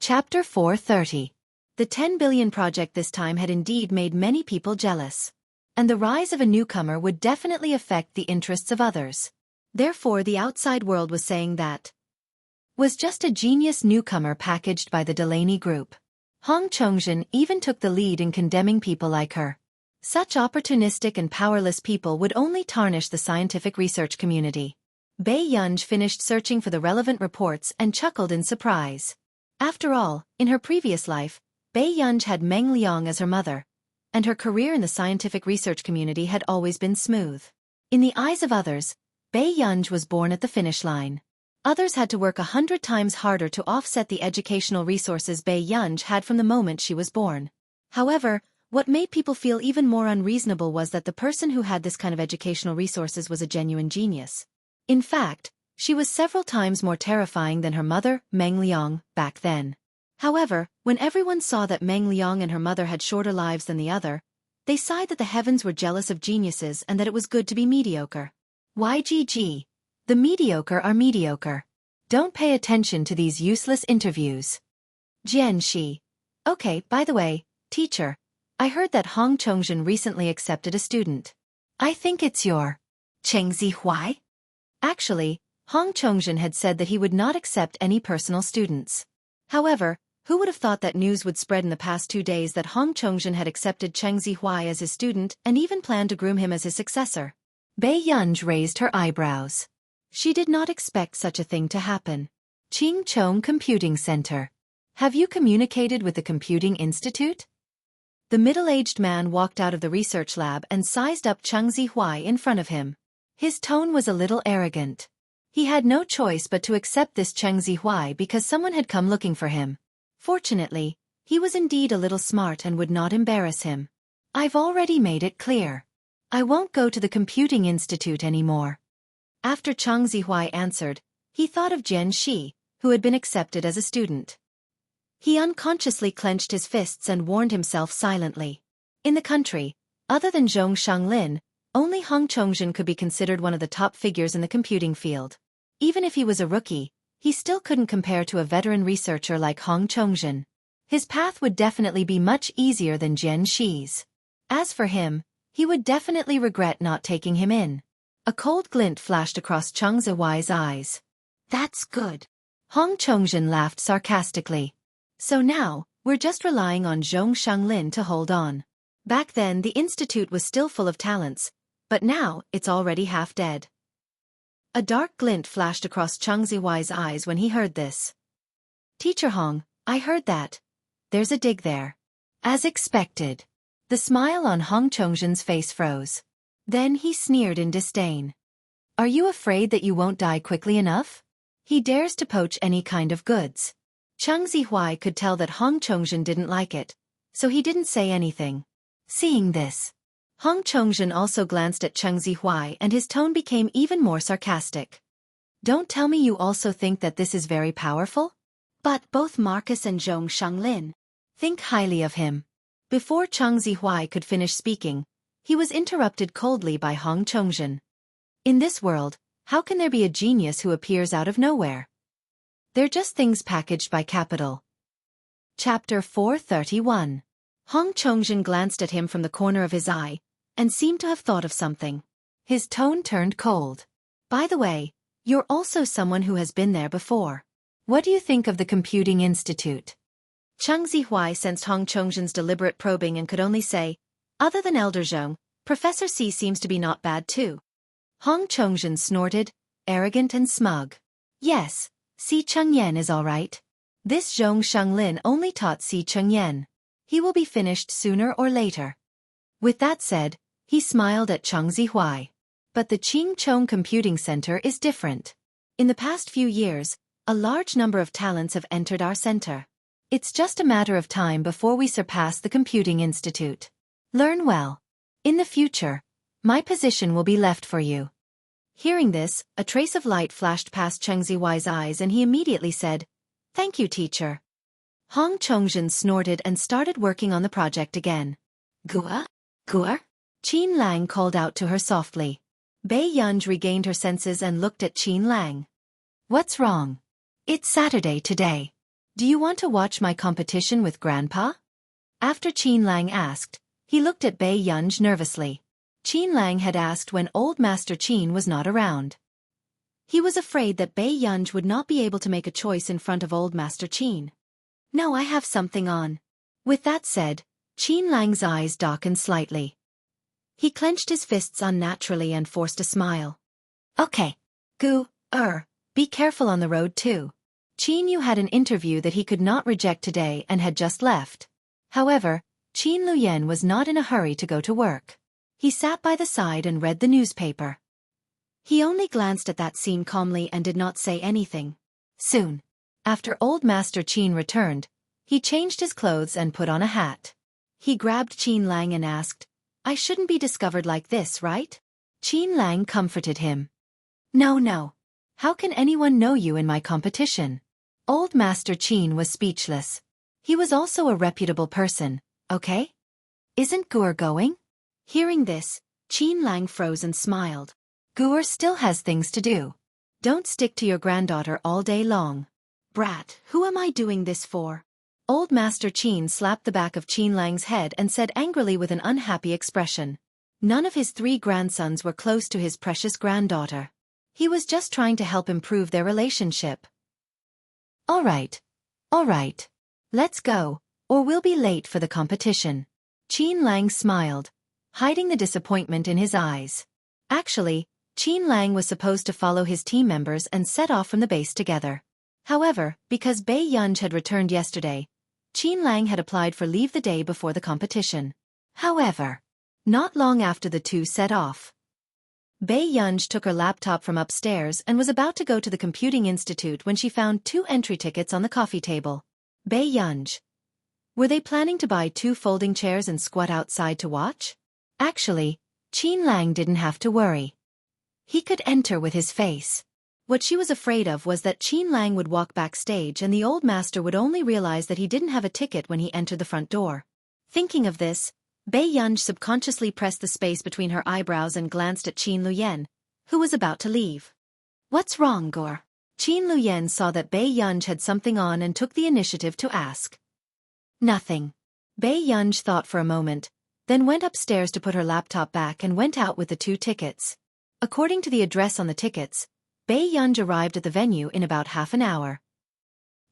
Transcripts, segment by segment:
Chapter 430. The 10 billion project this time had indeed made many people jealous. And the rise of a newcomer would definitely affect the interests of others. Therefore the outside world was saying that was just a genius newcomer packaged by the Delaney Group. Hong Chongjin even took the lead in condemning people like her. Such opportunistic and powerless people would only tarnish the scientific research community. Bai Yunj finished searching for the relevant reports and chuckled in surprise. After all, in her previous life, Bai Yunj had Meng Liang as her mother, and her career in the scientific research community had always been smooth. In the eyes of others, Bai Yunj was born at the finish line. Others had to work 100 times harder to offset the educational resources Bai Yunj had from the moment she was born. However, what made people feel even more unreasonable was that the person who had this kind of educational resources was a genuine genius. In fact, she was several times more terrifying than her mother, Meng Liang, back then. However, when everyone saw that Meng Liang and her mother had shorter lives than the other, they sighed that the heavens were jealous of geniuses and that it was good to be mediocre. YGG. The mediocre are mediocre. Don't pay attention to these useless interviews. Jian Shi. Okay, by the way, teacher, I heard that Hong Chongjin recently accepted a student. I think it's your Cheng Zihuai? Actually, Hong Chongjin had said that he would not accept any personal students. However, who would have thought that news would spread in the past 2 days that Hong Chongjin had accepted Cheng Zihuai as his student and even planned to groom him as his successor? Bai Yunj raised her eyebrows. She did not expect such a thing to happen. Ching Chong Computing Center. Have you communicated with the Computing Institute? The middle-aged man walked out of the research lab and sized up Cheng Zihuai in front of him. His tone was a little arrogant. He had no choice but to accept this Cheng Zihuai because someone had come looking for him. Fortunately, he was indeed a little smart and would not embarrass him. I've already made it clear. I won't go to the Computing Institute anymore. After Cheng Zihuai answered, he thought of Jian Shi, who had been accepted as a student. He unconsciously clenched his fists and warned himself silently. In the country, other than Zhong Shanglin, only Hong Chongjin could be considered one of the top figures in the computing field. Even if he was a rookie, he still couldn't compare to a veteran researcher like Hong Chongjin. His path would definitely be much easier than Jian Shi's. As for him, he would definitely regret not taking him in. A cold glint flashed across Cheng Zihuai's eyes. That's good. Hong Chongjin laughed sarcastically. So now, we're just relying on Zhong Shanglin to hold on. Back then the institute was still full of talents, but now it's already half dead. A dark glint flashed across Cheng Zihuai's eyes when he heard this. Teacher Hong, I heard that. There's a dig there. As expected. The smile on Hong Chongjin's face froze. Then he sneered in disdain. Are you afraid that you won't die quickly enough? He dares to poach any kind of goods. Cheng Zihuai could tell that Hong Chongjin didn't like it, so he didn't say anything. Seeing this, Hong Chongjin also glanced at Cheng Zihuai and his tone became even more sarcastic. Don't tell me you also think that this is very powerful? But both Marcus and Zhong Shanglin think highly of him. Before Cheng Zihuai could finish speaking, he was interrupted coldly by Hong Chongjin. In this world, how can there be a genius who appears out of nowhere? They're just things packaged by capital. Chapter 431. Hong Chongjin glanced at him from the corner of his eye, and seemed to have thought of something. His tone turned cold. By the way, you're also someone who has been there before. What do you think of the Computing Institute? Cheng Zihuai sensed Hong Chongjin's deliberate probing and could only say, other than Elder Zhong, Professor C seems to be not bad too. Hong Chongjin snorted, arrogant and smug. Yes, Si Chengyan is all right. This Zhong Shanglin only taught Si Chengyan. He will be finished sooner or later. With that said, he smiled at Cheng Zihuai. But the Ching Chong Computing Center is different. In the past few years, a large number of talents have entered our center. It's just a matter of time before we surpass the Computing Institute. Learn well. In the future, my position will be left for you. Hearing this, a trace of light flashed past Cheng Zihuai's eyes and he immediately said, Thank you, teacher. Hong Chongjin snorted and started working on the project again. Gua? Gua? Qin Lang called out to her softly. Bai Yunj regained her senses and looked at Qin Lang. What's wrong? It's Saturday today. Do you want to watch my competition with Grandpa? After Qin Lang asked, he looked at Bei Yunj nervously. Qin Lang had asked when Old Master Qin was not around. He was afraid that Bei Yunj would not be able to make a choice in front of Old Master Qin. No, I have something on. With that said, Qin Lang's eyes darkened slightly. He clenched his fists unnaturally and forced a smile. Okay. Be careful on the road too. Qin Yu had an interview that he could not reject today and had just left. However, Qin Luyen was not in a hurry to go to work. He sat by the side and read the newspaper. He only glanced at that scene calmly and did not say anything. Soon, after Old Master Qin returned, he changed his clothes and put on a hat. He grabbed Qin Lang and asked, I shouldn't be discovered like this, right? Qin Lang comforted him. No. How can anyone know you in my competition? Old Master Qin was speechless. He was also a reputable person, okay? Isn't Gur going? Hearing this, Qin Lang froze and smiled. Gur still has things to do. Don't stick to your granddaughter all day long. Brat, who am I doing this for? Old Master Qin slapped the back of Qin Lang's head and said angrily with an unhappy expression. None of his 3 grandsons were close to his precious granddaughter. He was just trying to help improve their relationship. All right. Let's go, or we'll be late for the competition. Qin Lang smiled, hiding the disappointment in his eyes. Actually, Qin Lang was supposed to follow his team members and set off from the base together. However, because Bei Yunj had returned yesterday, Qin Lang had applied for leave the day before the competition. However, not long after the two set off, Bei Yunj took her laptop from upstairs and was about to go to the computing institute when she found 2 entry tickets on the coffee table. Bei Yunj. Were they planning to buy 2 folding chairs and squat outside to watch? Actually, Qin Lang didn't have to worry. He could enter with his face. What she was afraid of was that Qin Lang would walk backstage and the old master would only realize that he didn't have a ticket when he entered the front door. Thinking of this, Bei Yunj subconsciously pressed the space between her eyebrows and glanced at Qin Luyen, who was about to leave. What's wrong, Gur? Qin Luyen saw that Bei Yunj had something on and took the initiative to ask. Nothing. Bei Yunj thought for a moment, then went upstairs to put her laptop back and went out with the 2 tickets. According to the address on the tickets, Bei Yunj arrived at the venue in about half an hour.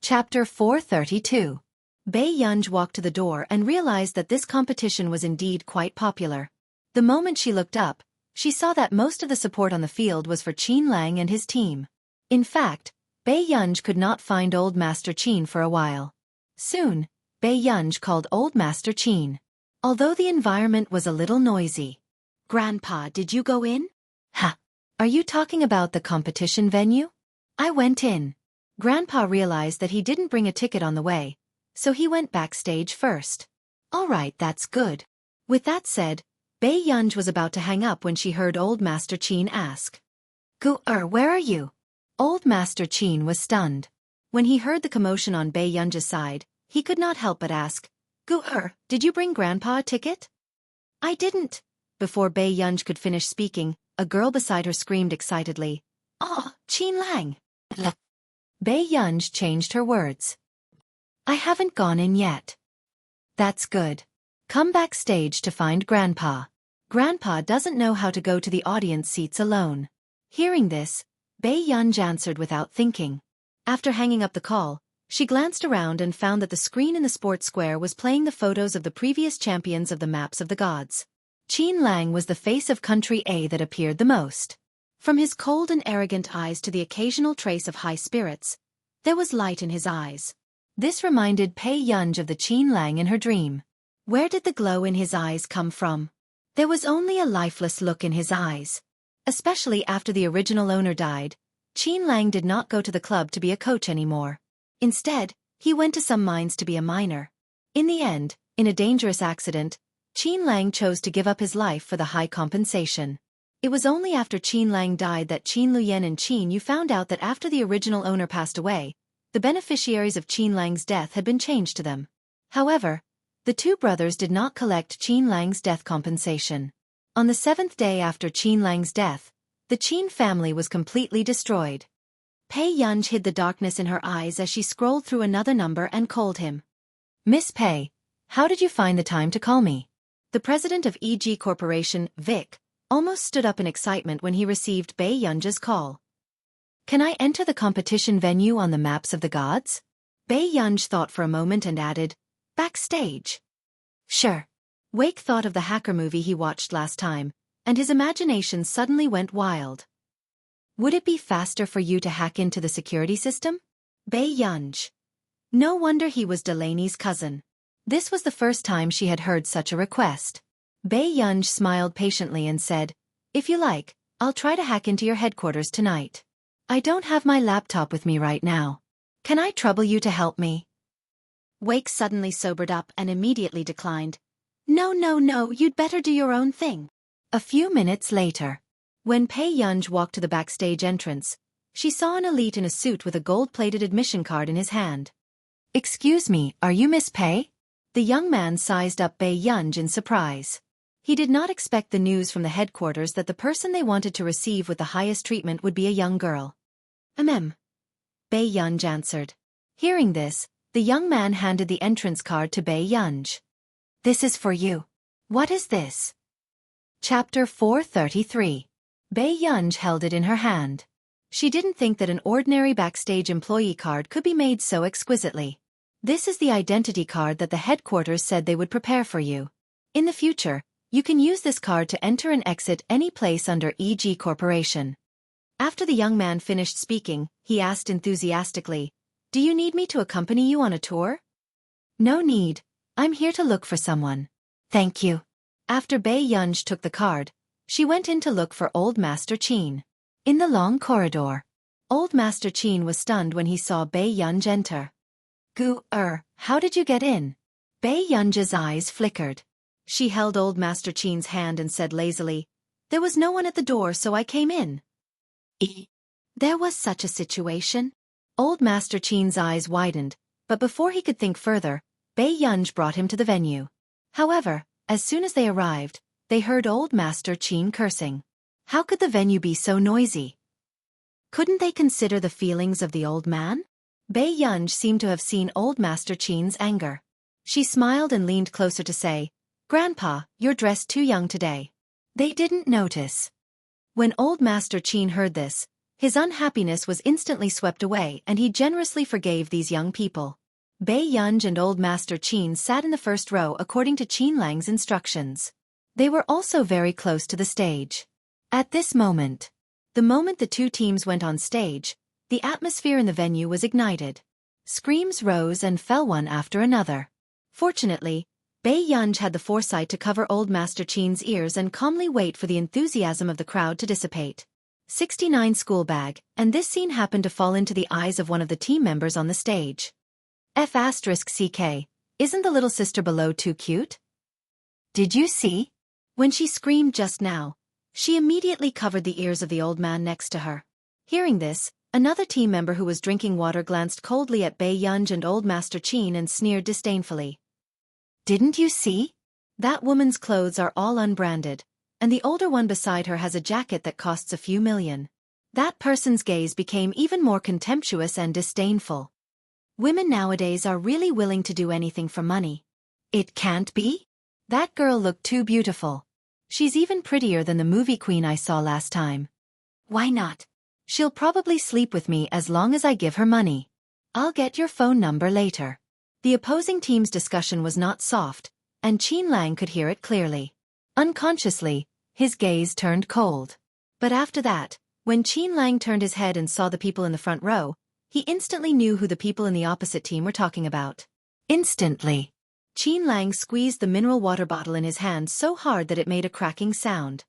Chapter 432. Bei Yunj walked to the door and realized that this competition was indeed quite popular. The moment she looked up, she saw that most of the support on the field was for Qin Lang and his team. In fact, Bei Yunj could not find Old Master Qin for a while. Soon, Bei Yunj called Old Master Qin. Although the environment was a little noisy. Grandpa, did you go in? Ha! Are you talking about the competition venue? I went in. Grandpa realized that he didn't bring a ticket on the way, so he went backstage first. All right, that's good. With that said, Bei Yunj was about to hang up when she heard Old Master Qin ask. Gur, where are you? Old Master Qin was stunned. When he heard the commotion on Bei Yunj's side, he could not help but ask, Gur, did you bring Grandpa a ticket? I didn't. Before Bei Yunj could finish speaking, a girl beside her screamed excitedly, Oh, Qin Lang. Bei Yunj changed her words. I haven't gone in yet. That's good. Come backstage to find Grandpa. Grandpa doesn't know how to go to the audience seats alone. Hearing this, Bei Yunj answered without thinking. After hanging up the call, she glanced around and found that the screen in the sports square was playing the photos of the previous champions of the Maps of the Gods. Qin Lang was the face of Country A that appeared the most. From his cold and arrogant eyes to the occasional trace of high spirits, there was light in his eyes. This reminded Bei Yunj of the Qin Lang in her dream. Where did the glow in his eyes come from? There was only a lifeless look in his eyes. Especially after the original owner died, Qin Lang did not go to the club to be a coach anymore. Instead, he went to some mines to be a miner. In the end, in a dangerous accident, Qin Lang chose to give up his life for the high compensation. It was only after Qin Lang died that Qin Luyen and Qin Yu found out that after the original owner passed away, the beneficiaries of Qin Lang's death had been changed to them. However, the 2 brothers did not collect Qin Lang's death compensation. On the 7th day after Qin Lang's death, the Qin family was completely destroyed. Pei Yunj hid the darkness in her eyes as she scrolled through another number and called him. Miss Pei, how did you find the time to call me? The president of EG Corporation, Vic, almost stood up in excitement when he received Pei Yunj's call. Can I enter the competition venue on the maps of the gods? Pei Yunj thought for a moment and added, backstage. Sure. Wake thought of the hacker movie he watched last time, and his imagination suddenly went wild. Would it be faster for you to hack into the security system? Pei Yunj. No wonder he was Delaney's cousin. This was the first time she had heard such a request. Pei Yunj smiled patiently and said, if you like, I'll try to hack into your headquarters tonight. I don't have my laptop with me right now. Can I trouble you to help me? Wake suddenly sobered up and immediately declined. No, you'd better do your own thing. A few minutes later, when Pei Yunj walked to the backstage entrance, she saw an elite in a suit with a gold-plated admission card in his hand. Excuse me, are you Miss Pei? The young man sized up Pei Yunj in surprise. He did not expect the news from the headquarters that the person they wanted to receive with the highest treatment would be a young girl. Pei Yunj answered. Hearing this, the young man handed the entrance card to Pei Yunj. This is for you. What is this? Chapter 433. Pei Yunj held it in her hand. She didn't think that an ordinary backstage employee card could be made so exquisitely. This is the identity card that the headquarters said they would prepare for you. In the future, you can use this card to enter and exit any place under EG Corporation. After the young man finished speaking, he asked enthusiastically, do you need me to accompany you on a tour? No need. I'm here to look for someone. Thank you. After Pei Yunj took the card, she went in to look for Old Master Qin. In the long corridor, Old Master Qin was stunned when he saw Pei Yunj enter. How did you get in? Pei Yunj's eyes flickered. She held Old Master Qin's hand and said lazily, there was no one at the door, so I came in. There was such a situation? Old Master Qin's eyes widened, but before he could think further, Pei Yunj brought him to the venue. However, as soon as they arrived, they heard Old Master Qin cursing. How could the venue be so noisy? Couldn't they consider the feelings of the old man? Pei Yunj seemed to have seen Old Master Qin's anger. She smiled and leaned closer to say, Grandpa, you're dressed too young today. They didn't notice. When Old Master Qin heard this, his unhappiness was instantly swept away and he generously forgave these young people. Pei Yunj and Old Master Qin sat in the first row according to Qin Lang's instructions. They were also very close to the stage. At this moment, the moment the two teams went on stage, the atmosphere in the venue was ignited. Screams rose and fell one after another. Fortunately, Pei Yunj had the foresight to cover Old Master Qin's ears and calmly wait for the enthusiasm of the crowd to dissipate. 69 school bag, and this scene happened to fall into the eyes of one of the team members on the stage. F***CK, isn't the little sister below too cute? Did you see? When she screamed just now, she immediately covered the ears of the old man next to her. Hearing this, another team member who was drinking water glanced coldly at Pei Yunj and Old Master Qin and sneered disdainfully. Didn't you see? That woman's clothes are all unbranded, and the older one beside her has a jacket that costs a few million. That person's gaze became even more contemptuous and disdainful. Women nowadays are really willing to do anything for money. It can't be? That girl looked too beautiful. She's even prettier than the movie queen I saw last time. Why not? She'll probably sleep with me as long as I give her money. I'll get your phone number later. The opposing team's discussion was not soft, and Qin Lang could hear it clearly. Unconsciously, his gaze turned cold. But after that, when Qin Lang turned his head and saw the people in the front row, he instantly knew who the people in the opposite team were talking about. Instantly, Qin Lang squeezed the mineral water bottle in his hand so hard that it made a cracking sound.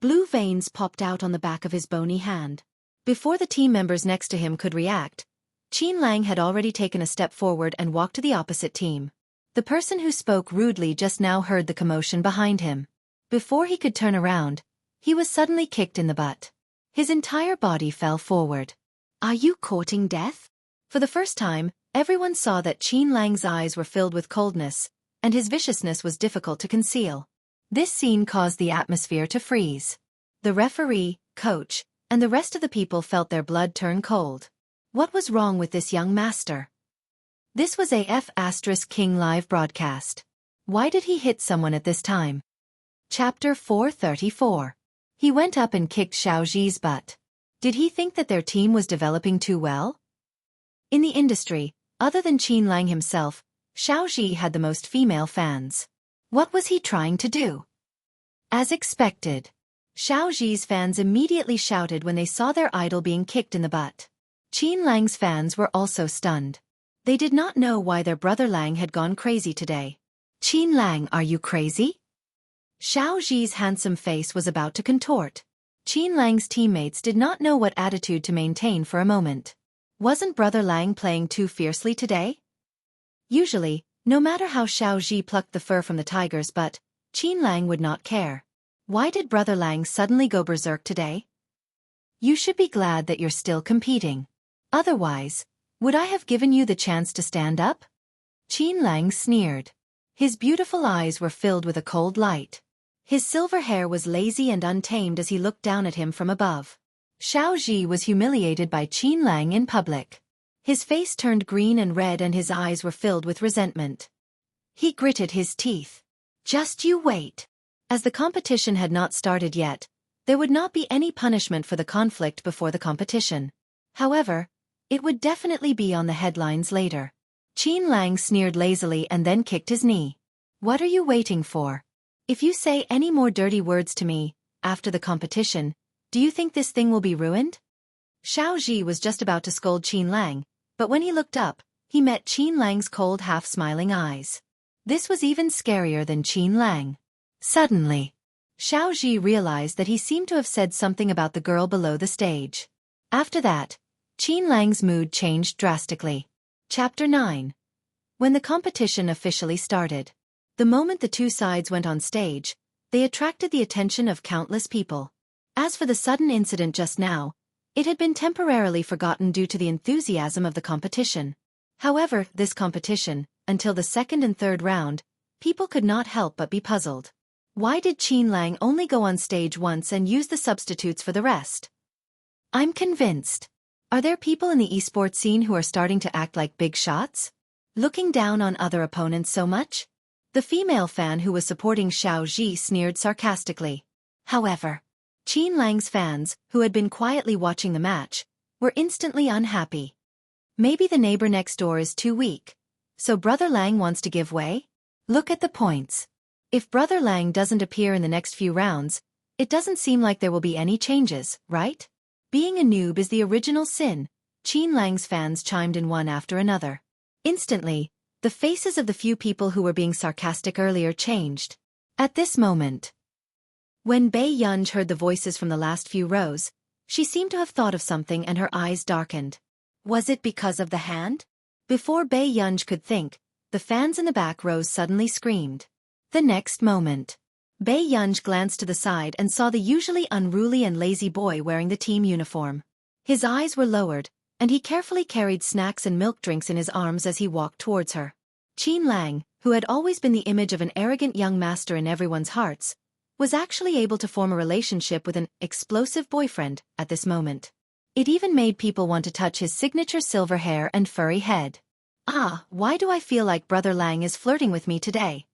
Blue veins popped out on the back of his bony hand. Before the team members next to him could react, Qin Lang had already taken a step forward and walked to the opposite team. The person who spoke rudely just now heard the commotion behind him. Before he could turn around, he was suddenly kicked in the butt. His entire body fell forward. Are you courting death? For the first time, everyone saw that Qin Lang's eyes were filled with coldness, and his viciousness was difficult to conceal. This scene caused the atmosphere to freeze. The referee, coach, and the rest of the people felt their blood turn cold. What was wrong with this young master? This was King live broadcast. Why did he hit someone at this time? Chapter 434. He went up and kicked Xiaoji's butt. Did he think that their team was developing too well? In the industry, other than Qin Lang himself, Xiaoji had the most female fans. What was he trying to do? As expected, Xiaoji's fans immediately shouted when they saw their idol being kicked in the butt. Qin Lang's fans were also stunned. They did not know why their brother Lang had gone crazy today. Qin Lang, are you crazy? Xiaoji's handsome face was about to contort. Qin Lang's teammates did not know what attitude to maintain for a moment. Wasn't brother Lang playing too fiercely today? Usually, no matter how Xiaoji plucked the fur from the tiger's butt, Qin Lang would not care. Why did brother Lang suddenly go berserk today? You should be glad that you're still competing. Otherwise, would I have given you the chance to stand up? Qin Lang sneered. His beautiful eyes were filled with a cold light. His silver hair was lazy and untamed as he looked down at him from above. Xiaoji was humiliated by Qin Lang in public. His face turned green and red and his eyes were filled with resentment. He gritted his teeth. Just you wait. As the competition had not started yet, there would not be any punishment for the conflict before the competition. However, it would definitely be on the headlines later. Qin Lang sneered lazily and then kicked his knee. What are you waiting for? If you say any more dirty words to me, after the competition, do you think this thing will be ruined? Xiaoji was just about to scold Qin Lang, but when he looked up, he met Qin Lang's cold half-smiling eyes. This was even scarier than Qin Lang. Suddenly, Xiaoji realized that he seemed to have said something about the girl below the stage. After that, Qin Lang's mood changed drastically. Chapter 9. When the competition officially started. The moment the two sides went on stage, they attracted the attention of countless people. As for the sudden incident just now, it had been temporarily forgotten due to the enthusiasm of the competition. However, this competition, until the second and third round, people could not help but be puzzled. Why did Qin Lang only go on stage once and use the substitutes for the rest? I'm convinced. Are there people in the esports scene who are starting to act like big shots? Looking down on other opponents so much? The female fan who was supporting Xiaoji sneered sarcastically. However, Qin Lang's fans, who had been quietly watching the match, were instantly unhappy. Maybe the neighbor next door is too weak, so brother Lang wants to give way? Look at the points. If brother Lang doesn't appear in the next few rounds, it doesn't seem like there will be any changes, right? Being a noob is the original sin, Qin Lang's fans chimed in one after another. Instantly, the faces of the few people who were being sarcastic earlier changed. At this moment, when Bei Yunj heard the voices from the last few rows, she seemed to have thought of something and her eyes darkened. Was it because of the hand? Before Bei Yunj could think, the fans in the back rows suddenly screamed. The next moment, Bei Yunj glanced to the side and saw the usually unruly and lazy boy wearing the team uniform. His eyes were lowered, and he carefully carried snacks and milk drinks in his arms as he walked towards her. Qin Lang, who had always been the image of an arrogant young master in everyone's hearts, was actually able to form a relationship with an explosive boyfriend at this moment. It even made people want to touch his signature silver hair and furry head. Ah, why do I feel like brother Lang is flirting with me today?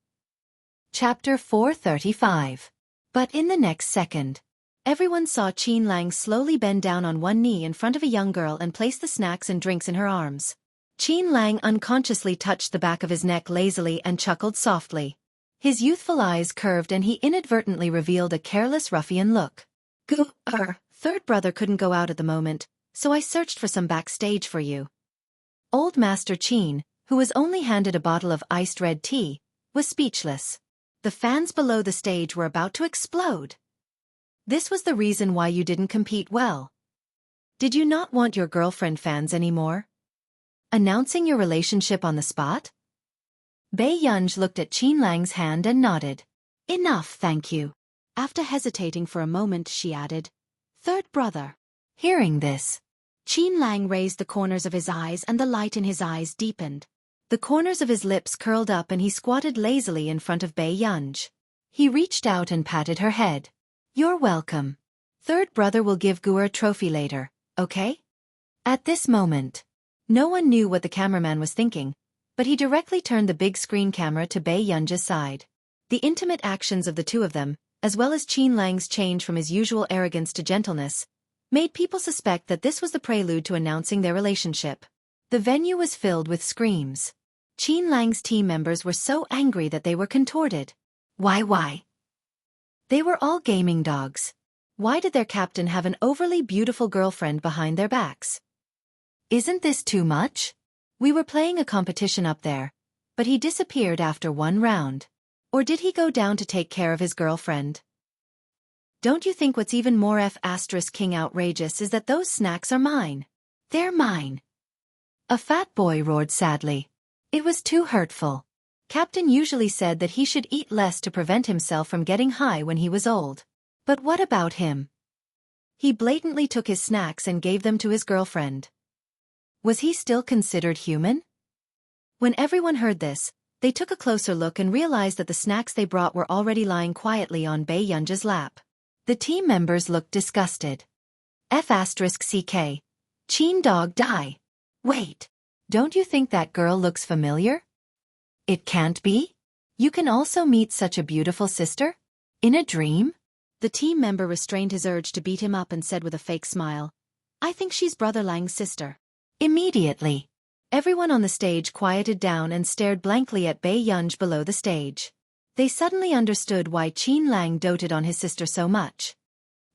Chapter 435. But in the next second, everyone saw Qin Lang slowly bend down on one knee in front of a young girl and place the snacks and drinks in her arms. Qin Lang unconsciously touched the back of his neck lazily and chuckled softly. His youthful eyes curved and he inadvertently revealed a careless ruffian look. Third brother couldn't go out at the moment, so I searched for some backstage for you. Old Master Qin, who was only handed a bottle of iced red tea, was speechless. The fans below the stage were about to explode. This was the reason why you didn't compete well. Did you not want your girlfriend fans anymore? Announcing your relationship on the spot? Bei Yunj looked at Qin Lang's hand and nodded. Enough, thank you. After hesitating for a moment, she added, Third brother. Hearing this, Qin Lang raised the corners of his eyes and the light in his eyes deepened. The corners of his lips curled up and he squatted lazily in front of Bei Yunj. He reached out and patted her head. You're welcome. Third brother will give Guer a trophy later, okay? At this moment, no one knew what the cameraman was thinking, but he directly turned the big screen camera to Bei Yunja's side. The intimate actions of the two of them, as well as Qin Lang's change from his usual arrogance to gentleness, made people suspect that this was the prelude to announcing their relationship. The venue was filled with screams. Qin Lang's team members were so angry that they were contorted. Why? They were all gaming dogs. Why did their captain have an overly beautiful girlfriend behind their backs? Isn't this too much? We were playing a competition up there, but he disappeared after one round. Or did he go down to take care of his girlfriend? Don't you think what's even more King outrageous is that those snacks are mine? They're mine. A fat boy roared sadly. It was too hurtful. Captain usually said that he should eat less to prevent himself from getting high when he was old. But what about him? He blatantly took his snacks and gave them to his girlfriend. Was he still considered human? When everyone heard this, they took a closer look and realized that the snacks they brought were already lying quietly on Bei Yunja's lap. The team members looked disgusted. F***CK. Qin dog die. Wait, don't you think that girl looks familiar? It can't be? You can also meet such a beautiful sister? In a dream? The team member restrained his urge to beat him up and said with a fake smile, I think she's Brother Lang's sister. Immediately, everyone on the stage quieted down and stared blankly at Bei Yunj below the stage. They suddenly understood why Qin Lang doted on his sister so much.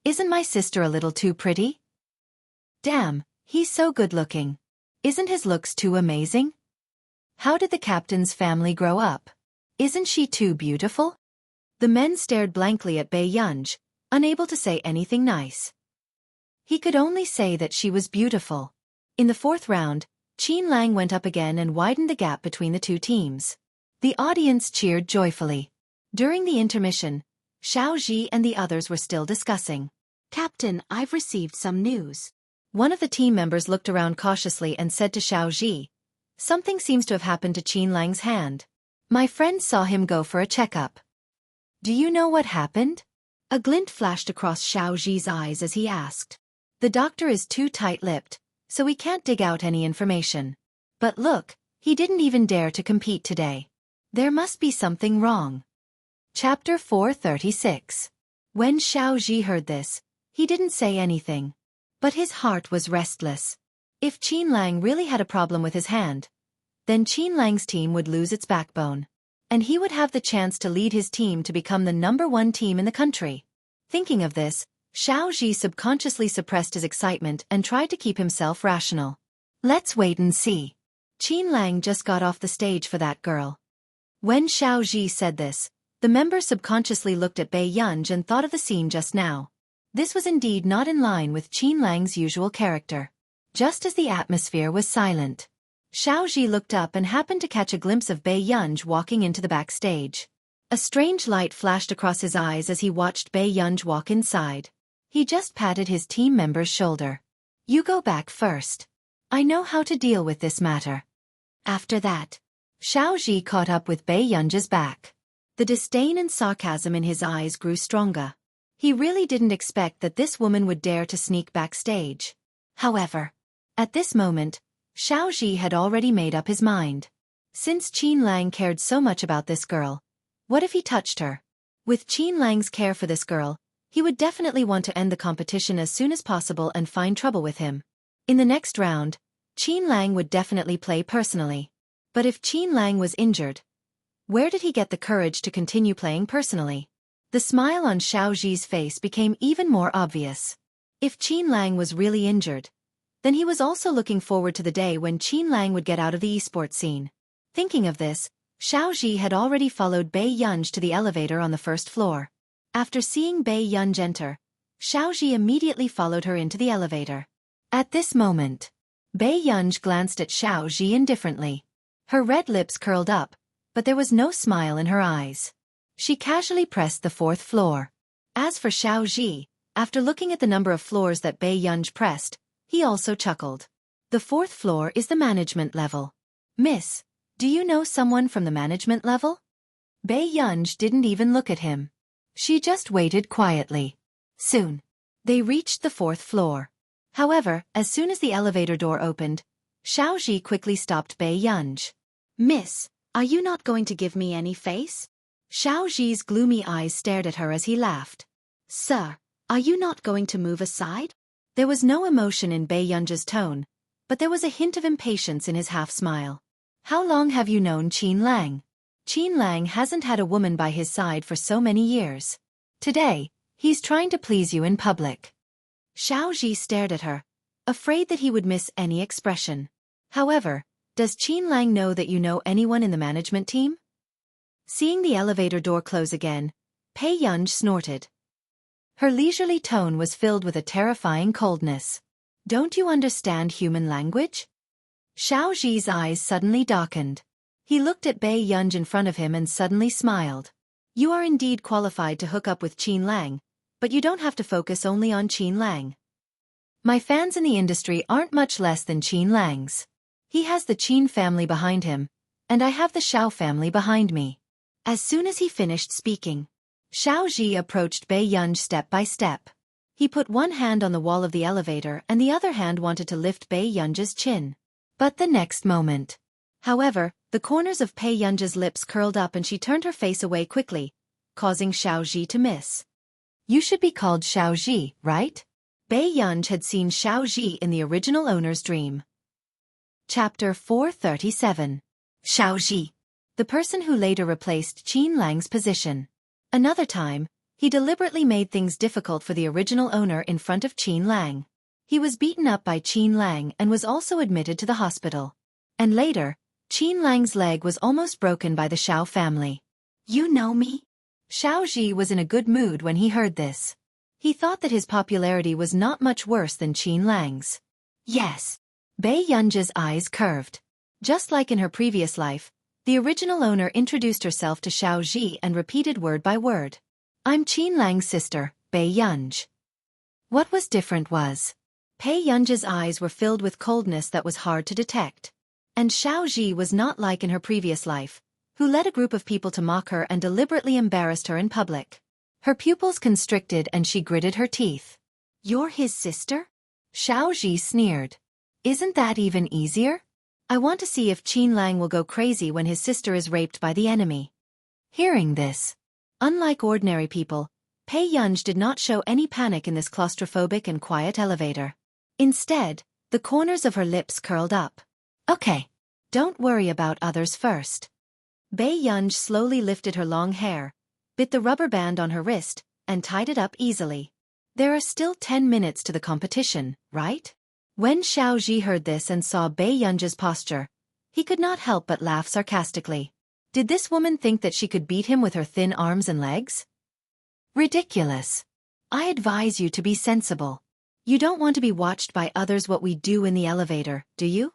Isn't my sister a little too pretty? Damn, he's so good-looking. Isn't his looks too amazing? How did the captain's family grow up? Isn't she too beautiful? The men stared blankly at Bei Yunj, unable to say anything nice. He could only say that she was beautiful. In the fourth round, Qin Lang went up again and widened the gap between the two teams. The audience cheered joyfully. During the intermission, Xiao Ji and the others were still discussing. Captain, I've received some news. One of the team members looked around cautiously and said to Xiao Ji, something seems to have happened to Qin Lang's hand. My friend saw him go for a checkup. Do you know what happened? A glint flashed across Xiao Ji's eyes as he asked. The doctor is too tight-lipped, so we can't dig out any information. But look, he didn't even dare to compete today. There must be something wrong. Chapter 436. When Xiao Ji heard this, he didn't say anything. But his heart was restless. If Qin Lang really had a problem with his hand, then Qin Lang's team would lose its backbone. And he would have the chance to lead his team to become the #1 team in the country. Thinking of this, Xiao Ji subconsciously suppressed his excitement and tried to keep himself rational. Let's wait and see. Qin Lang just got off the stage for that girl. When Xiao Ji said this, the members subconsciously looked at Bei Yunj and thought of the scene just now. This was indeed not in line with Qin Lang's usual character. Just as the atmosphere was silent, Xiao Ji looked up and happened to catch a glimpse of Bei Yunj walking into the backstage. A strange light flashed across his eyes as he watched Bei Yunj walk inside. He just patted his team member's shoulder. You go back first. I know how to deal with this matter. After that, Xiao Ji caught up with Bei Yunj's back. The disdain and sarcasm in his eyes grew stronger. He really didn't expect that this woman would dare to sneak backstage. However, at this moment, Xiao Ji had already made up his mind. Since Qin Lang cared so much about this girl, what if he touched her? With Qin Lang's care for this girl, he would definitely want to end the competition as soon as possible and find trouble with him. In the next round, Qin Lang would definitely play personally. But if Qin Lang was injured, where did he get the courage to continue playing personally? The smile on Xiao Ji's face became even more obvious. If Qin Lang was really injured, then he was also looking forward to the day when Qin Lang would get out of the esports scene. Thinking of this, Xiao Ji had already followed Bei Yunj to the elevator on the first floor. After seeing Bei Yunj enter, Xiao Ji immediately followed her into the elevator. At this moment, Bei Yunj glanced at Xiao Ji indifferently. Her red lips curled up, but there was no smile in her eyes. She casually pressed the 4th floor. As for Xiao Ji, after looking at the number of floors that Bei Yunj pressed, he also chuckled. The 4th floor is the management level. Miss, do you know someone from the management level? Bei Yunj didn't even look at him. She just waited quietly. Soon, They reached the 4th floor. However, as soon as the elevator door opened, Xiaoji quickly stopped Bei Yunj. "Miss, are you not going to give me any face?" Xiaoji's gloomy eyes stared at her as he laughed. "Sir, are you not going to move aside?" There was no emotion in Bei Yunj's tone, but there was a hint of impatience in his half-smile. "How long have you known Qin Lang?" Qin Lang hasn't had a woman by his side for so many years. Today, he's trying to please you in public. Xiaoji stared at her, afraid that he would miss any expression. However, does Qin Lang know that you know anyone in the management team? Seeing the elevator door close again, Bei Yunj snorted. Her leisurely tone was filled with a terrifying coldness. "Don't you understand human language?" Xiaoji's eyes suddenly darkened. He looked at Bei Yunj in front of him and suddenly smiled. "You are indeed qualified to hook up with Qin Lang, but you don't have to focus only on Qin Lang. My fans in the industry aren't much less than Qin Lang's. He has the Qin family behind him, and I have the Xiao family behind me." As soon as he finished speaking, Xiaoji approached Bei Yunj step by step. He put one hand on the wall of the elevator and the other hand wanted to lift Bei Yunj's chin. But the next moment. However, the corners of Bei Yunj's lips curled up and she turned her face away quickly, causing Xiaoji to miss. "You should be called Xiaoji, right?" Bei Yunj had seen Xiaoji in the original owner's dream. Chapter 437. Xiaoji, the person who later replaced Qin Lang's position. Another time, he deliberately made things difficult for the original owner in front of Qin Lang. He was beaten up by Qin Lang and was also admitted to the hospital. And later, Qin Lang's leg was almost broken by the Xiao family. "You know me?" Xiaoji was in a good mood when he heard this. He thought that his popularity was not much worse than Qin Lang's. "Yes." Bei Yunj's eyes curved. Just like in her previous life, the original owner introduced herself to Xiaoji and repeated word by word. "I'm Qin Lang's sister, Bei Yunj." What was different was, Bei Yunj's eyes were filled with coldness that was hard to detect. And Xiaoji was not like in her previous life, who led a group of people to mock her and deliberately embarrassed her in public. Her pupils constricted and she gritted her teeth. "You're his sister?" Xiaoji sneered. "Isn't that even easier? I want to see if Qin Lang will go crazy when his sister is raped by the enemy." Hearing this, unlike ordinary people, Bei Yunj did not show any panic in this claustrophobic and quiet elevator. Instead, the corners of her lips curled up. "Okay. Don't worry about others first." Bei Yunj slowly lifted her long hair, bit the rubber band on her wrist, and tied it up easily. "There are still 10 minutes to the competition, right?" When Xiaoji heard this and saw Bei Yunj's posture, he could not help but laugh sarcastically. Did this woman think that she could beat him with her thin arms and legs? Ridiculous. I advise you to be sensible. You don't want to be watched by others what we do in the elevator, do you?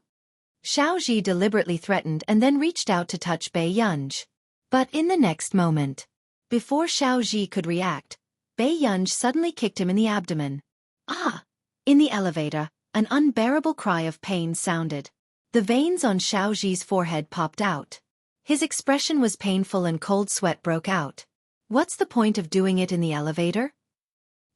Xiaoji deliberately threatened and then reached out to touch Bei Yunj. But in the next moment, before Xiaoji could react, Bei Yunj suddenly kicked him in the abdomen. "Ah!" In the elevator, an unbearable cry of pain sounded. The veins on Xiaoji's forehead popped out. His expression was painful and cold sweat broke out. "What's the point of doing it in the elevator?"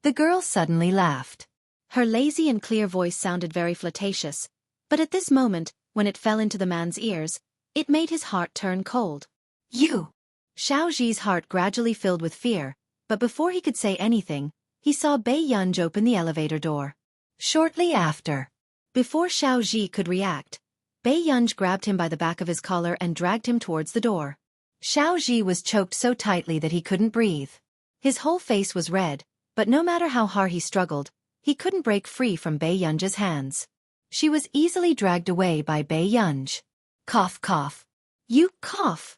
The girl suddenly laughed. Her lazy and clear voice sounded very flirtatious, but at this moment, when it fell into the man's ears, it made his heart turn cold. "You!" Xiaoji's heart gradually filled with fear, but before he could say anything, he saw Bei Yunj open the elevator door. Shortly after, before Xiaoji could react, Bei Yunj grabbed him by the back of his collar and dragged him towards the door. Xiaoji was choked so tightly that he couldn't breathe. His whole face was red, but no matter how hard he struggled, he couldn't break free from Bei Yunj's hands. She was easily dragged away by Bei Yunj. "Cough, cough. You cough."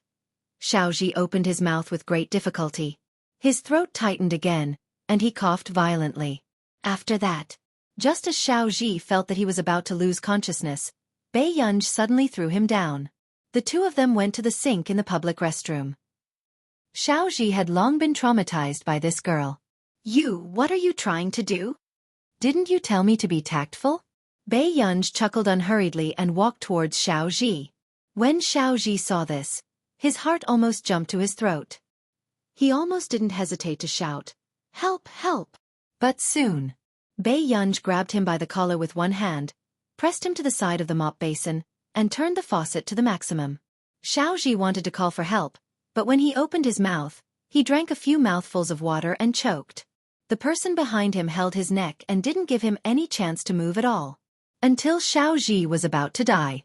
Xiaoji opened his mouth with great difficulty. His throat tightened again, and he coughed violently. After that, just as Xiaoji felt that he was about to lose consciousness, Bei Yunj suddenly threw him down. The two of them went to the sink in the public restroom. Xiaoji had long been traumatized by this girl. What are you trying to do? Didn't you tell me to be tactful?" Bei Yunj chuckled unhurriedly and walked towards Xiaoji. When Xiaoji saw this, his heart almost jumped to his throat. He almost didn't hesitate to shout, "Help, help!" But soon, Bei Yunj grabbed him by the collar with one hand, pressed him to the side of the mop basin, and turned the faucet to the maximum. Xiaoji wanted to call for help, but when he opened his mouth, he drank a few mouthfuls of water and choked. The person behind him held his neck and didn't give him any chance to move at all, until Xiaoji was about to die.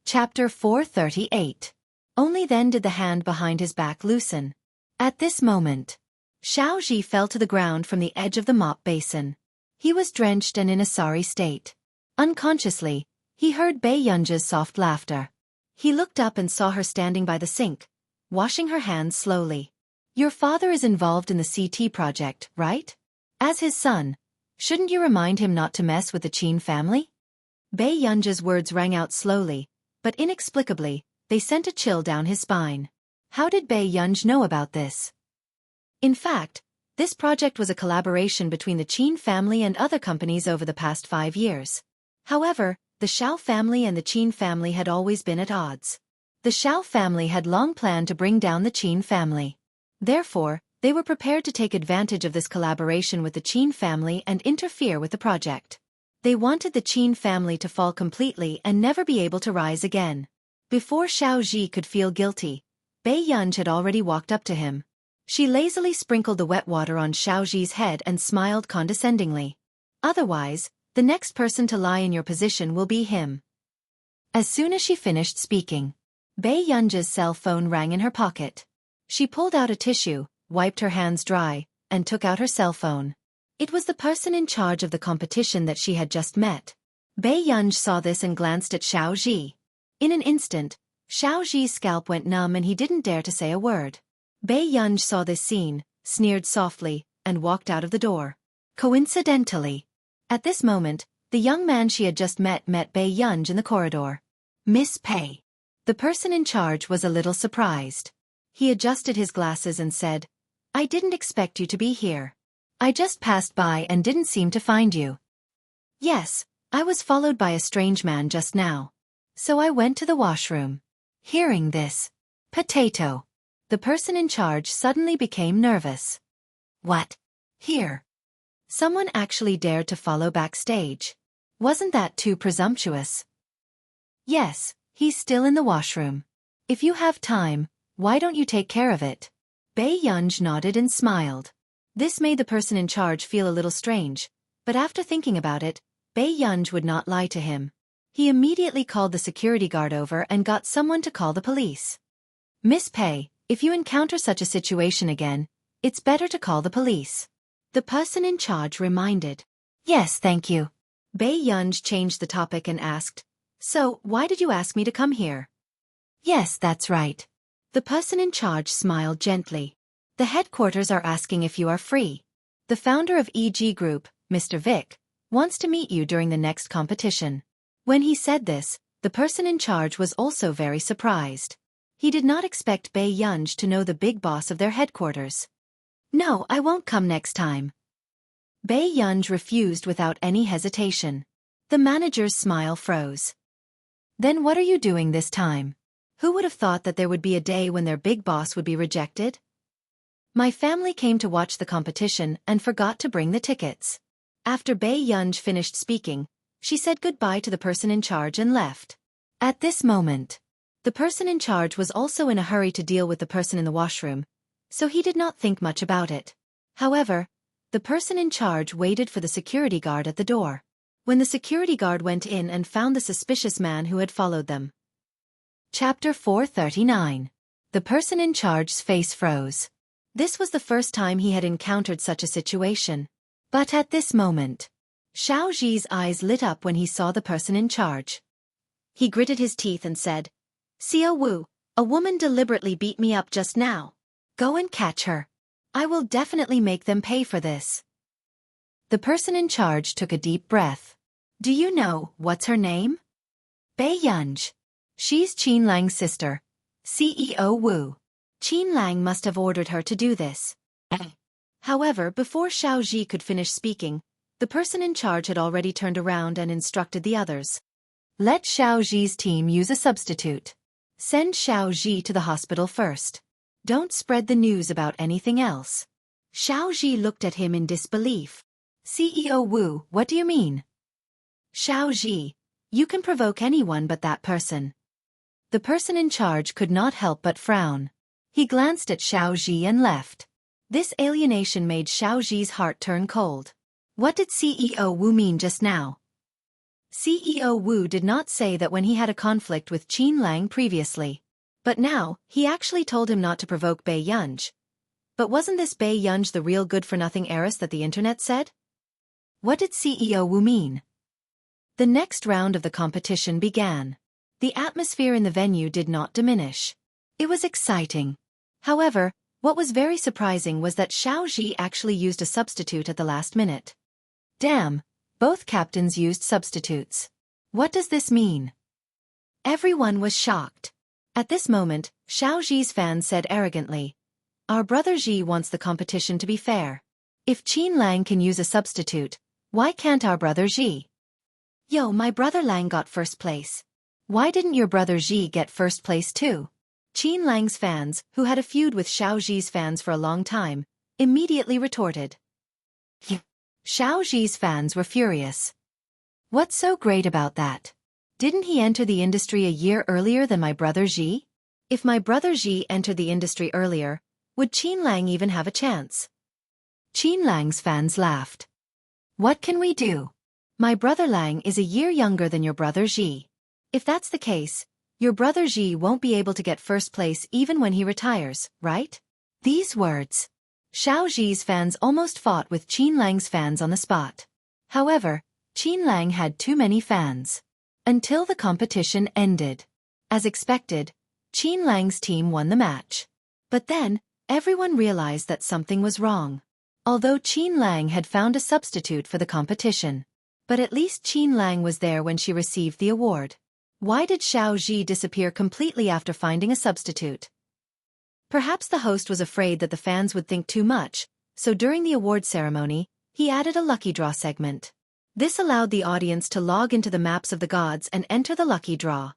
Chapter 438. Only then did the hand behind his back loosen. At this moment, Xiaoji fell to the ground from the edge of the mop basin. He was drenched and in a sorry state. Unconsciously, he heard Bei Yunj's soft laughter. He looked up and saw her standing by the sink, washing her hands slowly. Your father is involved in the CT project, right? As his son, shouldn't you remind him not to mess with the Qin family? Bei Yunj's words rang out slowly, but inexplicably, they sent a chill down his spine. How did Bei Yunj know about this? In fact, this project was a collaboration between the Qin family and other companies over the past 5 years. However, the Xiao family and the Qin family had always been at odds. The Xiao family had long planned to bring down the Qin family. Therefore, they were prepared to take advantage of this collaboration with the Qin family and interfere with the project. They wanted the Qin family to fall completely and never be able to rise again. Before Xiaoji could feel guilty, Bei Yunj had already walked up to him. She lazily sprinkled the wet water on Xiaoji's head and smiled condescendingly. Otherwise, the next person to lie in your position will be him. As soon as she finished speaking, Bei Yunj's cell phone rang in her pocket. She pulled out a tissue, wiped her hands dry, and took out her cell phone. It was the person in charge of the competition that she had just met. Bei Yunj saw this and glanced at Xiaoji. In an instant, Xiaoji's scalp went numb and he didn't dare to say a word. Bei Yunj saw this scene, sneered softly, and walked out of the door. Coincidentally, at this moment, the young man she had just met Bei Yunj in the corridor. Miss Pei. The person in charge was a little surprised. He adjusted his glasses and said, I didn't expect you to be here. I just passed by and didn't seem to find you. Yes, I was followed by a strange man just now. So I went to the washroom. Hearing this, potato. The person in charge suddenly became nervous. What? Here? Someone actually dared to follow backstage. Wasn't that too presumptuous? Yes, he's still in the washroom. If you have time, why don't you take care of it? Bei Yunj nodded and smiled. This made the person in charge feel a little strange, but after thinking about it, Bei Yunj would not lie to him. He immediately called the security guard over and got someone to call the police. Miss Pei, if you encounter such a situation again, it's better to call the police. The person in charge reminded. Yes, thank you. Bei Yunj changed the topic and asked, So, why did you ask me to come here? Yes, that's right. The person in charge smiled gently. The headquarters are asking if you are free. The founder of EG Group, Mr. Vic, wants to meet you during the next competition. When he said this, the person in charge was also very surprised. He did not expect Bei Yunj to know the big boss of their headquarters. No, I won't come next time. Bei Yunj refused without any hesitation. The manager's smile froze. Then what are you doing this time? Who would have thought that there would be a day when their big boss would be rejected? My family came to watch the competition and forgot to bring the tickets. After Bei Yunj finished speaking, she said goodbye to the person in charge and left. At this moment, the person in charge was also in a hurry to deal with the person in the washroom, so he did not think much about it. However, the person in charge waited for the security guard at the door. When the security guard went in and found the suspicious man who had followed them. Chapter 439. The person in charge's face froze. This was the first time he had encountered such a situation. But at this moment, Xiaoji's eyes lit up when he saw the person in charge. He gritted his teeth and said, Xiao Wu, a woman deliberately beat me up just now. Go and catch her. I will definitely make them pay for this. The person in charge took a deep breath. Do you know what's her name? Bei Yunj. She's Qin Lang's sister. CEO Wu. Qin Lang must have ordered her to do this. However, before Xiaoji could finish speaking, the person in charge had already turned around and instructed the others. Let Xiaoji's team use a substitute. Send Xiaoji to the hospital first. Don't spread the news about anything else. Xiaoji looked at him in disbelief. CEO Wu, what do you mean? Xiao Ji, you can provoke anyone but that person. The person in charge could not help but frown. He glanced at Xiao Ji and left. This alienation made Xiao Ji's heart turn cold. What did CEO Wu mean just now? CEO Wu did not say that when he had a conflict with Qin Lang previously. But now, he actually told him not to provoke Bai Yunj. But wasn't this Bai Yunj the real good-for-nothing heiress that the internet said? What did CEO Wu mean? The next round of the competition began. The atmosphere in the venue did not diminish. It was exciting. However, what was very surprising was that Xiao Ji actually used a substitute at the last minute. Damn, both captains used substitutes. What does this mean? Everyone was shocked. At this moment, Xiao Ji's fans said arrogantly, "Our brother Ji wants the competition to be fair. If Qin Lang can use a substitute, why can't our brother Ji?" Yo, my brother Lang got first place. Why didn't your brother Ji get first place too? Qin Lang's fans, who had a feud with Xiao Ji's fans for a long time, immediately retorted. Xiao Ji's fans were furious. What's so great about that? Didn't he enter the industry a year earlier than my brother Ji? If my brother Ji entered the industry earlier, would Qin Lang even have a chance? Qin Lang's fans laughed. What can we do? My brother Lang is a year younger than your brother Ji. If that's the case, your brother Ji won't be able to get first place even when he retires, right? These words. Xiao Ji's fans almost fought with Qin Lang's fans on the spot. However, Qin Lang had too many fans. Until the competition ended. As expected, Qin Lang's team won the match. But then, everyone realized that something was wrong. Although Qin Lang had found a substitute for the competition. But at least Qin Lang was there when she received the award. Why did Xiao Ji disappear completely after finding a substitute? Perhaps the host was afraid that the fans would think too much, so during the award ceremony, he added a lucky draw segment. This allowed the audience to log into the maps of the gods and enter the lucky draw.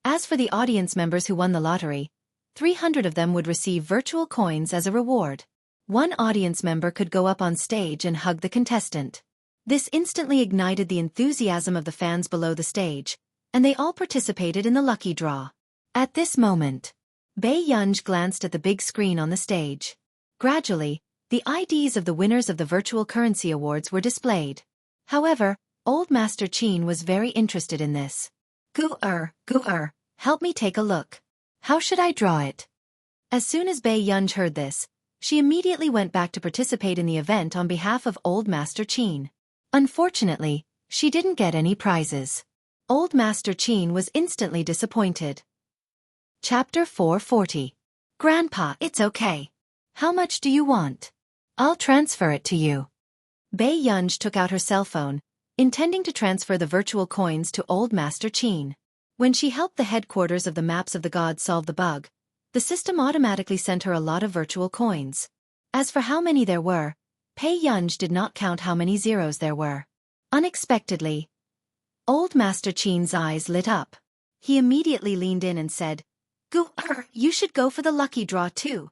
As for the audience members who won the lottery, 300 of them would receive virtual coins as a reward. One audience member could go up on stage and hug the contestant. This instantly ignited the enthusiasm of the fans below the stage, and they all participated in the lucky draw. At this moment, Bai Yunj glanced at the big screen on the stage. Gradually, the IDs of the winners of the virtual currency awards were displayed. However, Old Master Qin was very interested in this. Gu-er, help me take a look. How should I draw it? As soon as Bai Yunj heard this, she immediately went back to participate in the event on behalf of Old Master Qin. Unfortunately, she didn't get any prizes. Old Master Qin was instantly disappointed. Chapter 440. Grandpa, it's okay. How much do you want? I'll transfer it to you. Bai Yunj took out her cell phone, intending to transfer the virtual coins to Old Master Qin. When she helped the headquarters of the Maps of the Gods solve the bug, the system automatically sent her a lot of virtual coins. As for how many there were, Bai Yunj did not count how many zeros there were. Unexpectedly, Old Master Qin's eyes lit up. He immediately leaned in and said, "Gu-er, you should go for the lucky draw too."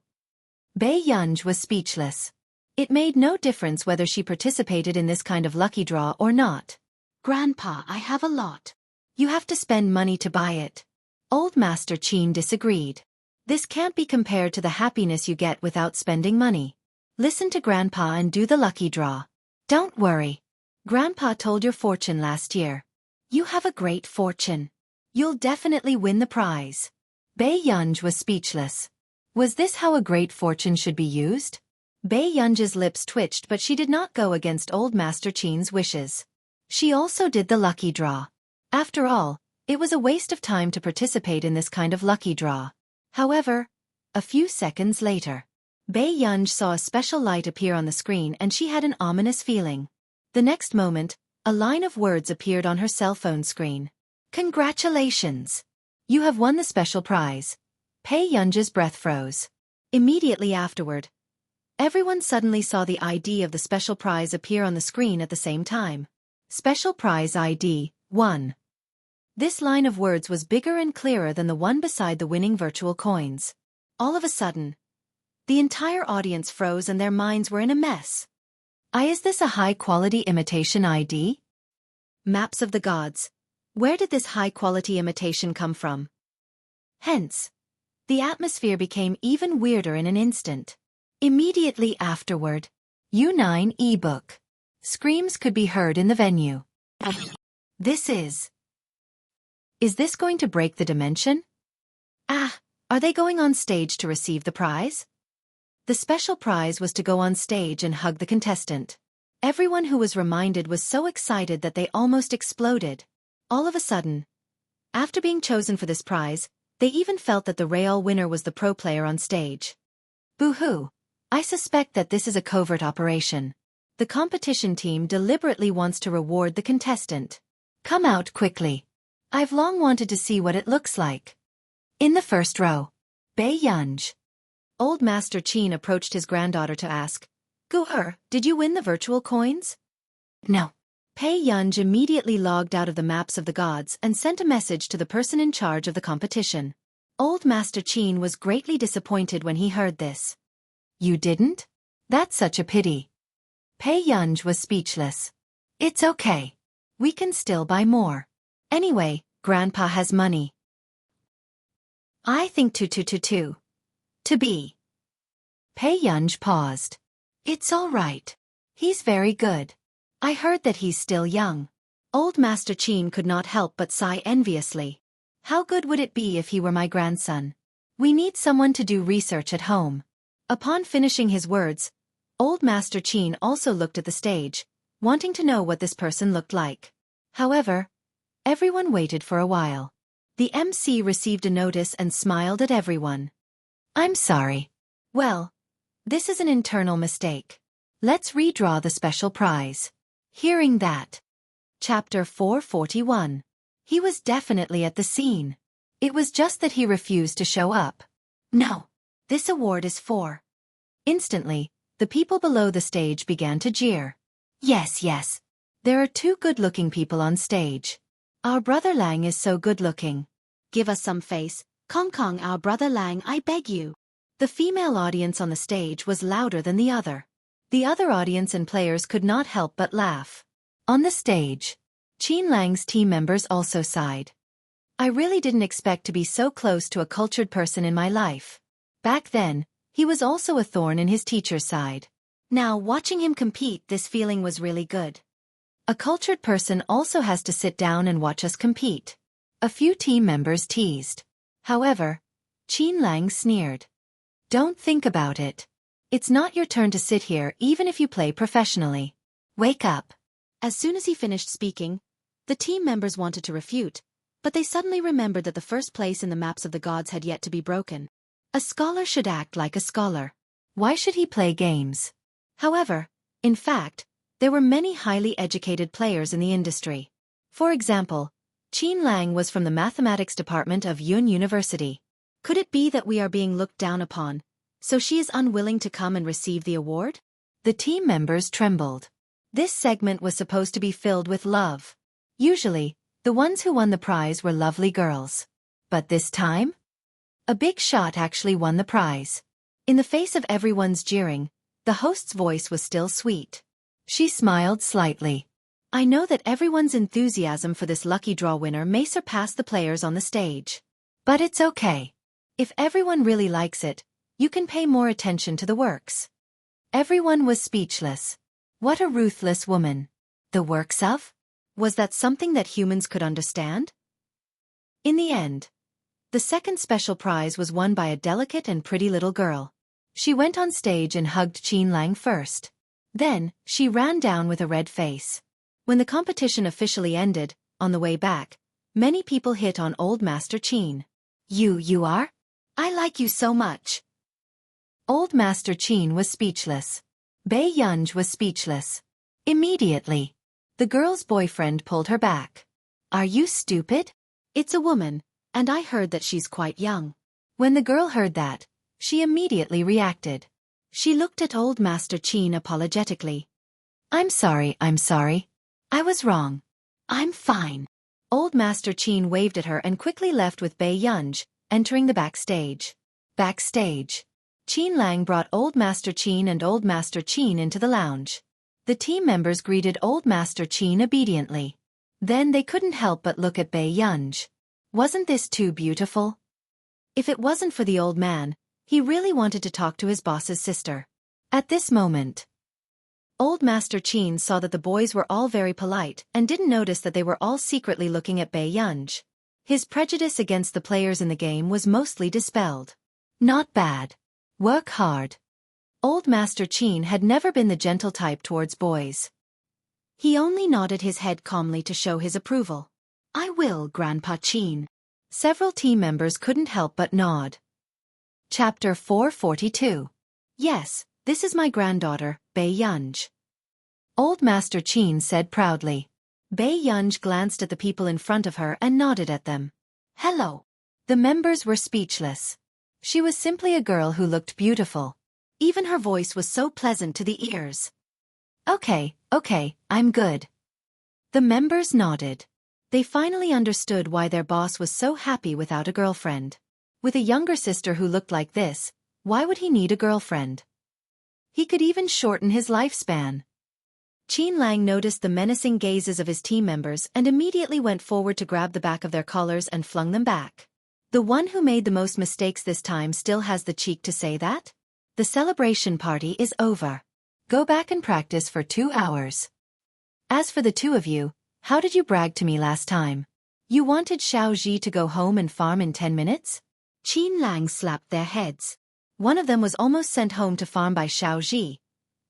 Bai Yunj was speechless. It made no difference whether she participated in this kind of lucky draw or not. "Grandpa, I have a lot. You have to spend money to buy it." Old Master Qin disagreed. This can't be compared to the happiness you get without spending money. Listen to Grandpa and do the lucky draw. Don't worry. Grandpa told your fortune last year. You have a great fortune. You'll definitely win the prize. Bai Yunj was speechless. Was this how a great fortune should be used? Bai Yunj's lips twitched, but she did not go against Old Master Qin's wishes. She also did the lucky draw. After all, it was a waste of time to participate in this kind of lucky draw. However, a few seconds later, Bai Yunj saw a special light appear on the screen and she had an ominous feeling. The next moment, a line of words appeared on her cell phone screen. "Congratulations! You have won the special prize." Bai Yunj's breath froze. Immediately afterward, everyone suddenly saw the ID of the special prize appear on the screen at the same time. Special prize ID 1. This line of words was bigger and clearer than the one beside the winning virtual coins. All of a sudden, the entire audience froze and their minds were in a mess. Is this a high-quality imitation ID? Maps of the gods. Where did this high-quality imitation come from? Hence, the atmosphere became even weirder in an instant. Immediately afterward, U9 ebook. Screams could be heard in the venue. This is this going to break the dimension? Are they going on stage to receive the prize? The special prize was to go on stage and hug the contestant. Everyone who was reminded was so excited that they almost exploded. All of a sudden, after being chosen for this prize, they even felt that the real winner was the pro player on stage. Boo-hoo. I suspect that this is a covert operation. The competition team deliberately wants to reward the contestant. Come out quickly. I've long wanted to see what it looks like. In the first row, Bei Yunj. Old Master Qin approached his granddaughter to ask, Gu-er, did you win the virtual coins? No. Bei Yunj immediately logged out of the maps of the gods and sent a message to the person in charge of the competition. Old Master Qin was greatly disappointed when he heard this. You didn't? That's such a pity. Bei Yunj was speechless. It's okay. We can still buy more. Anyway, Grandpa has money. I think to be. Bei Yunj paused. It's all right. He's very good. I heard that he's still young. Old Master Qin could not help but sigh enviously. How good would it be if he were my grandson? We need someone to do research at home. Upon finishing his words, Old Master Qin also looked at the stage, wanting to know what this person looked like. However, everyone waited for a while. The MC received a notice and smiled at everyone. I'm sorry. Well, this is an internal mistake. Let's redraw the special prize. Hearing that. Chapter 441. He was definitely at the scene. It was just that he refused to show up. No. This award is for. Instantly, the people below the stage began to jeer. Yes. There are two good-looking people on stage. Our brother Lang is so good-looking. Give us some face. Kong, our brother Lang, I beg you. The female audience on the stage was louder than the other. The other audience and players could not help but laugh. On the stage, Qin Lang's team members also sighed. I really didn't expect to be so close to a cultured person in my life. Back then, he was also a thorn in his teacher's side. Now, watching him compete, this feeling was really good. A cultured person also has to sit down and watch us compete. A few team members teased. However, Qin Lang sneered. Don't think about it. It's not your turn to sit here even if you play professionally. Wake up. As soon as he finished speaking, the team members wanted to refute, but they suddenly remembered that the first place in the maps of the gods had yet to be broken. A scholar should act like a scholar. Why should he play games? However, in fact, there were many highly educated players in the industry. For example, Qin Lang was from the mathematics department of Yun University. Could it be that we are being looked down upon, so she is unwilling to come and receive the award? The team members trembled. This segment was supposed to be filled with love. Usually, the ones who won the prize were lovely girls. But this time? A big shot actually won the prize. In the face of everyone's jeering, the host's voice was still sweet. She smiled slightly. I know that everyone's enthusiasm for this lucky draw winner may surpass the players on the stage. But it's okay. If everyone really likes it, you can pay more attention to the works. Everyone was speechless. What a ruthless woman. The works of? Was that something that humans could understand? In the end, the second special prize was won by a delicate and pretty little girl. She went on stage and hugged Qin Lang first. Then, she ran down with a red face. When the competition officially ended, on the way back, many people hit on Old Master Qin. You are? I like you so much. Old Master Qin was speechless. Bei Yunj was speechless. Immediately, the girl's boyfriend pulled her back. Are you stupid? It's a woman, and I heard that she's quite young. When the girl heard that, she immediately reacted. She looked at Old Master Qin apologetically. I'm sorry. I was wrong. I'm fine. Old Master Qin waved at her and quickly left with Bei Yunj, entering the backstage. Backstage, Qin Lang brought Old Master Qin and Old Master Qin into the lounge. The team members greeted Old Master Qin obediently. Then they couldn't help but look at Bei Yunj. Wasn't this too beautiful? If it wasn't for the old man, he really wanted to talk to his boss's sister. At this moment, Old Master Qin saw that the boys were all very polite and didn't notice that they were all secretly looking at Bei Yunj. His prejudice against the players in the game was mostly dispelled. Not bad. Work hard. Old Master Qin had never been the gentle type towards boys. He only nodded his head calmly to show his approval. I will, Grandpa Qin. Several team members couldn't help but nod. Chapter 442. Yes, this is my granddaughter, Bei Yunj. Old Master Qin said proudly. Bei Yunj glanced at the people in front of her and nodded at them. Hello. The members were speechless. She was simply a girl who looked beautiful. Even her voice was so pleasant to the ears. Okay, I'm good. The members nodded. They finally understood why their boss was so happy without a girlfriend. With a younger sister who looked like this, why would he need a girlfriend? He could even shorten his lifespan. Qin Lang noticed the menacing gazes of his team members and immediately went forward to grab the back of their collars and flung them back. The one who made the most mistakes this time still has the cheek to say that? The celebration party is over. Go back and practice for 2 hours. As for the two of you, how did you brag to me last time? You wanted Xiao Ji to go home and farm in 10 minutes? Qin Lang slapped their heads. One of them was almost sent home to farm by Xiao Ji,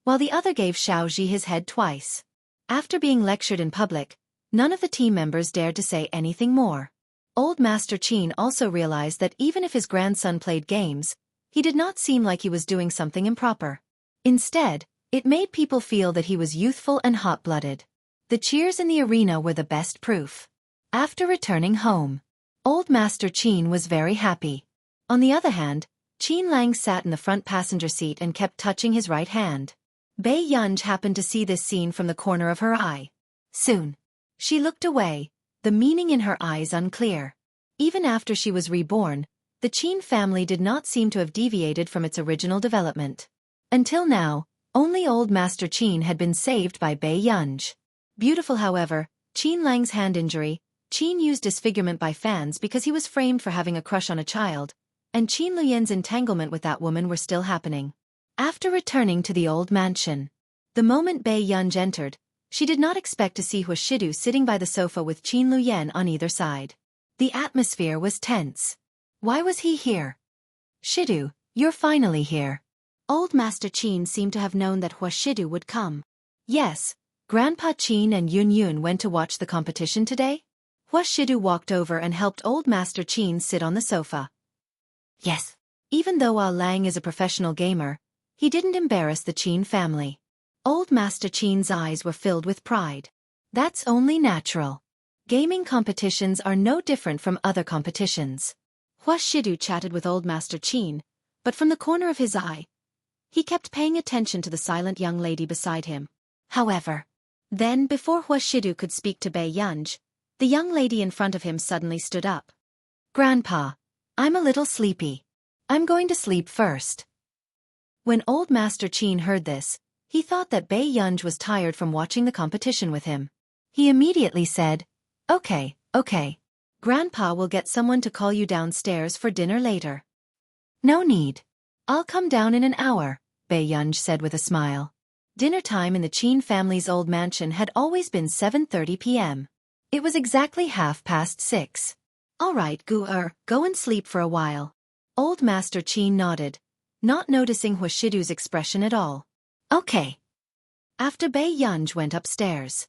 while the other gave Xiao Ji his head twice. After being lectured in public, none of the team members dared to say anything more. Old Master Qin also realized that even if his grandson played games, he did not seem like he was doing something improper. Instead, it made people feel that he was youthful and hot-blooded. The cheers in the arena were the best proof. After returning home, Old Master Qin was very happy. On the other hand, Qin Lang sat in the front passenger seat and kept touching his right hand. Bei Yunj happened to see this scene from the corner of her eye. Soon, she looked away, the meaning in her eyes unclear. Even after she was reborn, the Qin family did not seem to have deviated from its original development. Until now, only Old Master Qin had been saved by Bei Yunj. Beautiful, however, Qin Lang's hand injury, Qin Yu's disfigurement by fans because he was framed for having a crush on a child, and Qin Luyan's entanglement with that woman were still happening. After returning to the old mansion, the moment Bei Yunj entered, she did not expect to see Huashidu sitting by the sofa with Qin Luyan on either side. The atmosphere was tense. Why was he here? Shidu, you're finally here. Old Master Qin seemed to have known that Huashidu would come. Yes, Grandpa Qin and Yun Yun went to watch the competition today? Huashidu walked over and helped Old Master Qin sit on the sofa. Yes. Even though Ah Lang is a professional gamer, he didn't embarrass the Qin family. Old Master Qin's eyes were filled with pride. That's only natural. Gaming competitions are no different from other competitions. Huashidu chatted with Old Master Qin, but from the corner of his eye, he kept paying attention to the silent young lady beside him. However, then before Huashidu could speak to Bei Yunj, the young lady in front of him suddenly stood up. Grandpa, I'm a little sleepy. I'm going to sleep first. When Old Master Qin heard this, he thought that Bei Yunj was tired from watching the competition with him. He immediately said, Okay. Grandpa will get someone to call you downstairs for dinner later. No need. I'll come down in an hour, Bei Yunj said with a smile. Dinner time in the Qin family's old mansion had always been 7:30 p.m. It was exactly 6:30. All right, go and sleep for a while. Old Master Qin nodded, not noticing Huashidu's expression at all. Okay. After Bei Yunj went upstairs.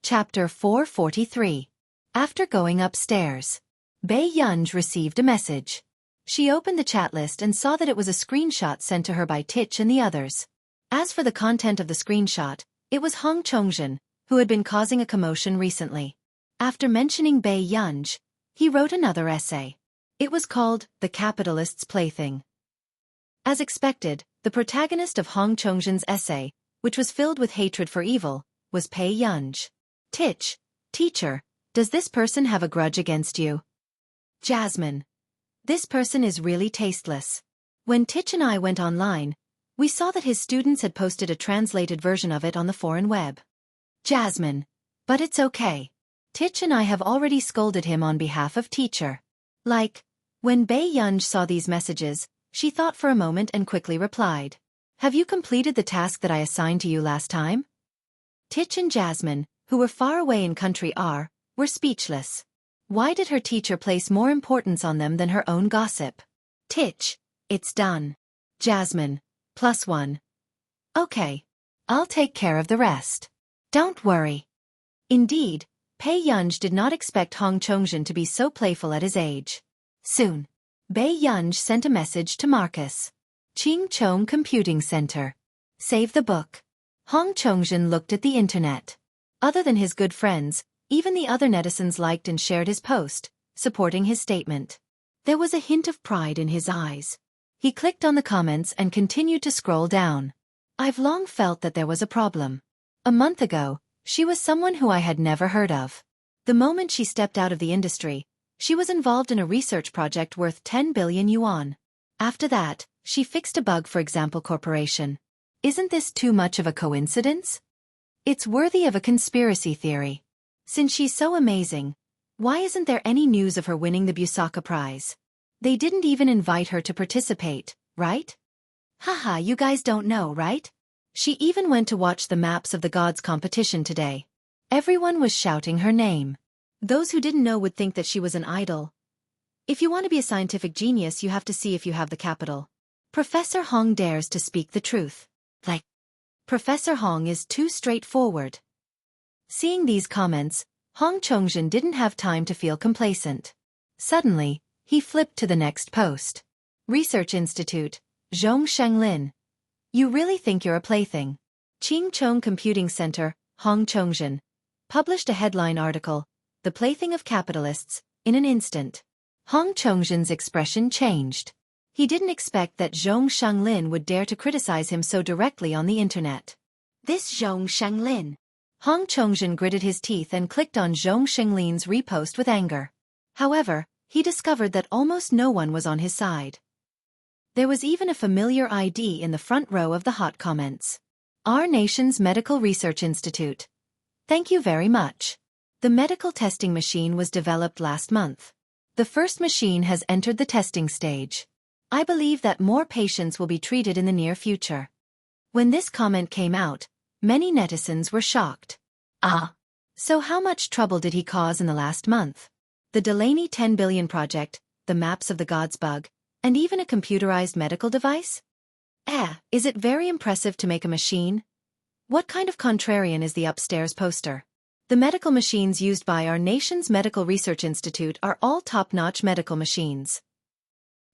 Chapter 443. After going upstairs, Bei Yunj received a message. She opened the chat list and saw that it was a screenshot sent to her by Tich and the others. As for the content of the screenshot, it was Hong Chongjin, who had been causing a commotion recently. After mentioning Bei Yunj, he wrote another essay. It was called The Capitalist's Plaything. As expected, the protagonist of Hong Chongjin's essay, which was filled with hatred for evil, was Bei Yunj. Tich, teacher, does this person have a grudge against you? Jasmine. This person is really tasteless. When Tich and I went online, We saw that his students had posted a translated version of it on the foreign web. Jasmine. But it's okay. Tich and I have already scolded him on behalf of teacher. Like, when Bei Yunj saw these messages, she thought for a moment and quickly replied. Have you completed the task that I assigned to you last time? Tich and Jasmine, who were far away in country R, were speechless. Why did her teacher place more importance on them than her own gossip? Tich. It's done. Jasmine. +1. Okay. I'll take care of the rest. Don't worry. Indeed, Pei Yunj did not expect Hong Chongjin to be so playful at his age. Soon, Bei Yunj sent a message to Marcus. Ching Chong Computing Center. Save the book. Hong Chongjin looked at the internet. Other than his good friends, even the other netizens liked and shared his post, supporting his statement. There was a hint of pride in his eyes. He clicked on the comments and continued to scroll down. I've long felt that there was a problem. A month ago, she was someone who I had never heard of. The moment she stepped out of the industry, she was involved in a research project worth 10 billion yuan. After that, she fixed a bug for Example Corporation. Isn't this too much of a coincidence? It's worthy of a conspiracy theory. Since she's so amazing, why isn't there any news of her winning the Busaka Prize? They didn't even invite her to participate, right? Haha, you guys don't know, right? She even went to watch the Maps of the Gods competition today. Everyone was shouting her name. Those who didn't know would think that she was an idol. If you want to be a scientific genius, you have to see if you have the capital. Professor Hong dares to speak the truth. Like, Professor Hong is too straightforward. Seeing these comments, Hong Chongjin didn't have time to feel complacent. Suddenly, he flipped to the next post. Research Institute, Zhongshanglin. You really think you're a plaything? Ching Chong Computing Center, Hong Chongjin, published a headline article, The Plaything of Capitalists, in an instant. Hong Chongjin's expression changed. He didn't expect that Zhongshanglin would dare to criticize him so directly on the internet. This Zhongshanglin. Hong Chongjin gritted his teeth and clicked on Zhongshanglin's repost with anger. However, he discovered that almost no one was on his side. There was even a familiar ID in the front row of the hot comments. Our nation's Medical Research Institute. Thank you very much. The medical testing machine was developed last month. The first machine has entered the testing stage. I believe that more patients will be treated in the near future. When this comment came out, many netizens were shocked. So how much trouble did he cause in the last month? The Delaney 10 billion project, the Maps of the Gods bug, and even a computerized medical device? Is it very impressive to make a machine? What kind of contrarian is the upstairs poster? The medical machines used by our nation's Medical Research Institute are all top-notch medical machines.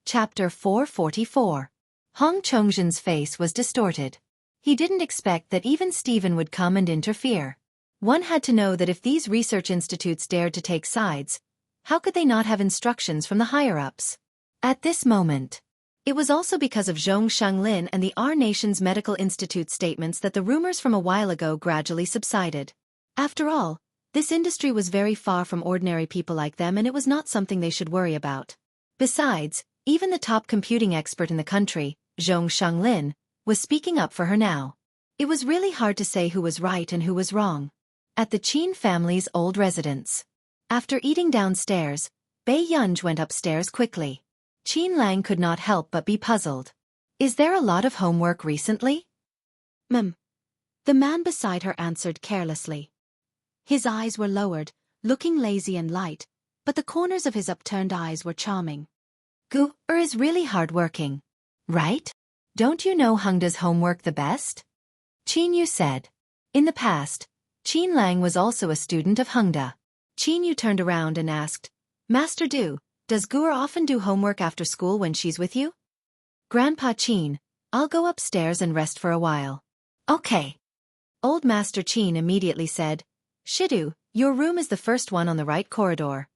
Chapter 444. Hong Chongjin's face was distorted. He didn't expect that even Stephen would come and interfere. One had to know that if these research institutes dared to take sides, how could they not have instructions from the higher-ups? At this moment, it was also because of Zhongshanglin and the Our Nation's Medical Institute statements that the rumors from a while ago gradually subsided. After all, this industry was very far from ordinary people like them, and it was not something they should worry about. Besides, even the top computing expert in the country, Zhongshanglin, was speaking up for her now. It was really hard to say who was right and who was wrong. At the Qin family's old residence. After eating downstairs, Bei Yunj went upstairs quickly. Qin Lang could not help but be puzzled. Is there a lot of homework recently? The man beside her answered carelessly. His eyes were lowered, looking lazy and light, but the corners of his upturned eyes were charming. Gu is really hard-working, right? Don't you know Hengda's homework the best? Qin Yu said. In the past, Qin Lang was also a student of Hengda. Qin Yu turned around and asked, Master Du, does Gu often do homework after school when she's with you? Grandpa Qin, I'll go upstairs and rest for a while. Okay. Old Master Qin immediately said, Shidu, your room is the first one on the right corridor.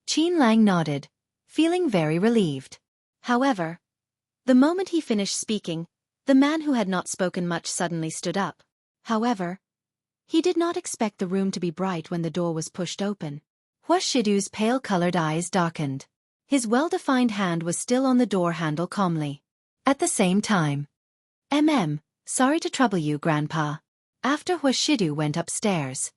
Qin Lang nodded, feeling very relieved. However, the moment he finished speaking, the man who had not spoken much suddenly stood up. However, he did not expect the room to be bright when the door was pushed open. Hua Shidu's pale-colored eyes darkened. His well-defined hand was still on the door handle calmly. At the same time, Sorry to trouble you, Grandpa. After Wuxia went upstairs,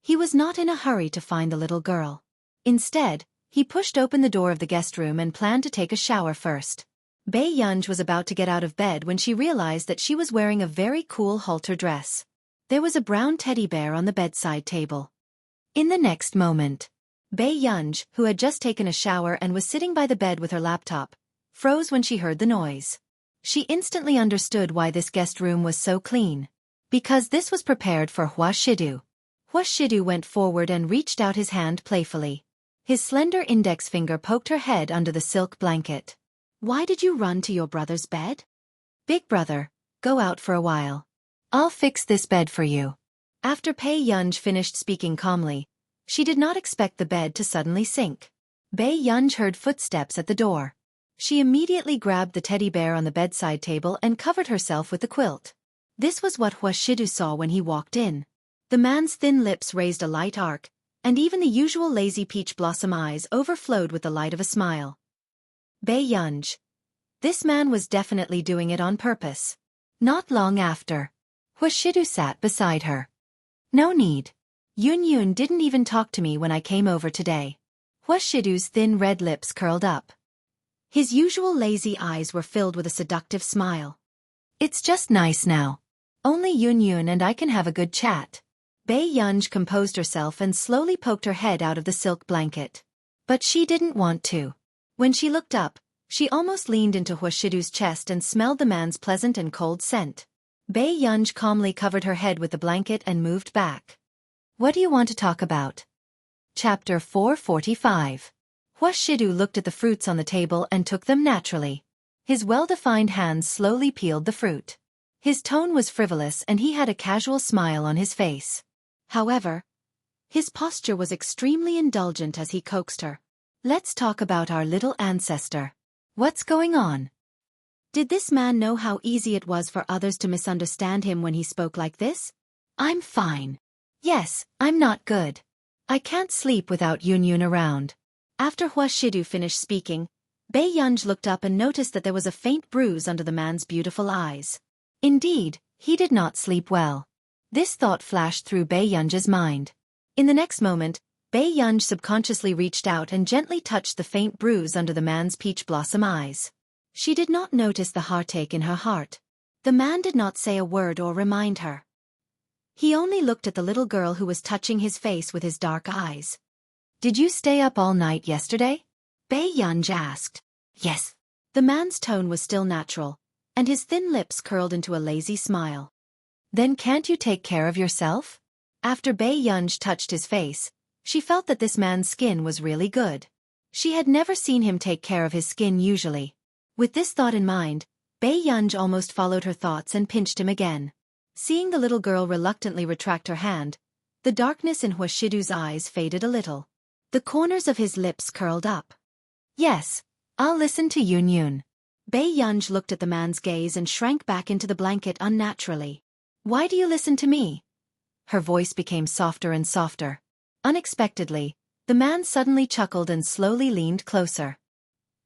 he was not in a hurry to find the little girl. Instead, he pushed open the door of the guest room and planned to take a shower first. Bei Yunj was about to get out of bed when she realized that she was wearing a very cool halter dress. There was a brown teddy bear on the bedside table. In the next moment, Bei Yunj, who had just taken a shower and was sitting by the bed with her laptop, froze when she heard the noise. She instantly understood why this guest room was so clean. Because this was prepared for Wuxia. Wuxia went forward and reached out his hand playfully. His slender index finger poked her head under the silk blanket. Why did you run to your brother's bed? Big brother, go out for a while. I'll fix this bed for you. After Bei Yunj finished speaking calmly, she did not expect the bed to suddenly sink. Bei Yunj heard footsteps at the door. She immediately grabbed the teddy bear on the bedside table and covered herself with the quilt. This was what Wuxia saw when he walked in. The man's thin lips raised a light arc, and even the usual lazy peach blossom eyes overflowed with the light of a smile. Bei Yunj. This man was definitely doing it on purpose. Not long after, Wuxia sat beside her. No need. Yun didn't even talk to me when I came over today. Wuxia's thin red lips curled up. His usual lazy eyes were filled with a seductive smile. It's just nice now. Only Yun and I can have a good chat. Bei Yunj composed herself and slowly poked her head out of the silk blanket. But she didn't want to. When she looked up, she almost leaned into Wuxia's chest and smelled the man's pleasant and cold scent. Bei Yunj calmly covered her head with the blanket and moved back. What do you want to talk about? Chapter 445. Wuxia looked at the fruits on the table and took them naturally. His well-defined hands slowly peeled the fruit. His tone was frivolous and he had a casual smile on his face. However, his posture was extremely indulgent as he coaxed her. Let's talk about our little ancestor. What's going on? Did this man know how easy it was for others to misunderstand him when he spoke like this? I'm fine. Yes, I'm not good. I can't sleep without Yun around. After Wuxia finished speaking, Bei Yunj looked up and noticed that there was a faint bruise under the man's beautiful eyes. Indeed, he did not sleep well. This thought flashed through Bei Yunj's mind. In the next moment, Bei Yunj subconsciously reached out and gently touched the faint bruise under the man's peach blossom eyes. She did not notice the heartache in her heart. The man did not say a word or remind her. He only looked at the little girl who was touching his face with his dark eyes. Did you stay up all night yesterday? Bei Yunj asked. Yes. The man's tone was still natural, and his thin lips curled into a lazy smile. Then can't you take care of yourself? After Bei Yunj touched his face, she felt that this man's skin was really good. She had never seen him take care of his skin usually. With this thought in mind, Bei Yunj almost followed her thoughts and pinched him again. Seeing the little girl reluctantly retract her hand, the darkness in Wuxia's eyes faded a little. The corners of his lips curled up. Yes, I'll listen to Yun. Bei Yunj looked at the man's gaze and shrank back into the blanket unnaturally. Why do you listen to me? Her voice became softer and softer. Unexpectedly, the man suddenly chuckled and slowly leaned closer.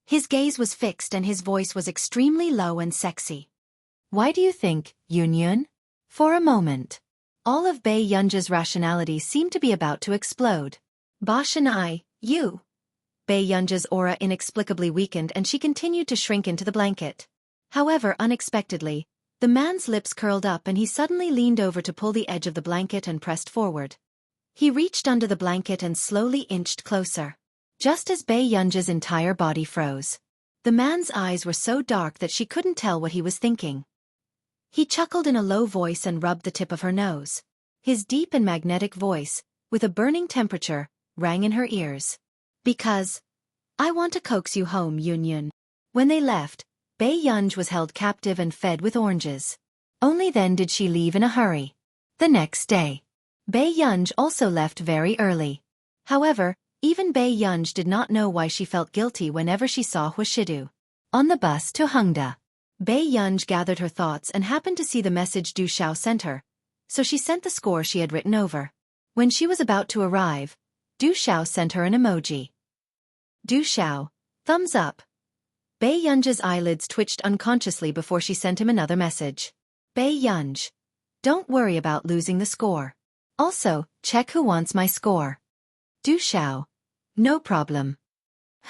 His gaze was fixed and his voice was extremely low and sexy. Why do you think, Yun? For a moment, all of Bei Yunj's rationality seemed to be about to explode. You. Bei Yunj's aura inexplicably weakened and she continued to shrink into the blanket. However, unexpectedly, the man's lips curled up and he suddenly leaned over to pull the edge of the blanket and pressed forward. He reached under the blanket and slowly inched closer. Just as Bei Yunj's entire body froze. The man's eyes were so dark that she couldn't tell what he was thinking. He chuckled in a low voice and rubbed the tip of her nose. His deep and magnetic voice, with a burning temperature, rang in her ears. Because I want to coax you home, Yun. When they left, Bei Yunj was held captive and fed with oranges. Only then did she leave in a hurry. The next day, Bei Yunj also left very early. However, even Bei Yunj did not know why she felt guilty whenever she saw Wuxia. On the bus to Hengda, Bei Yunj gathered her thoughts and happened to see the message Du Xiao sent her, so she sent the score she had written over. When she was about to arrive, Du Xiao sent her an emoji. Du Xiao, thumbs up. Bei Yunji's eyelids twitched unconsciously before she sent him another message. Bei Yunji. Don't worry about losing the score. Also, check who wants my score. Du Xiao. No problem.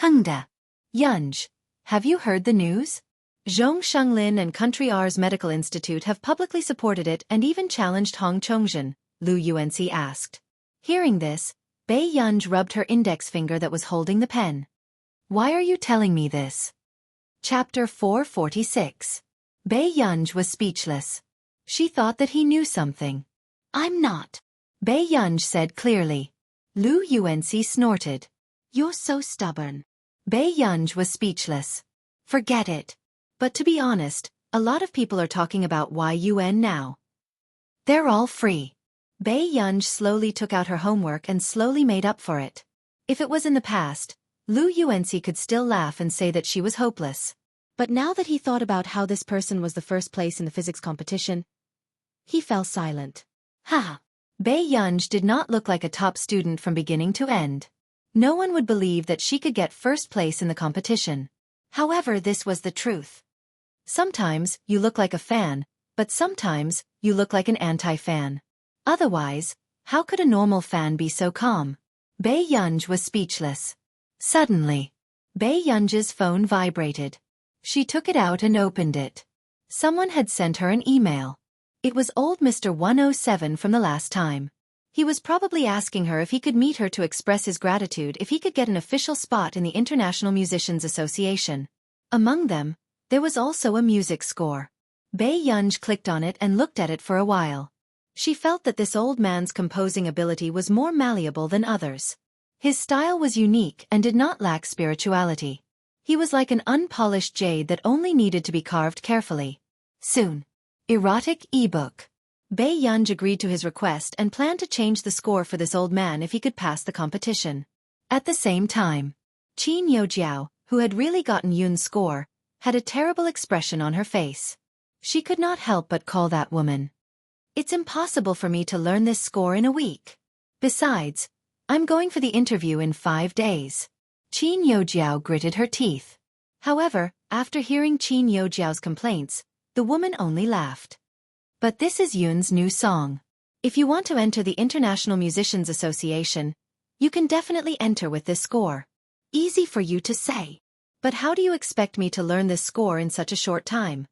Hengda. Yunji. Have you heard the news? Zhong Shenglin and Country R's Medical Institute have publicly supported it and even challenged Hong Chongzhen, Lu Yuanci asked. Hearing this, Bei Yunji rubbed her index finger that was holding the pen. Why are you telling me this? Chapter 446. Bei Yunji was speechless. She thought that he knew something. I'm not. Bei Yunji said clearly. Lu Yuanci snorted. You're so stubborn. Bei Yunji was speechless. Forget it. But to be honest, a lot of people are talking about Yuan now. They're all free. Bei Yunji slowly took out her homework and slowly made up for it. If it was in the past, Lu Yuanci could still laugh and say that she was hopeless. But now that he thought about how this person was the first place in the physics competition, he fell silent. Ha! Bei Yunji did not look like a top student from beginning to end. No one would believe that she could get first place in the competition. However, this was the truth. Sometimes, you look like a fan, but sometimes, you look like an anti-fan. Otherwise, how could a normal fan be so calm? Bei Yunji was speechless. Suddenly, Bei Yunji's phone vibrated. She took it out and opened it. Someone had sent her an email. It was old Mr. 107 from the last time. He was probably asking her if he could meet her to express his gratitude if he could get an official spot in the International Musicians Association. Among them, there was also a music score. Bei Yunji clicked on it and looked at it for a while. She felt that this old man's composing ability was more malleable than others. His style was unique and did not lack spirituality. He was like an unpolished jade that only needed to be carved carefully. Soon. Erotic ebook. Bei Yunji agreed to his request and planned to change the score for this old man if he could pass the competition. At the same time, Qin Youjiao, who had really gotten Yun's score, had a terrible expression on her face. She could not help but call that woman. It's impossible for me to learn this score in a week. Besides, I'm going for the interview in 5 days. Qin Youjiao gritted her teeth. However, after hearing Qin Youjiao's complaints, the woman only laughed. But this is Yun's new song. If you want to enter the International Musicians Association, you can definitely enter with this score. Easy for you to say. But how do you expect me to learn this score in such a short time?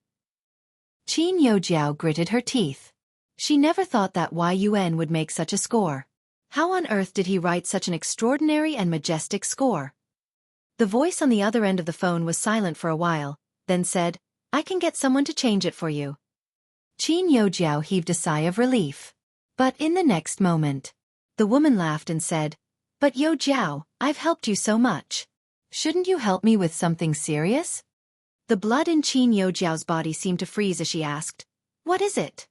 Qin Youjiao gritted her teeth. She never thought that Yuan would make such a score. How on earth did he write such an extraordinary and majestic score? The voice on the other end of the phone was silent for a while, then said, I can get someone to change it for you. Qin Youjiao heaved a sigh of relief. But in the next moment, the woman laughed and said, But Youjiao, I've helped you so much. Shouldn't you help me with something serious? The blood in Qin Youjiao's body seemed to freeze as she asked, What is it?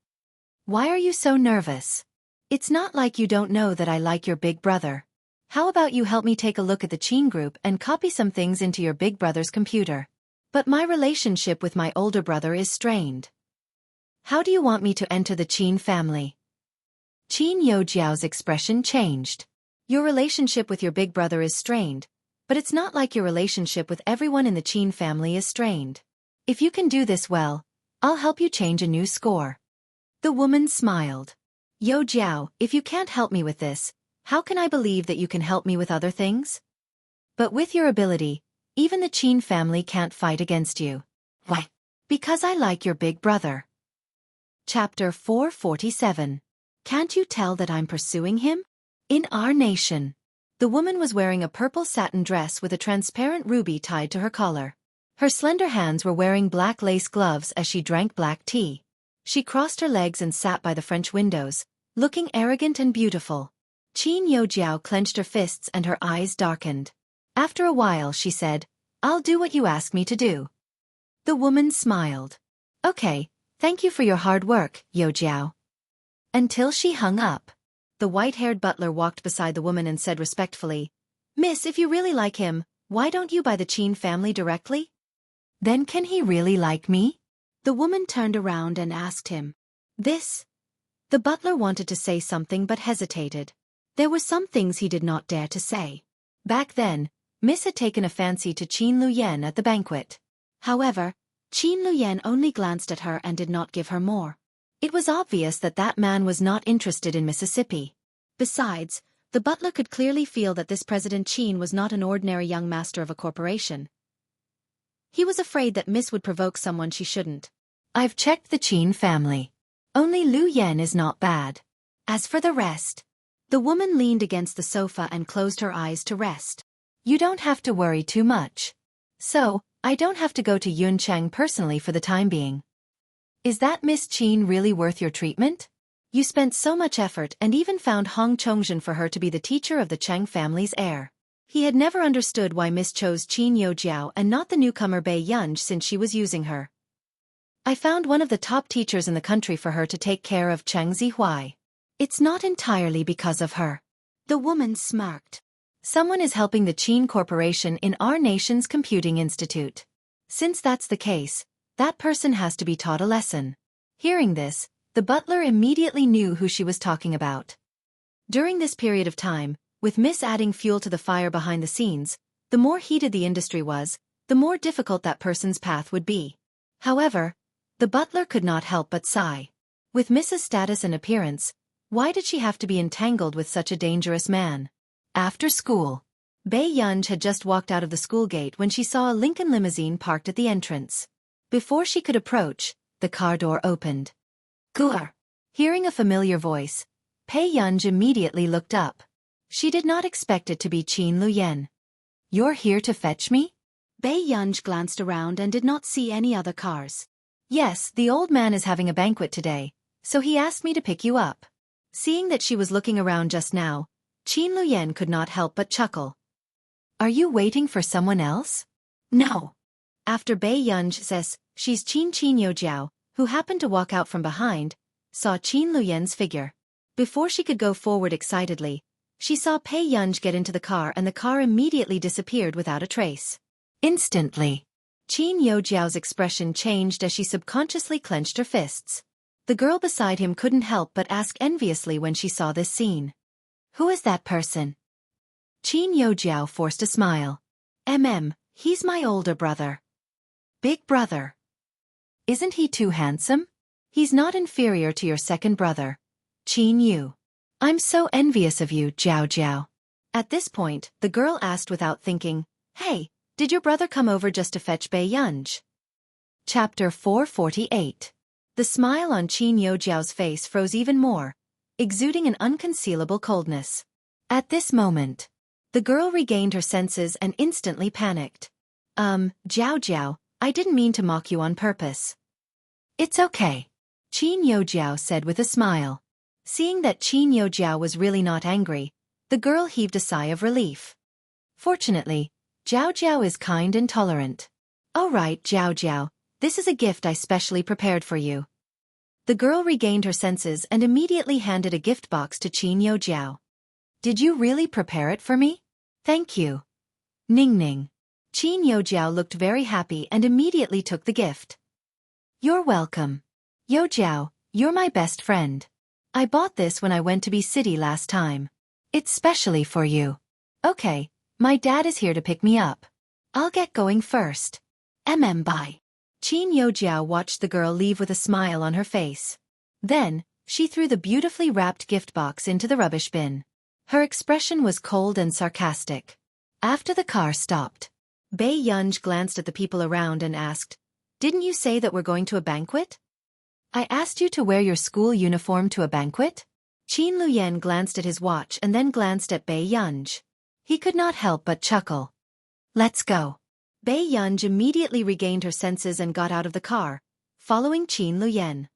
Why are you so nervous? It's not like you don't know that I like your big brother. How about you help me take a look at the Qin group and copy some things into your big brother's computer? But my relationship with my older brother is strained. How do you want me to enter the Qin family? Qin Youjiao's expression changed. Your relationship with your big brother is strained, but it's not like your relationship with everyone in the Qin family is strained. If you can do this well, I'll help you change a new score. The woman smiled. Youjiao, if you can't help me with this, how can I believe that you can help me with other things? But with your ability, even the Qin family can't fight against you. Why? Because I like your big brother. Chapter 447. Can't you tell that I'm pursuing him? In our nation. The woman was wearing a purple satin dress with a transparent ruby tied to her collar. Her slender hands were wearing black lace gloves as she drank black tea. She crossed her legs and sat by the French windows, looking arrogant and beautiful. Qin Youjiao clenched her fists and her eyes darkened. After a while she said, I'll do what you ask me to do. The woman smiled. Okay, thank you for your hard work, Youjiao. Until she hung up. The white-haired butler walked beside the woman and said respectfully, Miss, if you really like him, why don't you buy the Qin family directly? Then can he really like me? The woman turned around and asked him. This? The butler wanted to say something but hesitated. There were some things he did not dare to say. Back then, Miss had taken a fancy to Qin Luyan at the banquet. However, Qin Luyan only glanced at her and did not give her more. It was obvious that that man was not interested in Mississippi. Besides, the butler could clearly feel that this President Qin was not an ordinary young master of a corporation. He was afraid that Miss would provoke someone she shouldn't. I've checked the Qin family. Only Lu Yen is not bad. As for the rest, the woman leaned against the sofa and closed her eyes to rest. You don't have to worry too much. So, I don't have to go to Yuncheng personally for the time being. Is that Miss Qin really worth your treatment? You spent so much effort and even found Hong Chongjin for her to be the teacher of the Cheng family's heir. He had never understood why Miss chose Qin Youjiao and not the newcomer Bei Yunj since she was using her. I found one of the top teachers in the country for her to take care of Cheng Zihuai. It's not entirely because of her. The woman smirked. Someone is helping the Qin Corporation in our nation's computing institute. Since that's the case, that person has to be taught a lesson. Hearing this, the butler immediately knew who she was talking about. During this period of time, with Miss adding fuel to the fire behind the scenes, the more heated the industry was, the more difficult that person's path would be. However, the butler could not help but sigh. With Miss's status and appearance, why did she have to be entangled with such a dangerous man? After school, Bei Yunj had just walked out of the school gate when she saw a Lincoln limousine parked at the entrance. Before she could approach, the car door opened. Gur! Hearing a familiar voice, Bei Yunj immediately looked up. She did not expect it to be Qin Luyan. You're here to fetch me? Bei Yunj glanced around and did not see any other cars. Yes, the old man is having a banquet today, so he asked me to pick you up. Seeing that she was looking around just now, Qin Luyan could not help but chuckle. Are you waiting for someone else? No. After Bei Yunj says, she's Qin Youjiao, who happened to walk out from behind, saw Qin Luyan's figure. Before she could go forward excitedly, she saw Bei Yunj get into the car and the car immediately disappeared without a trace. Instantly, Qin Youjiao's expression changed as she subconsciously clenched her fists. The girl beside him couldn't help but ask enviously when she saw this scene. Who is that person? Qin Youjiao forced a smile. He's my older brother. Big brother. Isn't he too handsome? He's not inferior to your second brother, Qin Yu. I'm so envious of you, Jiao Jiao. At this point, the girl asked without thinking, Hey, did your brother come over just to fetch Bei Yunj? Chapter 448. The smile on Qin Youjiao's face froze even more, exuding an unconcealable coldness. At this moment, the girl regained her senses and instantly panicked. Jiao Jiao, I didn't mean to mock you on purpose. It's okay, Qin Youjiao said with a smile. Seeing that Qin Youjiao was really not angry, the girl heaved a sigh of relief. Fortunately, Jiao Jiao is kind and tolerant. All right, Jiao Jiao, this is a gift I specially prepared for you. The girl regained her senses and immediately handed a gift box to Qin Youjiao. Did you really prepare it for me? Thank you. Ning Ning. Qin Youjiao looked very happy and immediately took the gift. You're welcome. Youjiao, you're my best friend. I bought this when I went to B City last time. It's specially for you. Okay, my dad is here to pick me up. I'll get going first. Bye. Qin Youjiao watched the girl leave with a smile on her face. Then, she threw the beautifully wrapped gift box into the rubbish bin. Her expression was cold and sarcastic. After the car stopped, Bei Yunj glanced at the people around and asked, Didn't you say that we're going to a banquet? I asked you to wear your school uniform to a banquet? Qin Luyan glanced at his watch and then glanced at Bei Yunj. He could not help but chuckle. Let's go. Bei Yunj immediately regained her senses and got out of the car, following Qin Luyan.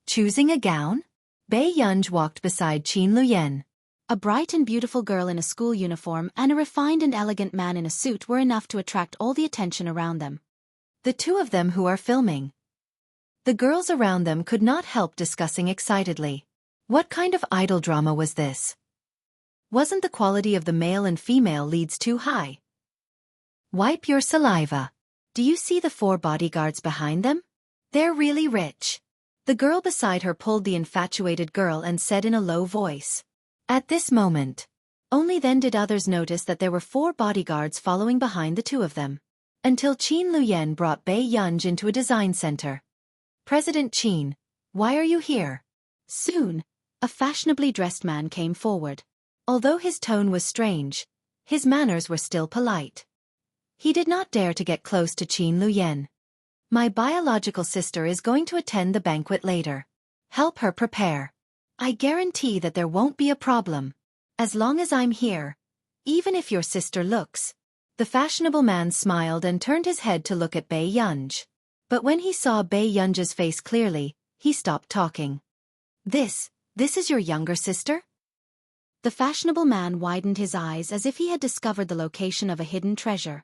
Choosing a gown? Bei Yunj walked beside Qin Luyan. A bright and beautiful girl in a school uniform and a refined and elegant man in a suit were enough to attract all the attention around them. The two of them who are filming. The girls around them could not help discussing excitedly. What kind of idol drama was this? Wasn't the quality of the male and female leads too high? Wipe your saliva. Do you see the 4 bodyguards behind them? They're really rich. The girl beside her pulled the infatuated girl and said in a low voice. At this moment, only then did others notice that there were 4 bodyguards following behind the two of them. until Qin Luyan brought Bei Yunj into a design center. "President Qin, why are you here?" Soon, a fashionably dressed man came forward. Although his tone was strange, his manners were still polite. He did not dare to get close to Qin Luyan. "My biological sister is going to attend the banquet later. Help her prepare. I guarantee that there won't be a problem. As long as I'm here, even if your sister looks." The fashionable man smiled and turned his head to look at Bei Yunj. But when he saw Bei Yunj's face clearly, he stopped talking. This is your younger sister?" The fashionable man widened his eyes as if he had discovered the location of a hidden treasure.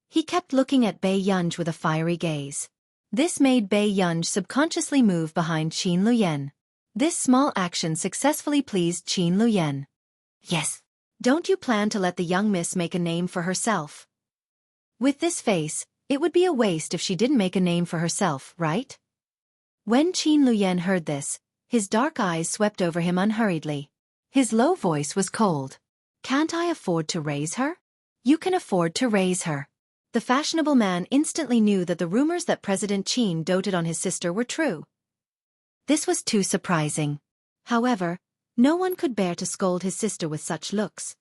He kept looking at Bei Yunj with a fiery gaze. This made Bei Yunj subconsciously move behind Qin Luyan. This small action successfully pleased Qin Luyan. "Yes. Don't you plan to let the young miss make a name for herself? With this face, it would be a waste if she didn't make a name for herself, right?" When Qin Luyan heard this, his dark eyes swept over him unhurriedly. His low voice was cold. "Can't I afford to raise her?" "You can afford to raise her." The fashionable man instantly knew that the rumors that President Qin doted on his sister were true. This was too surprising. However, no one could bear to scold his sister with such looks.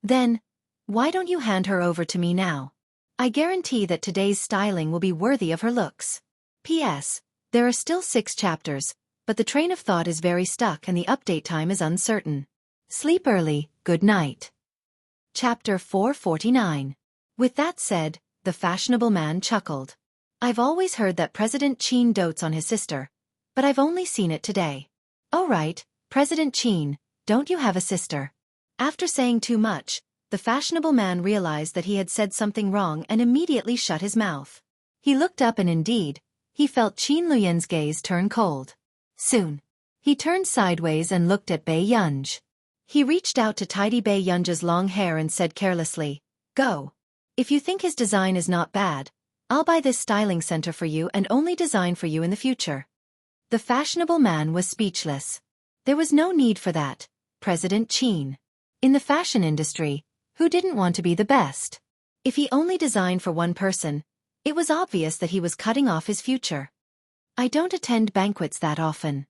"Then, why don't you hand her over to me now? I guarantee that today's styling will be worthy of her looks. P.S. There are still 6 chapters, but the train of thought is very stuck and the update time is uncertain. Sleep early, good night." Chapter 449. With that said, the fashionable man chuckled. "I've always heard that President Qin dotes on his sister, but I've only seen it today." "Oh right, President Qin, don't you have a sister?" After saying too much, the fashionable man realized that he had said something wrong and immediately shut his mouth. He looked up and indeed, he felt Qin Luyan's gaze turn cold. Soon, he turned sideways and looked at Bei Yunj. He reached out to tidy Bei Yunj's long hair and said carelessly, "Go. If you think his design is not bad, I'll buy this styling center for you and only design for you in the future." The fashionable man was speechless. There was no need for that, President Qin. In the fashion industry, who didn't want to be the best? If he only designed for one person, it was obvious that he was cutting off his future. "I don't attend banquets that often."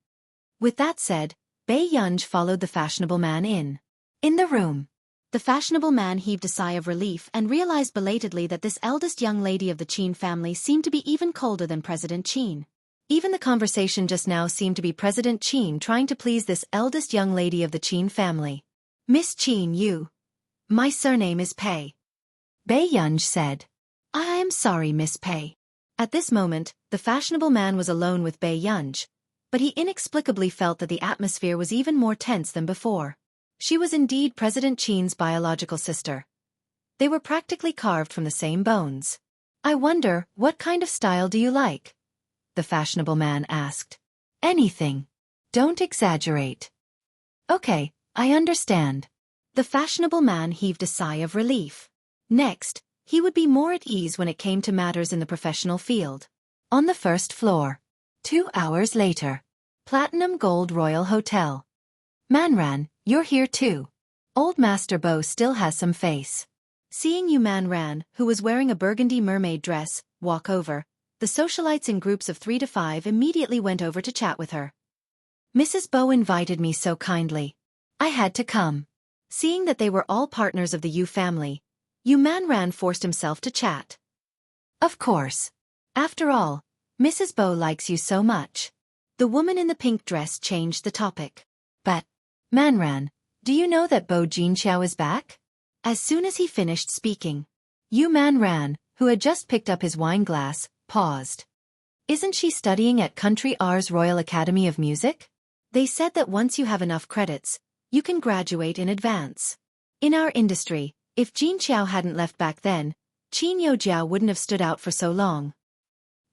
With that said, Bei Yunj followed the fashionable man in. In the room, the fashionable man heaved a sigh of relief and realized belatedly that this eldest young lady of the Qin family seemed to be even colder than President Qin. Even the conversation just now seemed to be President Qin trying to please this eldest young lady of the Qin family. "Miss Qin, my surname is Pei," Bei Yunj said. "I am sorry, Miss Pei." At this moment, the fashionable man was alone with Bei Yunj, but he inexplicably felt that the atmosphere was even more tense than before. She was indeed President Qin's biological sister. They were practically carved from the same bones. "I wonder, what kind of style do you like?" the fashionable man asked. "Anything. Don't exaggerate." "Okay, I understand." The fashionable man heaved a sigh of relief. Next, he would be more at ease when it came to matters in the professional field. On the first floor. 2 hours later. Platinum Gold Royal Hotel. "Manran, you're here too." Old Master Bo still has some face. Seeing Yu Manran, who was wearing a burgundy mermaid dress, walk over, the socialites in groups of 3 to 5 immediately went over to chat with her. "Mrs. Bo invited me so kindly. I had to come." Seeing that they were all partners of the Yu family, Yu Manran forced himself to chat. "Of course. After all, Mrs. Bo likes you so much." The woman in the pink dress changed the topic. "But, Manran, do you know that Bo Jinxiao is back?" As soon as he finished speaking, Yu Manran, who had just picked up his wine glass, paused. "Isn't she studying at Country R's Royal Academy of Music? They said that once you have enough credits, you can graduate in advance. In our industry, if Jin Xiao hadn't left back then, Qin Yojiao wouldn't have stood out for so long."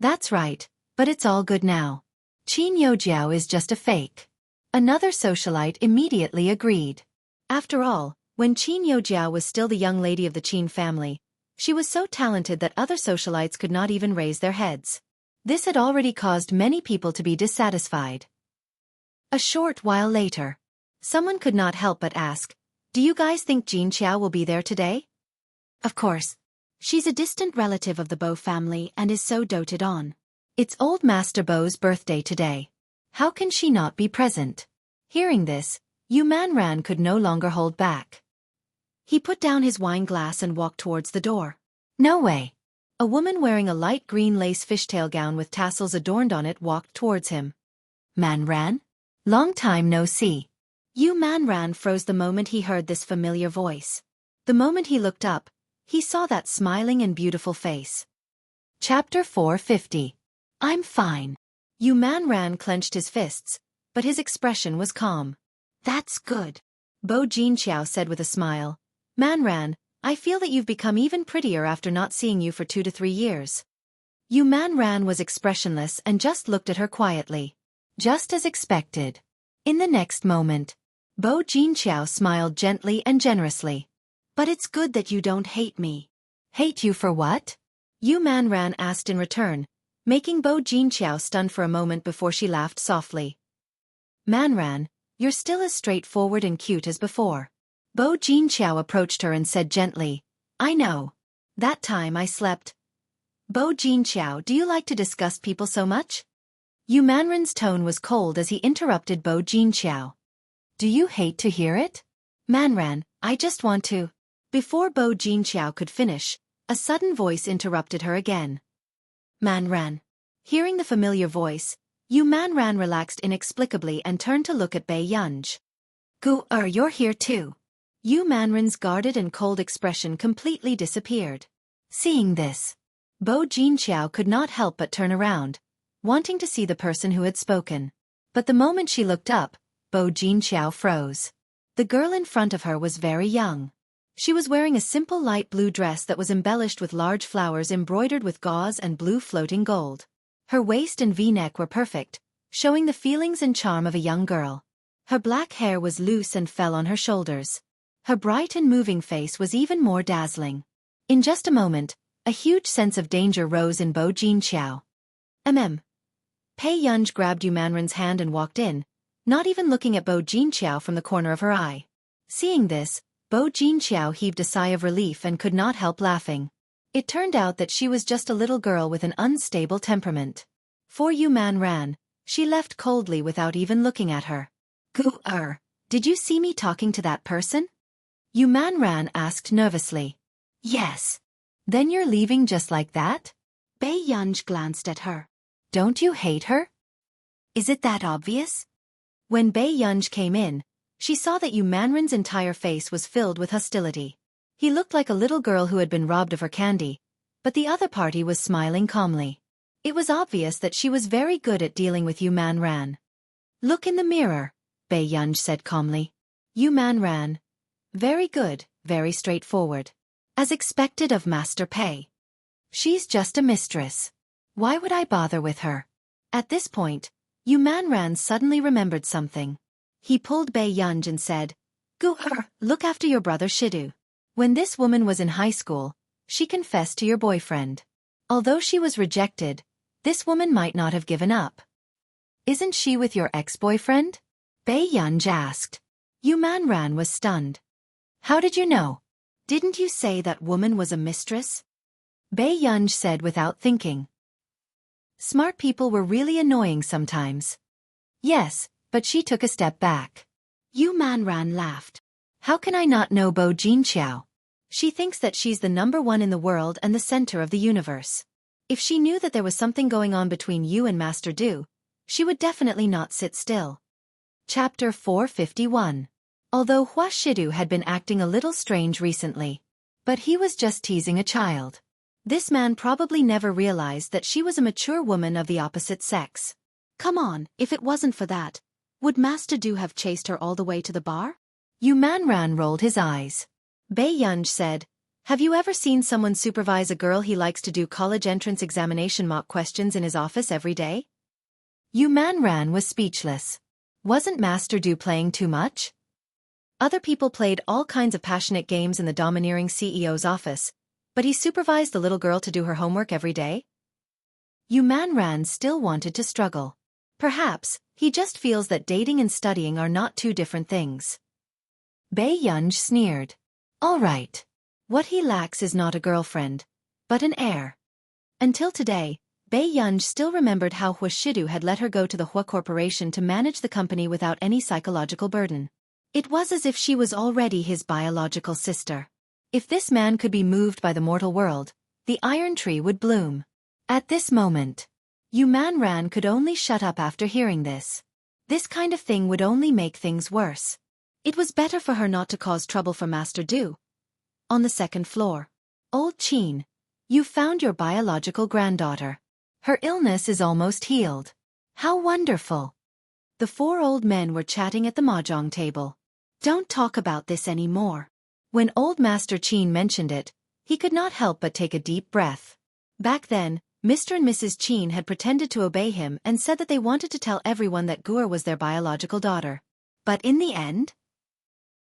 "That's right, but it's all good now. Qin Yojiao is just a fake." Another socialite immediately agreed. After all, when Qin Yojiao was still the young lady of the Qin family, she was so talented that other socialites could not even raise their heads. This had already caused many people to be dissatisfied. A short while later, someone could not help but ask, "Do you guys think Jin Xiao will be there today?" "Of course. She's a distant relative of the Bo family and is so doted on. It's old Master Bo's birthday today. How can she not be present? Hearing this, Yu Manran could no longer hold back. He put down his wine glass and walked towards the door. No way. A woman wearing a light green lace fishtail gown with tassels adorned on it walked towards him. Manran? Long time no see. Yu Manran froze the moment he heard this familiar voice. The moment he looked up, he saw that smiling and beautiful face. Chapter 450. I'm fine. Yu Manran clenched his fists, but his expression was calm. That's good. Bo Jinqiao said with a smile. Manran, I feel that you've become even prettier after not seeing you for 2 to 3 years. Yu Manran was expressionless and just looked at her quietly. Just as expected. In the next moment, Bo Jinqiao smiled gently and generously. But it's good that you don't hate me. Hate you for what? Yu Manran asked in return, making Bo Jinqiao stunned for a moment before she laughed softly. Manran, you're still as straightforward and cute as before. Bo Jinqiao approached her and said gently, I know. That time I slept. Bo Jinqiao, do you like to disgust people so much? Yu Manran's tone was cold as he interrupted Bo Jinqiao. Do you hate to hear it? Manran, I just want to. Before Bo Jinqiao could finish, a sudden voice interrupted her again. Manran. Hearing the familiar voice, Yu Manran relaxed inexplicably and turned to look at Bei Yunj. You're here too. Yu Manran's guarded and cold expression completely disappeared. Seeing this, Bo Jinqiao could not help but turn around, wanting to see the person who had spoken. But the moment she looked up, Bo Jinqiao froze. The girl in front of her was very young. She was wearing a simple light blue dress that was embellished with large flowers embroidered with gauze and blue floating gold. Her waist and V-neck were perfect, showing the feelings and charm of a young girl. Her black hair was loose and fell on her shoulders. Her bright and moving face was even more dazzling. In just a moment, a huge sense of danger rose in Bo Jinqiao. Pei Yunj grabbed Yu Manran's hand and walked in, not even looking at Bo Jinqiao from the corner of her eye. Seeing this, Bo Jinqiao heaved a sigh of relief and could not help laughing. It turned out that she was just a little girl with an unstable temperament. For Yu Manran, she left coldly without even looking at her. Did you see me talking to that person? Yu Manran asked nervously. Yes. Then you're leaving just like that? Bei Yunj glanced at her. Don't you hate her? Is it that obvious? When Bei Yunj came in, she saw that Yu Manran's entire face was filled with hostility. He looked like a little girl who had been robbed of her candy, but the other party was smiling calmly. It was obvious that she was very good at dealing with Yu Manran. Look in the mirror, Bei Yunj said calmly. Yu Manran. Very good, very straightforward. As expected of Master Pei. She's just a mistress. Why would I bother with her? At this point, Yu Manran suddenly remembered something. He pulled Bei Yunj and said, Look after your brother Shidu. When this woman was in high school, she confessed to your boyfriend. Although she was rejected, this woman might not have given up. Isn't she with your ex-boyfriend? Bei Yunj asked. Yu Manran was stunned. How did you know? Didn't you say that woman was a mistress? Bei Yunj said without thinking. Smart people were really annoying sometimes. Yes, but she took a step back. Yu Manran laughed. How can I not know Bo Jinqiao? She thinks that she's the #1 in the world and the center of the universe. If she knew that there was something going on between you and Master Du, she would definitely not sit still. Chapter 451. Although Hua Shidu had been acting a little strange recently. But he was just teasing a child. This man probably never realized that she was a mature woman of the opposite sex. Come on, if it wasn't for that, would Master Du have chased her all the way to the bar? Yu Manran rolled his eyes. Bei Yunj said, Have you ever seen someone supervise a girl he likes to do college entrance examination mock questions in his office every day? Yu Manran was speechless. Wasn't Master Du playing too much? Other people played all kinds of passionate games in the domineering CEO's office, but he supervised the little girl to do her homework every day? Yu Manran still wanted to struggle. Perhaps, he just feels that dating and studying are not two different things. Bei Yunj sneered. All right. What he lacks is not a girlfriend, but an heir. Until today, Bai Yunj still remembered how Hua Shidu had let her go to the Hua Corporation to manage the company without any psychological burden. It was as if she was already his biological sister. If this man could be moved by the mortal world, the iron tree would bloom. At this moment, Yu Manran could only shut up after hearing this. This kind of thing would only make things worse. It was better for her not to cause trouble for Master Du. On the second floor. Old Qin, you found your biological granddaughter. Her illness is almost healed. How wonderful. The four old men were chatting at the mahjong table. Don't talk about this anymore. When old Master Qin mentioned it, he could not help but take a deep breath. Back then, Mr. and Mrs. Qin had pretended to obey him and said that they wanted to tell everyone that Gur was their biological daughter. But in the end,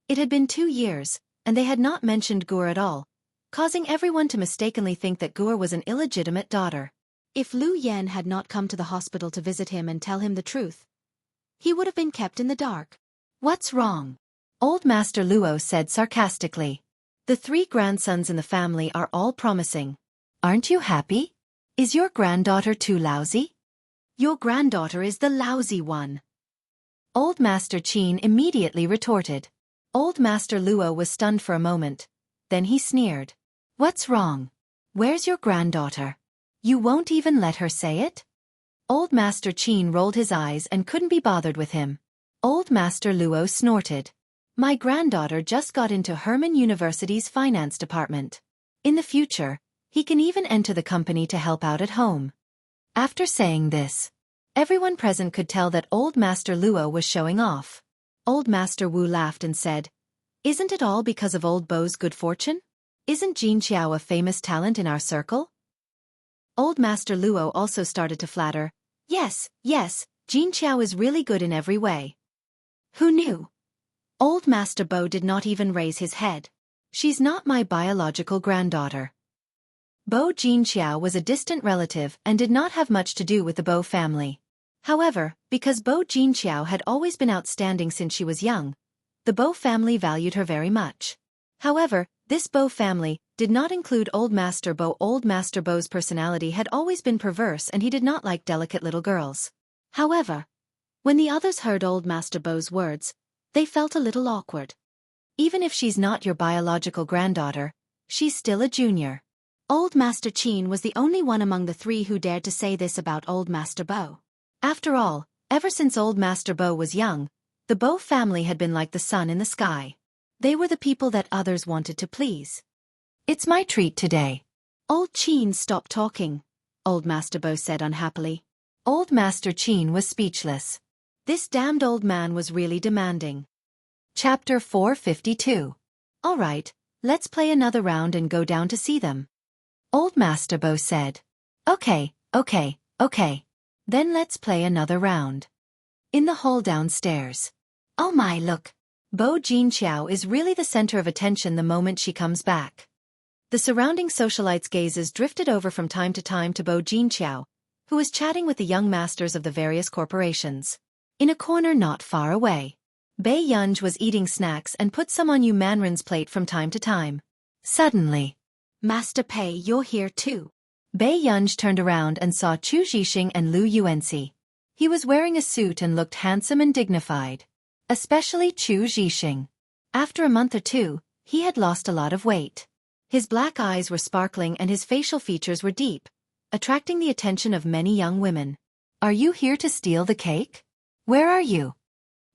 it had been 2 years, and they had not mentioned Gur at all, causing everyone to mistakenly think that Gur was an illegitimate daughter. If Lu Yan had not come to the hospital to visit him and tell him the truth, he would have been kept in the dark. What's wrong? Old Master Luo said sarcastically. The 3 grandsons in the family are all promising. Aren't you happy? Is your granddaughter too lousy? Your granddaughter is the lousy one. Old Master Qin immediately retorted. Old Master Luo was stunned for a moment. Then he sneered. What's wrong? Where's your granddaughter? You won't even let her say it? Old Master Qin rolled his eyes and couldn't be bothered with him. Old Master Luo snorted. My granddaughter just got into Herman University's finance department. In the future, he can even enter the company to help out at home. After saying this, everyone present could tell that Old Master Luo was showing off. Old Master Wu laughed and said, Isn't it all because of old Bo's good fortune? Isn't Jin Qiao a famous talent in our circle? Old Master Luo also started to flatter. Yes, Jin Qiao is really good in every way. Who knew? Old Master Bo did not even raise his head. She's not my biological granddaughter. Bo Jin Qiao was a distant relative and did not have much to do with the Bo family. However, because Bo Jin Qiao had always been outstanding since she was young, the Bo family valued her very much. However, this Bo family did not include Old Master Bo. Old Master Bo's personality had always been perverse and he did not like delicate little girls. However, when the others heard Old Master Bo's words, they felt a little awkward. Even if she's not your biological granddaughter, she's still a junior. Old Master Qin was the only one among the 3 who dared to say this about Old Master Bo. After all, ever since Old Master Bo was young, the Bo family had been like the sun in the sky. They were the people that others wanted to please. It's my treat today. Old Qin stopped talking, Old Master Bo said unhappily. Old Master Qin was speechless. This damned old man was really demanding. Chapter 452. All right, let's play another round and go down to see them. Old Master Bo said. Okay. Then let's play another round. In the hall downstairs. Oh my, look. Bo Jin Qiao is really the center of attention the moment she comes back. The surrounding socialites' gazes drifted over from time to time to Bo Jin Qiao, who was chatting with the young masters of the various corporations. In a corner not far away, Bai Yunj was eating snacks and put some on Yu Manran's plate from time to time. Suddenly, Master Pei, you're here too. Bai Yunj turned around and saw Chu Zhixing and Lu Yuanxi. He was wearing a suit and looked handsome and dignified. Especially Chu Zhixing. After a month or 2, he had lost a lot of weight. His black eyes were sparkling and his facial features were deep, attracting the attention of many young women. Are you here to steal the cake? Where are you?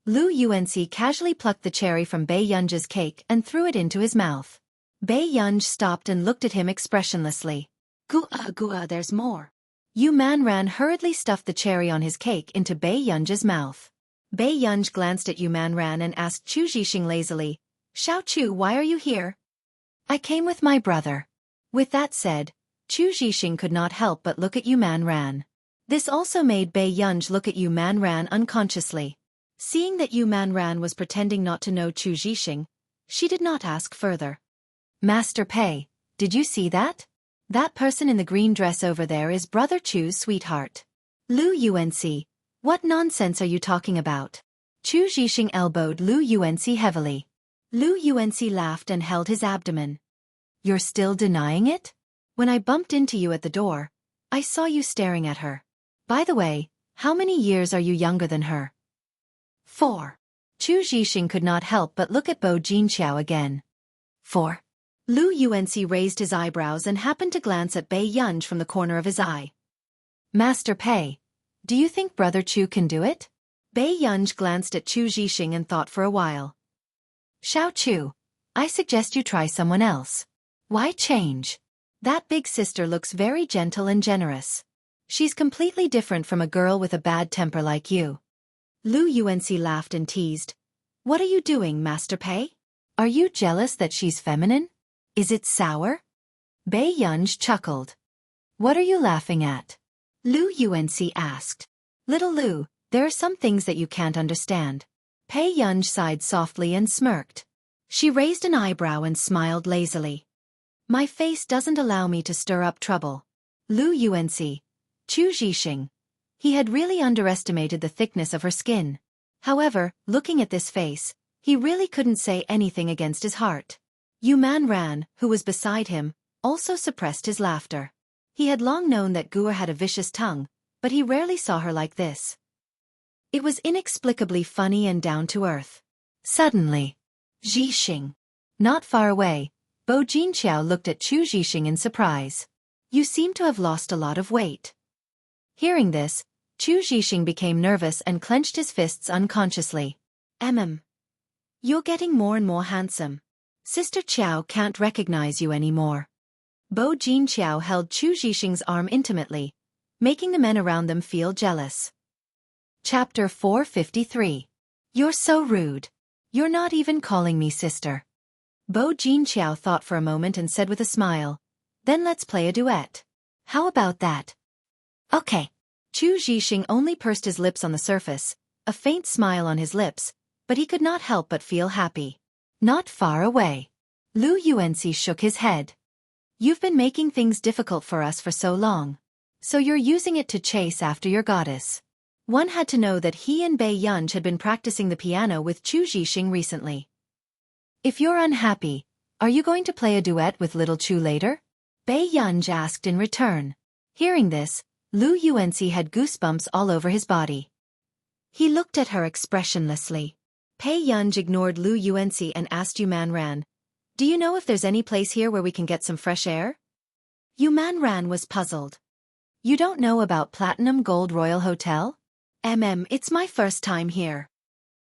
Lu Yuanxi casually plucked the cherry from Bai Yunj's cake and threw it into his mouth. Bai Yunj stopped and looked at him expressionlessly. Gua, there's more. Yu Manran hurriedly stuffed the cherry on his cake into Bai Yunj's mouth. Bai Yunj glanced at Yu Manran and asked Chu Zhixing lazily, Xiao Chu, why are you here? I came with my brother. With that said, Chu Zhixing could not help but look at Yu Manran. This also made Bai Yunj look at Yu Manran unconsciously. Seeing that Yu Manran was pretending not to know Chu Zhixing, she did not ask further. Master Pei, did you see that? That person in the green dress over there is Brother Chu's sweetheart. Lu Yuanxi, what nonsense are you talking about? Chu Zhixing elbowed Lu Yuanxi heavily. Lu Yuanxi laughed and held his abdomen. You're still denying it? When I bumped into you at the door, I saw you staring at her. By the way, how many years are you younger than her? 4. Chu Zhixing could not help but look at Bo Jinqiao again. 4. Lu Yuanci raised his eyebrows and happened to glance at Bei Yunj from the corner of his eye. Master Pei, do you think Brother Chu can do it? Bei Yunj glanced at Chu Zhixing and thought for a while. Xiao Chu, I suggest you try someone else. Why change? That big sister looks very gentle and generous. She's completely different from a girl with a bad temper like you. Lu Yuanci laughed and teased. What are you doing, Master Pei? Are you jealous that she's feminine? Is it sour? Bei Yunj chuckled. What are you laughing at? Lu Yuanci asked. Little Lu, there are some things that you can't understand. Bei Yunj sighed softly and smirked. She raised an eyebrow and smiled lazily. My face doesn't allow me to stir up trouble. Lu Yuanci, Chu Zhixing. He had really underestimated the thickness of her skin. However, looking at this face, he really couldn't say anything against his heart. Yu Manran, who was beside him, also suppressed his laughter. He had long known that Guer had a vicious tongue, but he rarely saw her like this. It was inexplicably funny and down to earth. Suddenly, Zhixing. Not far away, Bo Jinqiao looked at Chu Zhixing in surprise. You seem to have lost a lot of weight. Hearing this, Chu Zhixing became nervous and clenched his fists unconsciously. You're getting more and more handsome. Sister Qiao can't recognize you anymore. Bo Jinqiao held Chu Zhixing's arm intimately, making the men around them feel jealous. Chapter 453. You're so rude. You're not even calling me sister. Bo Jinqiao thought for a moment and said with a smile, then let's play a duet. How about that? Okay. Chu Zhixing only pursed his lips on the surface, a faint smile on his lips, but he could not help but feel happy. Not far away. Lu Yuanci shook his head. You've been making things difficult for us for so long. So you're using it to chase after your goddess. One had to know that he and Bei Yunj had been practicing the piano with Chu Zhixing recently. If you're unhappy, are you going to play a duet with little Chu later? Bei Yunj asked in return. Hearing this, Lu Yuanci had goosebumps all over his body. He looked at her expressionlessly. Bei Yunj ignored Lu Yuanci and asked Yu Manran, do you know if there's any place here where we can get some fresh air? Yu Manran was puzzled. You don't know about Platinum Gold Royal Hotel? It's my first time here.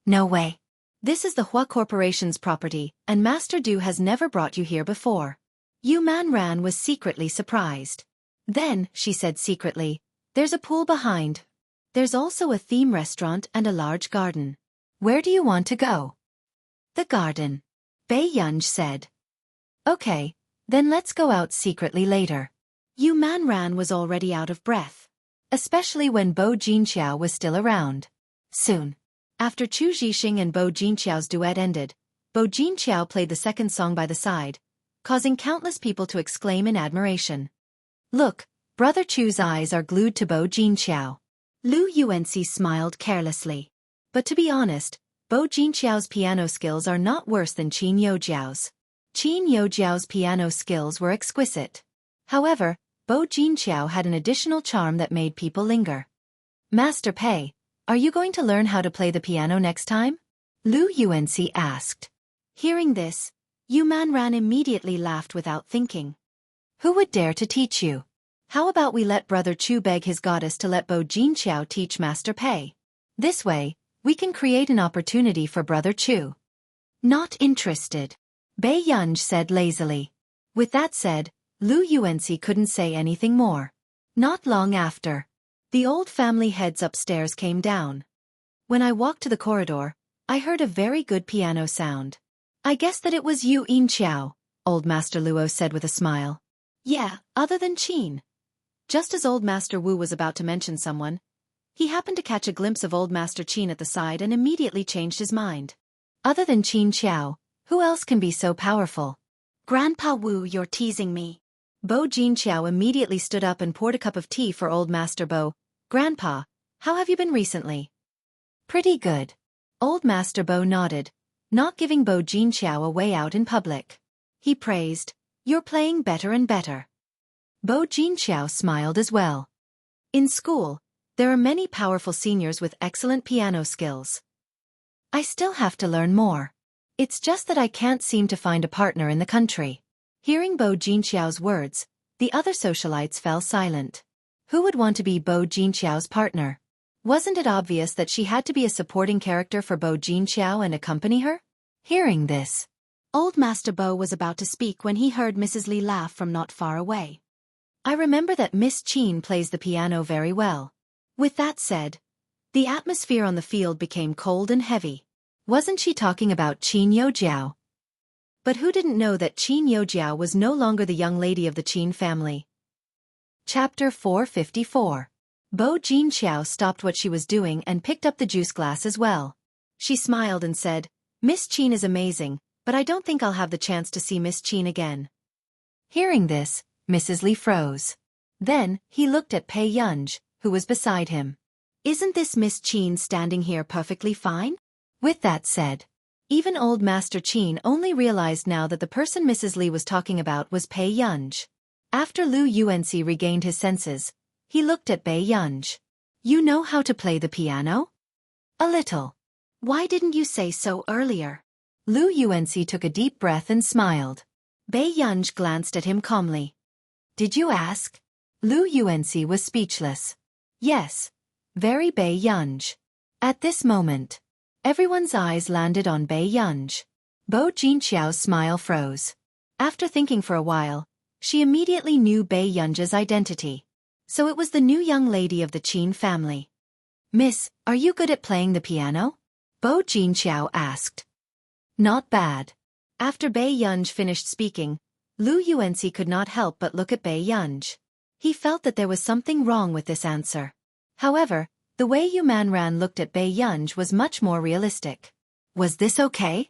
No way. This is the Hua Corporation's property, and Master Du has never brought you here before. Yu Manran was secretly surprised. Then, she said secretly, there's a pool behind. There's also a theme restaurant and a large garden. Where do you want to go? The garden. Bei Yunj said. Okay, then let's go out secretly later. Yu Manran was already out of breath. Especially when Bo Jinqiao was still around. Soon. After Chu Zhixing and Bo Jinqiao's duet ended, Bo Jinqiao played the second song by the side, causing countless people to exclaim in admiration. Look, Brother Chu's eyes are glued to Bo Jinqiao. Lu Yuanci smiled carelessly. But to be honest, Bo Jinqiao's piano skills are not worse than Qin Youjiao's. Qin Youjiao's piano skills were exquisite. However, Bo Jinqiao had an additional charm that made people linger. Master Pei, are you going to learn how to play the piano next time? Lu Yuanci asked. Hearing this, Yu Manran immediately laughed without thinking. Who would dare to teach you? How about we let Brother Chu beg his goddess to let Bo Jinqiao teach Master Pei? This way, we can create an opportunity for Brother Chu. Not interested. Bei Yunj said lazily. With that said, Lu Yuanci couldn't say anything more. Not long after, the old family heads upstairs came down. When I walked to the corridor, I heard a very good piano sound. I guess that it was Yu Inqiao, Old Master Luo said with a smile. Yeah, other than Qin. Just as Old Master Wu was about to mention someone, he happened to catch a glimpse of Old Master Qin at the side and immediately changed his mind. Other than Qin Qiao, who else can be so powerful? Grandpa Wu, you're teasing me. Bo Jinqiao immediately stood up and poured a cup of tea for Old Master Bo. Grandpa, how have you been recently? Pretty good. Old Master Bo nodded, not giving Bo Jinqiao a way out in public. He praised, you're playing better and better. Bo Jinxiao smiled as well. In school, there are many powerful seniors with excellent piano skills. I still have to learn more. It's just that I can't seem to find a partner in the country. Hearing Bo Jinxiao's words, the other socialites fell silent. Who would want to be Bo Jinxiao's partner? Wasn't it obvious that she had to be a supporting character for Bo Jinxiao and accompany her? Hearing this, Old Master Bo was about to speak when he heard Mrs. Li laugh from not far away. I remember that Miss Qin plays the piano very well. With that said, the atmosphere on the field became cold and heavy. Wasn't she talking about Qin Youjiao? But who didn't know that Qin Youjiao was no longer the young lady of the Qin family? Chapter 454. Bo Jinxiao stopped what she was doing and picked up the juice glass as well. She smiled and said, Miss Qin is amazing, but I don't think I'll have the chance to see Miss Qin again. Hearing this, Mrs. Li froze. Then, he looked at Pei Yunj, who was beside him. Isn't this Miss Qin standing here perfectly fine? With that said, even old Master Qin only realized now that the person Mrs. Li was talking about was Pei Yunj. After Lu Yuanxi regained his senses, he looked at Pei Yunj. You know how to play the piano? A little. Why didn't you say so earlier? Lu Yuanxi took a deep breath and smiled. Pei Yunj glanced at him calmly. Did you ask? Lu Yuanxi was speechless. Yes. Very Pei Yunj. At this moment, everyone's eyes landed on Pei Yunj. Bo Jinxiao's smile froze. After thinking for a while, she immediately knew Pei Yunj's identity. So it was the new young lady of the Qin family. Miss, are you good at playing the piano? Bo Jinxiao asked. Not bad. After Pei Yunj finished speaking, Lu Yuanxi could not help but look at Pei Yunj. He felt that there was something wrong with this answer. However, the way Yu Manran looked at Pei Yunj was much more realistic. Was this okay?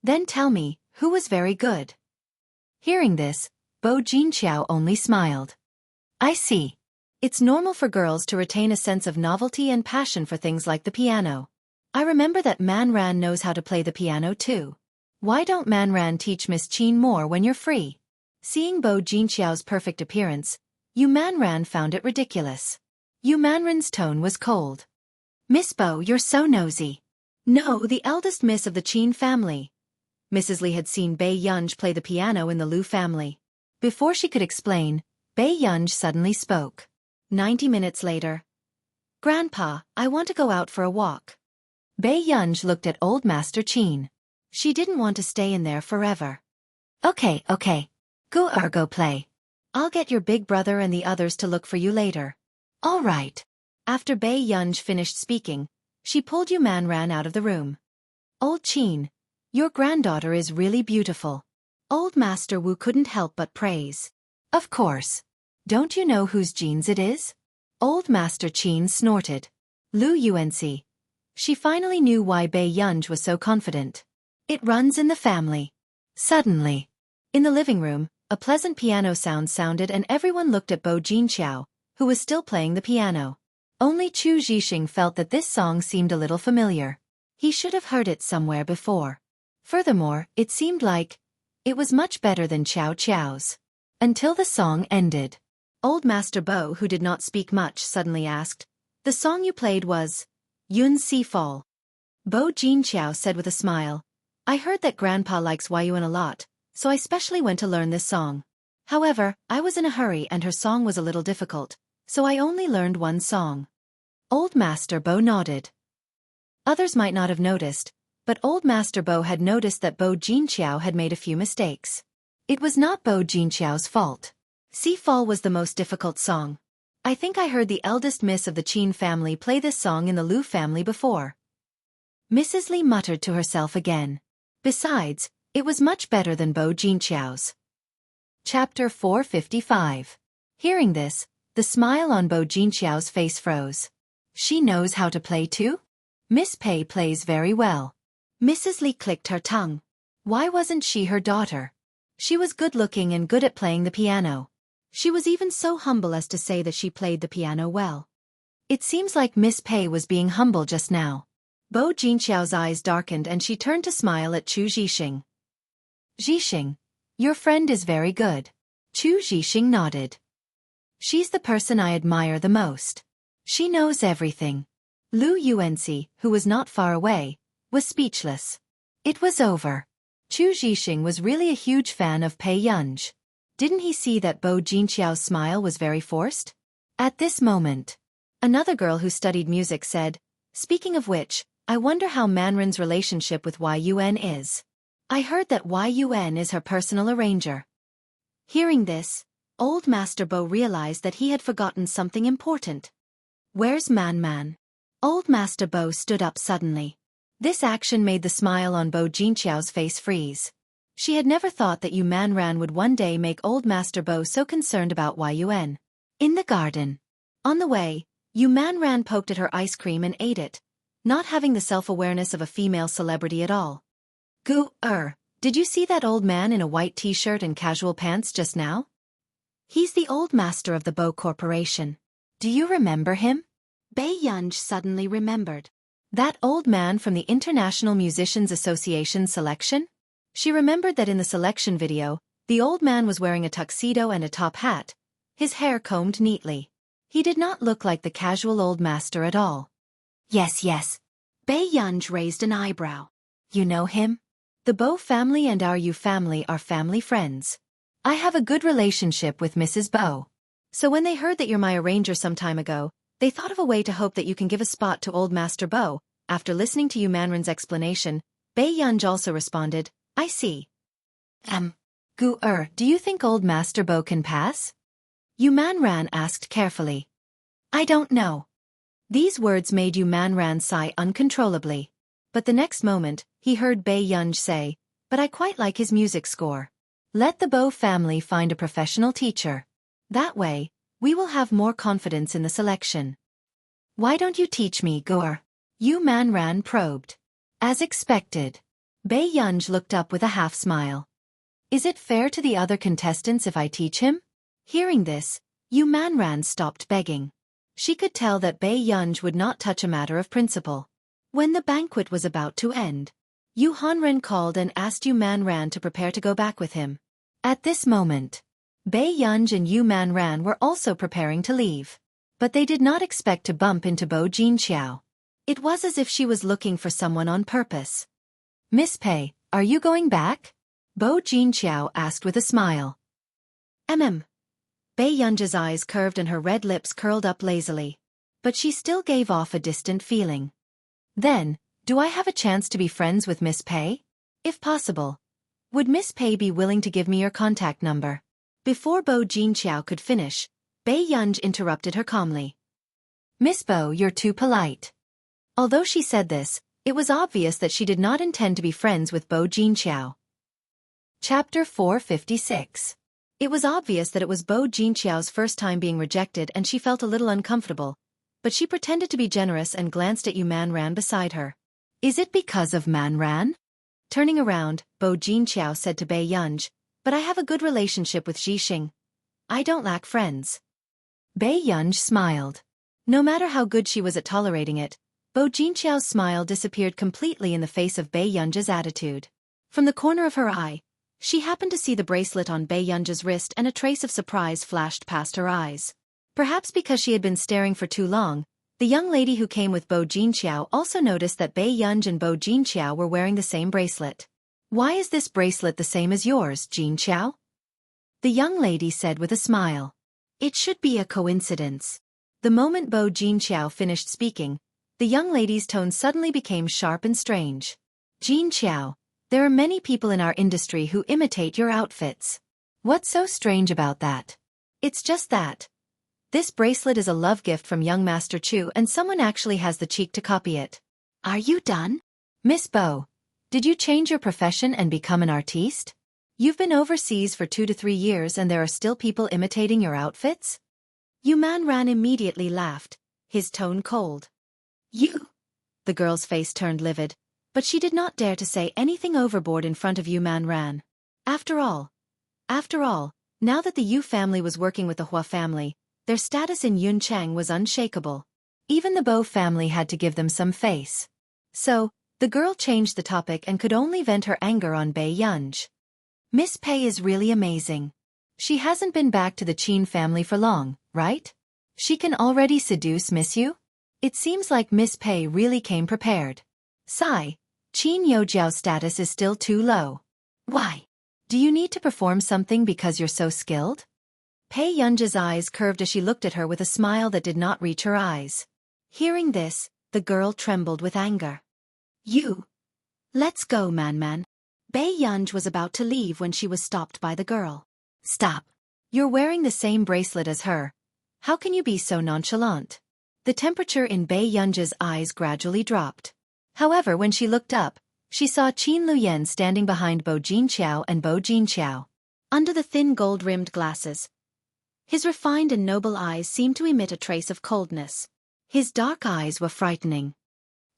Then tell me, who was very good? Hearing this, Bo Jinxiao only smiled. I see. It's normal for girls to retain a sense of novelty and passion for things like the piano. I remember that Manran knows how to play the piano too. Why don't Manran teach Miss Qin more when you're free? Seeing Bo Jinxiao's perfect appearance, Yu Manran found it ridiculous. Yu Manran's tone was cold. Miss Bo, you're so nosy. No, the eldest miss of the Qin family. Mrs. Li had seen Pei Yunj play the piano in the Lu family. Before she could explain, Pei Yunj suddenly spoke. 90 minutes later. Grandpa, I want to go out for a walk. Pei Yunj looked at old Master Qin. She didn't want to stay in there forever. Okay. Go play. I'll get your big brother and the others to look for you later. All right. After Pei Yunj finished speaking, she pulled Yu Manran out of the room. Old Qin, your granddaughter is really beautiful. Old Master Wu couldn't help but praise. Of course. Don't you know whose genes it is? Old Master Qin snorted. Lu Yuanxi. She finally knew why Pei Yunj was so confident. It runs in the family. Suddenly, in the living room, a pleasant piano sound sounded and everyone looked at Bo Jinxiao, who was still playing the piano. Only Chu Zhixing felt that this song seemed a little familiar. He should have heard it somewhere before. Furthermore, it seemed like it was much better than Xiao Qiao's. Until the song ended. Old Master Bo, who did not speak much, suddenly asked, the song you played was Yun Si Fall. Bo Jinxiao said with a smile, I heard that Grandpa likes Yuan a lot, so I specially went to learn this song. However, I was in a hurry and her song was a little difficult, so I only learned one song. Old Master Bo nodded. Others might not have noticed, but Old Master Bo had noticed that Bo Jinxiao had made a few mistakes. It was not Bo Jinxiao's fault. Si Fall was the most difficult song. I think I heard the eldest miss of the Qin family play this song in the Lu family before. Mrs. Li muttered to herself again. Besides, it was much better than Bo Jinxiao's. Chapter 455. Hearing this, the smile on Bo Jinxiao's face froze. She knows how to play too? Miss Pei plays very well. Mrs. Li clicked her tongue. Why wasn't she her daughter? She was good-looking and good at playing the piano. She was even so humble as to say that she played the piano well. It seems like Miss Pei was being humble just now. Bo Jinxiao's eyes darkened and she turned to smile at Chu Zhixing. Zhixing, your friend is very good. Chu Zhixing nodded. She's the person I admire the most. She knows everything. Lu Yuanxi, who was not far away, was speechless. It was over. Chu Zhixing was really a huge fan of Pei Yunj. Didn't he see that Bo Jinqiao's smile was very forced? At this moment, another girl who studied music said, "Speaking of which, I wonder how Manrin's relationship with Yun is. I heard that Yun is her personal arranger." Hearing this, old Master Bo realized that he had forgotten something important. "Where's Man?" Old Master Bo stood up suddenly. This action made the smile on Bo Jinqiao's face freeze. She had never thought that Yu Manran would one day make old Master Bo so concerned about Yun. In the garden. On the way, Yu Manran poked at her ice cream and ate it, not having the self-awareness of a female celebrity at all. Did you see that old man in a white t-shirt and casual pants just now? He's the old master of the Bo Corporation. Do you remember him? Bei Yunj suddenly remembered. That old man from the International Musicians Association selection? She remembered that in the selection video, the old man was wearing a tuxedo and a top hat, his hair combed neatly. He did not look like the casual old master at all. Yes. Bei Yunj raised an eyebrow. You know him? The Bo family and our Yu family are family friends. I have a good relationship with Mrs. Bo. So when they heard that you're my arranger some time ago, they thought of a way to hope that you can give a spot to old Master Bo. After listening to Yu Manrin's explanation, Bei Yunj also responded, I see. Do you think old Master Bo can pass? Yu Manran asked carefully. I don't know. These words made Yu Manran sigh uncontrollably. But the next moment, he heard Bei Yunj say, but I quite like his music score. Let the Bo family find a professional teacher. That way, we will have more confidence in the selection. Why don't you teach me, Gur? Yu Manran probed. As expected. Bei Yunj looked up with a half-smile. Is it fair to the other contestants if I teach him? Hearing this, Yu Manran stopped begging. She could tell that Bei Yunj would not touch a matter of principle. When the banquet was about to end, Yu Hanren called and asked Yu Manran to prepare to go back with him. At this moment, Bei Yunj and Yu Manran were also preparing to leave. But they did not expect to bump into Bo Jinqiao. It was as if she was looking for someone on purpose. Miss Pei, are you going back? Bo Jinqiao asked with a smile. Bei Yunj's eyes curved and her red lips curled up lazily. But she still gave off a distant feeling. Then, do I have a chance to be friends with Miss Pei? If possible, would Miss Pei be willing to give me your contact number? Before Bo Jinqiao could finish, Bei Yunj interrupted her calmly. Miss Bo, you're too polite. Although she said this, it was obvious that she did not intend to be friends with Bo Jinqiao. Chapter 456. It was obvious that it was Bo Jinqiao's first time being rejected and she felt a little uncomfortable, but she pretended to be generous and glanced at Yu Manran beside her. Is it because of Manran? Turning around, Bo Jinqiao said to Bei Yunj, but I have a good relationship with Zhixing. I don't lack friends. Bei Yunj smiled. No matter how good she was at tolerating it, Bo Jinqiao's smile disappeared completely in the face of Bei Yunj's attitude. From the corner of her eye, she happened to see the bracelet on Bei Yunj's wrist and a trace of surprise flashed past her eyes. Perhaps because she had been staring for too long, the young lady who came with Bo Jinqiao also noticed that Bei Yunj and Bo Jinqiao were wearing the same bracelet. Why is this bracelet the same as yours, Jinqiao? The young lady said with a smile. It should be a coincidence. The moment Bo Jinqiao finished speaking, the young lady's tone suddenly became sharp and strange. Jinqiao, there are many people in our industry who imitate your outfits. What's so strange about that? It's just that. This bracelet is a love gift from young Master Chu and someone actually has the cheek to copy it. Are you done? Miss Bo, did you change your profession and become an artiste? You've been overseas for 2 to 3 years and there are still people imitating your outfits? Yu Manran immediately laughed, his tone cold. You? The girl's face turned livid, but she did not dare to say anything overboard in front of Yu Manran. After all, now that the Yu family was working with the Hua family, their status in Yuncheng was unshakable. Even the Bo family had to give them some face. So, the girl changed the topic and could only vent her anger on Bei Yunj. Miss Pei is really amazing. She hasn't been back to the Qin family for long, right? She can already seduce Miss Yu? It seems like Miss Pei really came prepared. Sigh. Qin Youjiao's status is still too low. Why? Do you need to perform something because you're so skilled? Pei Yunji's eyes curved as she looked at her with a smile that did not reach her eyes. Hearing this, the girl trembled with anger. You. Let's go, man. Pei Yunji was about to leave when she was stopped by the girl. Stop. You're wearing the same bracelet as her. How can you be so nonchalant? The temperature in Pei Yunji's eyes gradually dropped. However, when she looked up, she saw Qin Luyan standing behind Bo Jinqiao and Bo Jinqiao. Under the thin gold-rimmed glasses, his refined and noble eyes seemed to emit a trace of coldness. His dark eyes were frightening.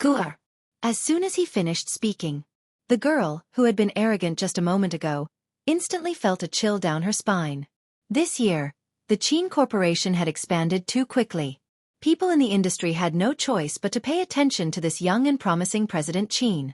Guer. As soon as he finished speaking, the girl, who had been arrogant just a moment ago, instantly felt a chill down her spine. This year, the Qin Corporation had expanded too quickly. People in the industry had no choice but to pay attention to this young and promising President Qin.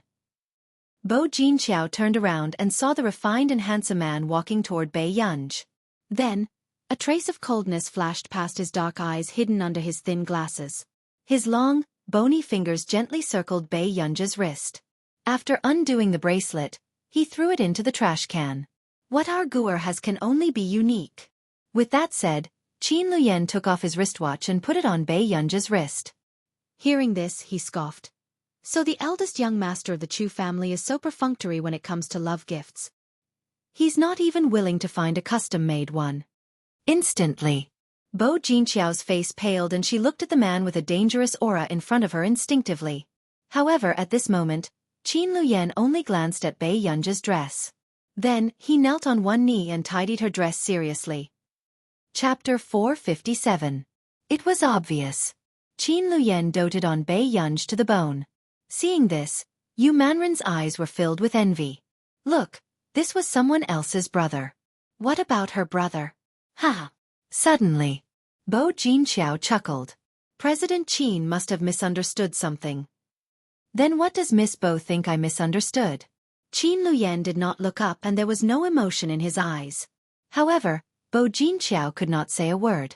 Bo Jinqiao turned around and saw the refined and handsome man walking toward Pei Yunji. Then, a trace of coldness flashed past his dark eyes hidden under his thin glasses. His long, bony fingers gently circled Pei Yunji's wrist. After undoing the bracelet, he threw it into the trash can. What our Guer has can only be unique. With that said, Qin Luyan took off his wristwatch and put it on Pei Yunji's wrist. Hearing this, he scoffed. So the eldest young master of the Chu family is so perfunctory when it comes to love gifts. He's not even willing to find a custom-made one. Instantly, Bo Jinqiao's face paled and she looked at the man with a dangerous aura in front of her instinctively. However, at this moment, Qin Luyan only glanced at Pei Yunji's dress. Then, he knelt on one knee and tidied her dress seriously. Chapter 457. It was obvious. Qin Luyan doted on Pei Yunji to the bone. Seeing this, Yu Manren's eyes were filled with envy. Look, this was someone else's brother. What about her brother? Ha! Suddenly, Bo Jinqiao chuckled. President Qin must have misunderstood something. Then what does Miss Bo think I misunderstood? Qin Luyan did not look up and there was no emotion in his eyes. However, Bo Jinqiao could not say a word.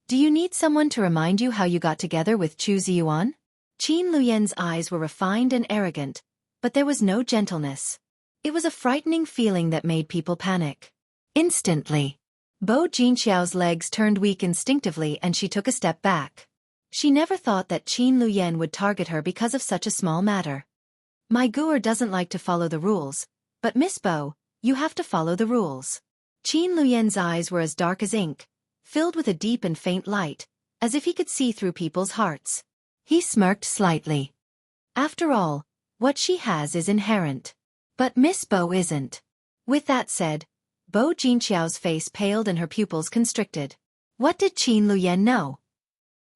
Do you need someone to remind you how you got together with Chu Ziyuan? Qin Luyan's eyes were refined and arrogant, but there was no gentleness. It was a frightening feeling that made people panic. Instantly, Bo Jinqiao's legs turned weak instinctively and she took a step back. She never thought that Qin Luyan would target her because of such a small matter. My Guer doesn't like to follow the rules, but Miss Bo, you have to follow the rules. Qin Luyan's eyes were as dark as ink, filled with a deep and faint light, as if he could see through people's hearts. He smirked slightly. After all, what she has is inherent. But Miss Bo isn't. With that said, Bo Jinqiao's face paled and her pupils constricted. What did Qin Luyan know?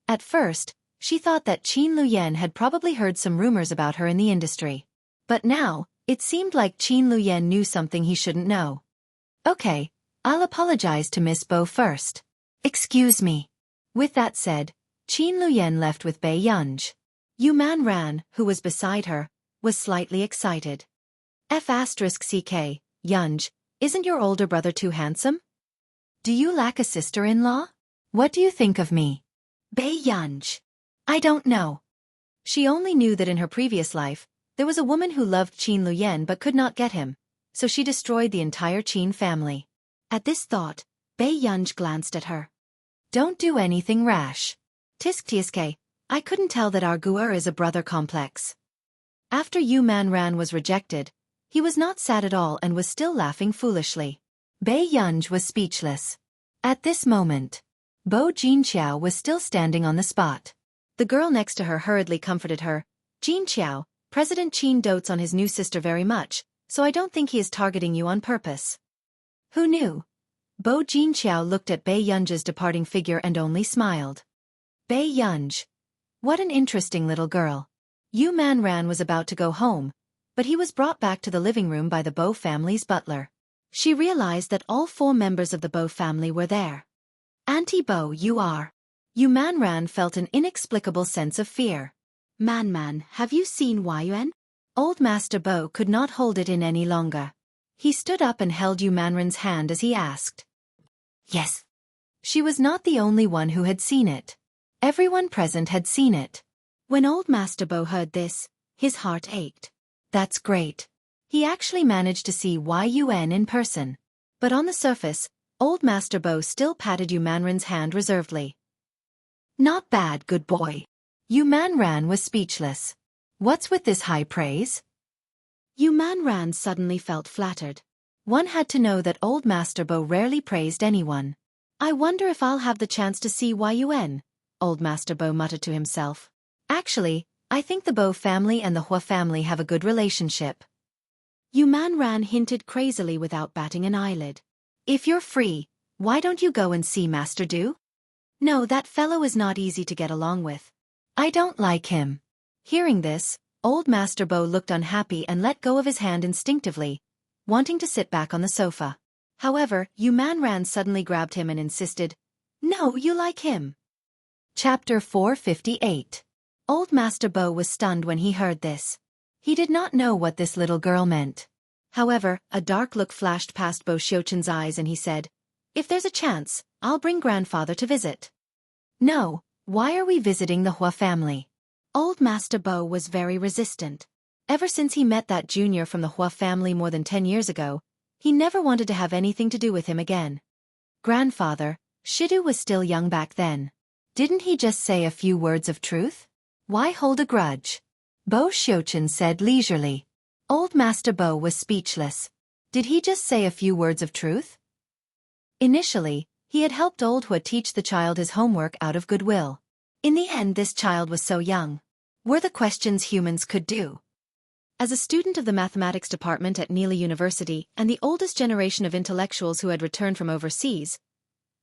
At first, she thought that Qin Luyan had probably heard some rumors about her in the industry. But now, it seemed like Qin Luyan knew something he shouldn't know. Okay, I'll apologize to Miss Bo first. Excuse me. With that said, Qin Luyan left with Pei Yunji. Yu Manran, who was beside her, was slightly excited. F***ck, Yunji, isn't your older brother too handsome? Do you lack a sister-in-law? What do you think of me? Pei Yunji. I don't know. She only knew that in her previous life, there was a woman who loved Qin Luyan but could not get him, so she destroyed the entire Qin family. At this thought, Pei Yunji glanced at her. Don't do anything rash. Tiske, I couldn't tell that our Guer is a brother complex. After Yu Manran was rejected, he was not sad at all and was still laughing foolishly. Pei Yunji was speechless. At this moment, Bo Jinqiao was still standing on the spot. The girl next to her hurriedly comforted her. Jinqiao, President Qin dotes on his new sister very much, so I don't think he is targeting you on purpose. Who knew? Bo Jinqiao looked at Pei Yunji's departing figure and only smiled. Pei Yunji. What an interesting little girl. Yu Manran was about to go home, but he was brought back to the living room by the Bo family's butler. She realized that all 4 members of the Bo family were there. Auntie Bo, you are. Yu Manran felt an inexplicable sense of fear. Man, have you seen Yuan? Old Master Bo could not hold it in any longer. He stood up and held Yu Manran's hand as he asked. Yes. She was not the only one who had seen it. Everyone present had seen it. When old Master Bo heard this, his heart ached. That's great. He actually managed to see Yun in person. But on the surface, old Master Bo still patted Yu Manran's hand reservedly. Not bad, good boy. Yu Manran was speechless. What's with this high praise? Yu Manran suddenly felt flattered. One had to know that old Master Bo rarely praised anyone. I wonder if I'll have the chance to see Yun, old Master Bo muttered to himself. Actually, I think the Bo family and the Hua family have a good relationship. Yu Manran hinted crazily without batting an eyelid. If you're free, why don't you go and see Master Du? No, that fellow is not easy to get along with. I don't like him. Hearing this, old Master Bo looked unhappy and let go of his hand instinctively, wanting to sit back on the sofa. However, Yu Manran suddenly grabbed him and insisted, No, you like him. Chapter 458. Old Master Bo was stunned when he heard this. He did not know what this little girl meant. However, a dark look flashed past Bo Xiuqin's eyes and he said, If there's a chance, I'll bring grandfather to visit. No, why are we visiting the Hua family? Old Master Bo was very resistant. Ever since he met that junior from the Hua family more than 10 years ago, he never wanted to have anything to do with him again. Grandfather, Shidu was still young back then. Didn't he just say a few words of truth? Why hold a grudge? Bo Xiuqin said leisurely. Old Master Bo was speechless. Did he just say a few words of truth? Initially, he had helped old Hua teach the child his homework out of goodwill. In the end, this child was so young. Were the questions humans could do? As a student of the mathematics department at Neely University and the oldest generation of intellectuals who had returned from overseas,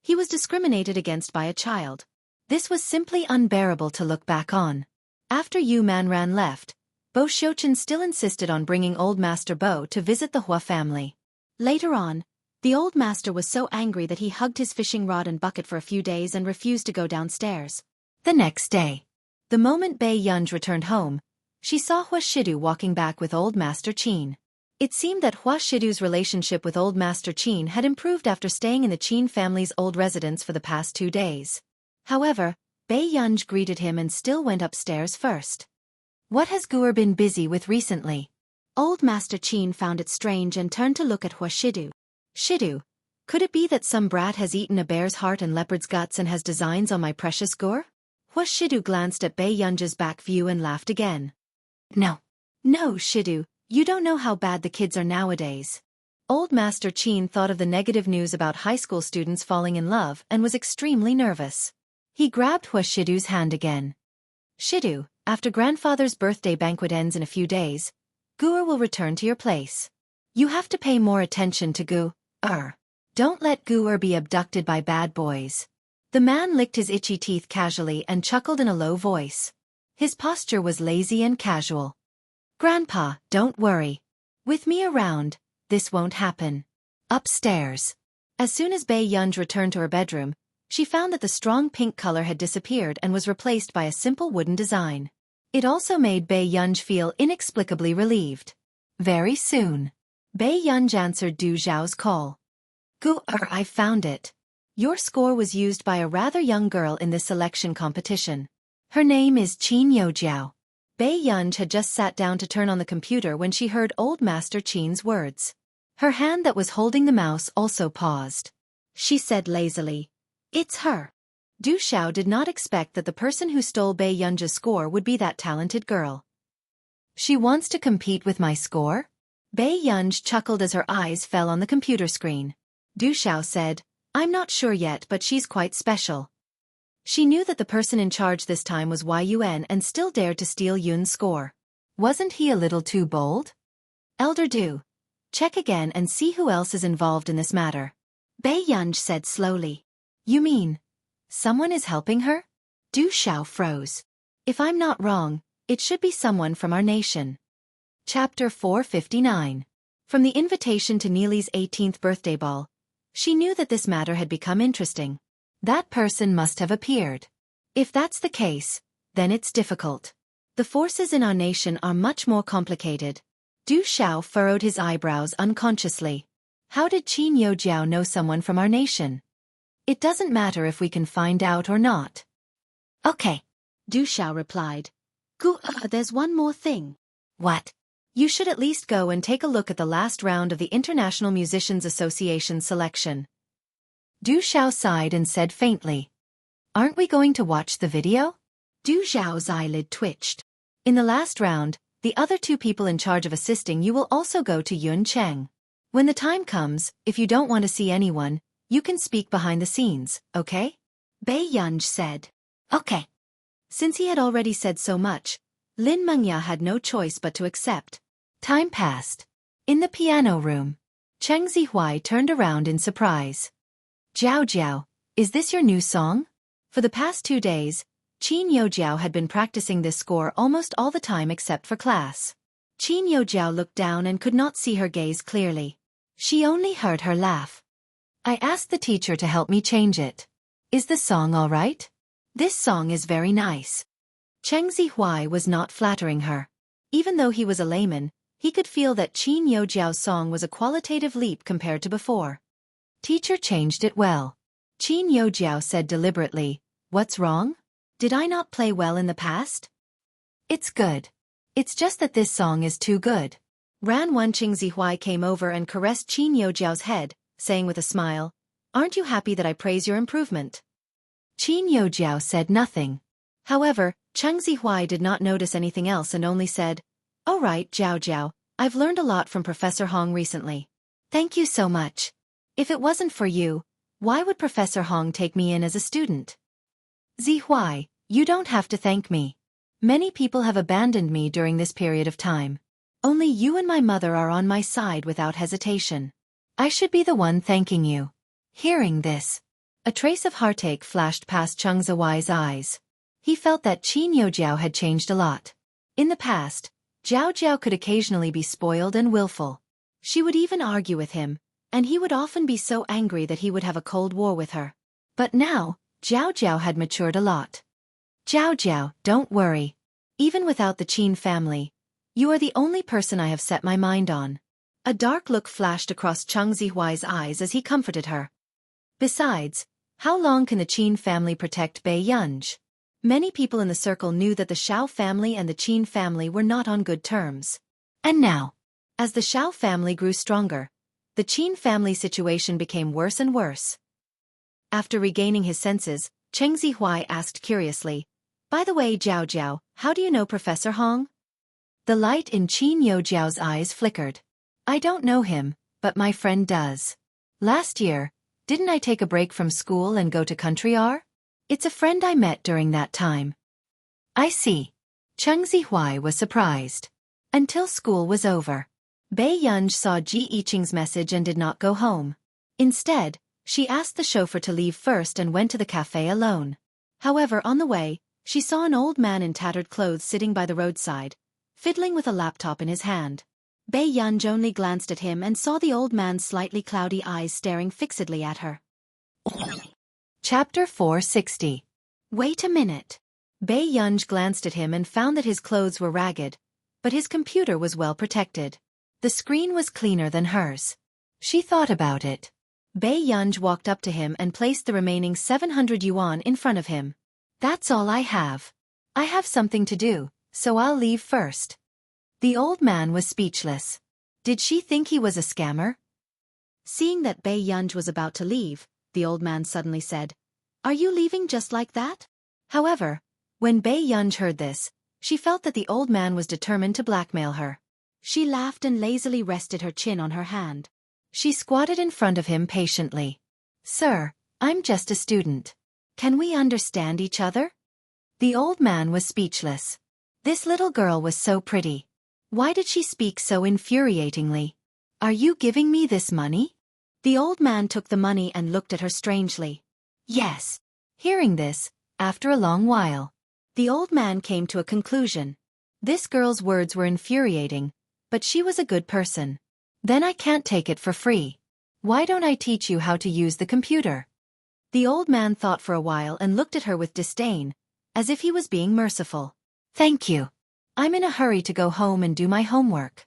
he was discriminated against by a child. This was simply unbearable to look back on. After Yu Manran left, Bo Xiuqin still insisted on bringing old Master Bo to visit the Hua family. Later on, the old master was so angry that he hugged his fishing rod and bucket for a few days and refused to go downstairs. The next day, the moment Bei Yunj returned home, she saw Hua Shidu walking back with old Master Qin. It seemed that Hua Shidu's relationship with old Master Qin had improved after staying in the Qin family's old residence for the past 2 days. However, Bei Yunj greeted him and still went upstairs first. What has Guer been busy with recently? Old Master Qin found it strange and turned to look at Hua Shidu. Shidu, could it be that some brat has eaten a bear's heart and leopard's guts and has designs on my precious Guer? Hua Shidu glanced at Bei Yunj's back view and laughed again. No, Shidu, you don't know how bad the kids are nowadays. Old Master Qin thought of the negative news about high school students falling in love and was extremely nervous. He grabbed Hua Shidu's hand again. Shidu, after grandfather's birthday banquet ends in a few days, Guer will return to your place. You have to pay more attention to Guer. Don't let Guer be abducted by bad boys. The man licked his itchy teeth casually and chuckled in a low voice. His posture was lazy and casual. Grandpa, don't worry. With me around, this won't happen. Upstairs. As soon as Bei Yunj returned to her bedroom, she found that the strong pink color had disappeared and was replaced by a simple wooden design. It also made Bei Yunj feel inexplicably relieved. Very soon, Bei Yunj answered Du Zhao's call. Guer, I found it. Your score was used by a rather young girl in this selection competition. Her name is Qin Youjiao. Bei Yunj had just sat down to turn on the computer when she heard old Master Qin's words. Her hand that was holding the mouse also paused. She said lazily, It's her. Du Xiao did not expect that the person who stole Bei Yunj's score would be that talented girl. She wants to compete with my score? Bei Yunj chuckled as her eyes fell on the computer screen. Du Xiao said, I'm not sure yet, but she's quite special. She knew that the person in charge this time was Yun and still dared to steal Yun's score. Wasn't he a little too bold? Elder Du, check again and see who else is involved in this matter. Bei Yunj said slowly. You mean, someone is helping her? Du Xiao froze. If I'm not wrong, it should be someone from our nation. Chapter 459. From the invitation to Neely's 18th birthday ball, she knew that this matter had become interesting. That person must have appeared. If that's the case, then it's difficult. The forces in our nation are much more complicated. Du Xiao furrowed his eyebrows unconsciously. How did Qin Youjiao know someone from our nation? It doesn't matter if we can find out or not. Okay, Du Xiao replied. There's one more thing. What? You should at least go and take a look at the last round of the International Musicians Association selection. Du Xiao sighed and said faintly. Aren't we going to watch the video? Du Xiao's eyelid twitched. In the last round, the other two people in charge of assisting you will also go to Yun Cheng. When the time comes, if you don't want to see anyone, you can speak behind the scenes, okay? Bei Yunj said. Okay. Since he had already said so much, Lin Mengya had no choice but to accept. Time passed. In the piano room, Cheng Zihuai turned around in surprise. Jiao Jiao, is this your new song? For the past 2 days, Qin Youjiao had been practicing this score almost all the time except for class. Qin Youjiao looked down and could not see her gaze clearly. She only heard her laugh. I asked the teacher to help me change it. Is the song all right? This song is very nice. Cheng Zihuai was not flattering her. Even though he was a layman, he could feel that Qin Youjiao's song was a qualitative leap compared to before. Teacher changed it well. Qin Youjiao said deliberately, What's wrong? Did I not play well in the past? It's good. It's just that this song is too good. Ran Wan Qing Zihuai came over and caressed Qin Youjiao's head, saying with a smile, Aren't you happy that I praise your improvement? Qin Youjiao said nothing. However, Cheng Zihuai did not notice anything else and only said, All right, Jiao Jiao, I've learned a lot from Professor Hong recently. Thank you so much. If it wasn't for you, why would Professor Hong take me in as a student? Zihuai, you don't have to thank me. Many people have abandoned me during this period of time. Only you and my mother are on my side without hesitation. I should be the one thanking you. Hearing this, a trace of heartache flashed past Cheng Zihuai's eyes. He felt that Qin Youjiao had changed a lot. In the past, Jiao Jiao could occasionally be spoiled and willful. She would even argue with him, and he would often be so angry that he would have a cold war with her. But now, Jiao Jiao had matured a lot. Jiao Jiao, don't worry. Even without the Qin family, you are the only person I have set my mind on. A dark look flashed across Cheng Zihuai's eyes as he comforted her. Besides, how long can the Qin family protect Bei Yunj? Many people in the circle knew that the Xiao family and the Qin family were not on good terms. And now, as the Xiao family grew stronger, the Qin family situation became worse and worse. After regaining his senses, Cheng Zihuai asked curiously, By the way, Jiao Jiao, how do you know Professor Hong? The light in Qin Youjiao's eyes flickered. I don't know him, but my friend does. Last year, didn't I take a break from school and go to Country R? It's a friend I met during that time. I see. Cheng Zihuai was surprised. Until school was over. Bei Yunj saw Ji Yiqing's message and did not go home. Instead, she asked the chauffeur to leave first and went to the cafe alone. However, on the way, she saw an old man in tattered clothes sitting by the roadside, fiddling with a laptop in his hand. Bei Yunj only glanced at him and saw the old man's slightly cloudy eyes staring fixedly at her. Chapter 460. Wait a minute. Bei Yunj glanced at him and found that his clothes were ragged, but his computer was well protected. The screen was cleaner than hers. She thought about it. Bei Yunj walked up to him and placed the remaining 700 yuan in front of him. That's all I have. I have something to do, so I'll leave first. The old man was speechless. Did she think he was a scammer? Seeing that Bei Yunj was about to leave, the old man suddenly said, Are you leaving just like that? However, when Bei Yunj heard this, she felt that the old man was determined to blackmail her. She laughed and lazily rested her chin on her hand. She squatted in front of him patiently. Sir, I'm just a student. Can we understand each other? The old man was speechless. This little girl was so pretty. Why did she speak so infuriatingly? Are you giving me this money? The old man took the money and looked at her strangely. Yes. Hearing this, after a long while, the old man came to a conclusion. This girl's words were infuriating, but she was a good person. Then I can't take it for free. Why don't I teach you how to use the computer? The old man thought for a while and looked at her with disdain, as if he was being merciful. Thank you. I'm in a hurry to go home and do my homework.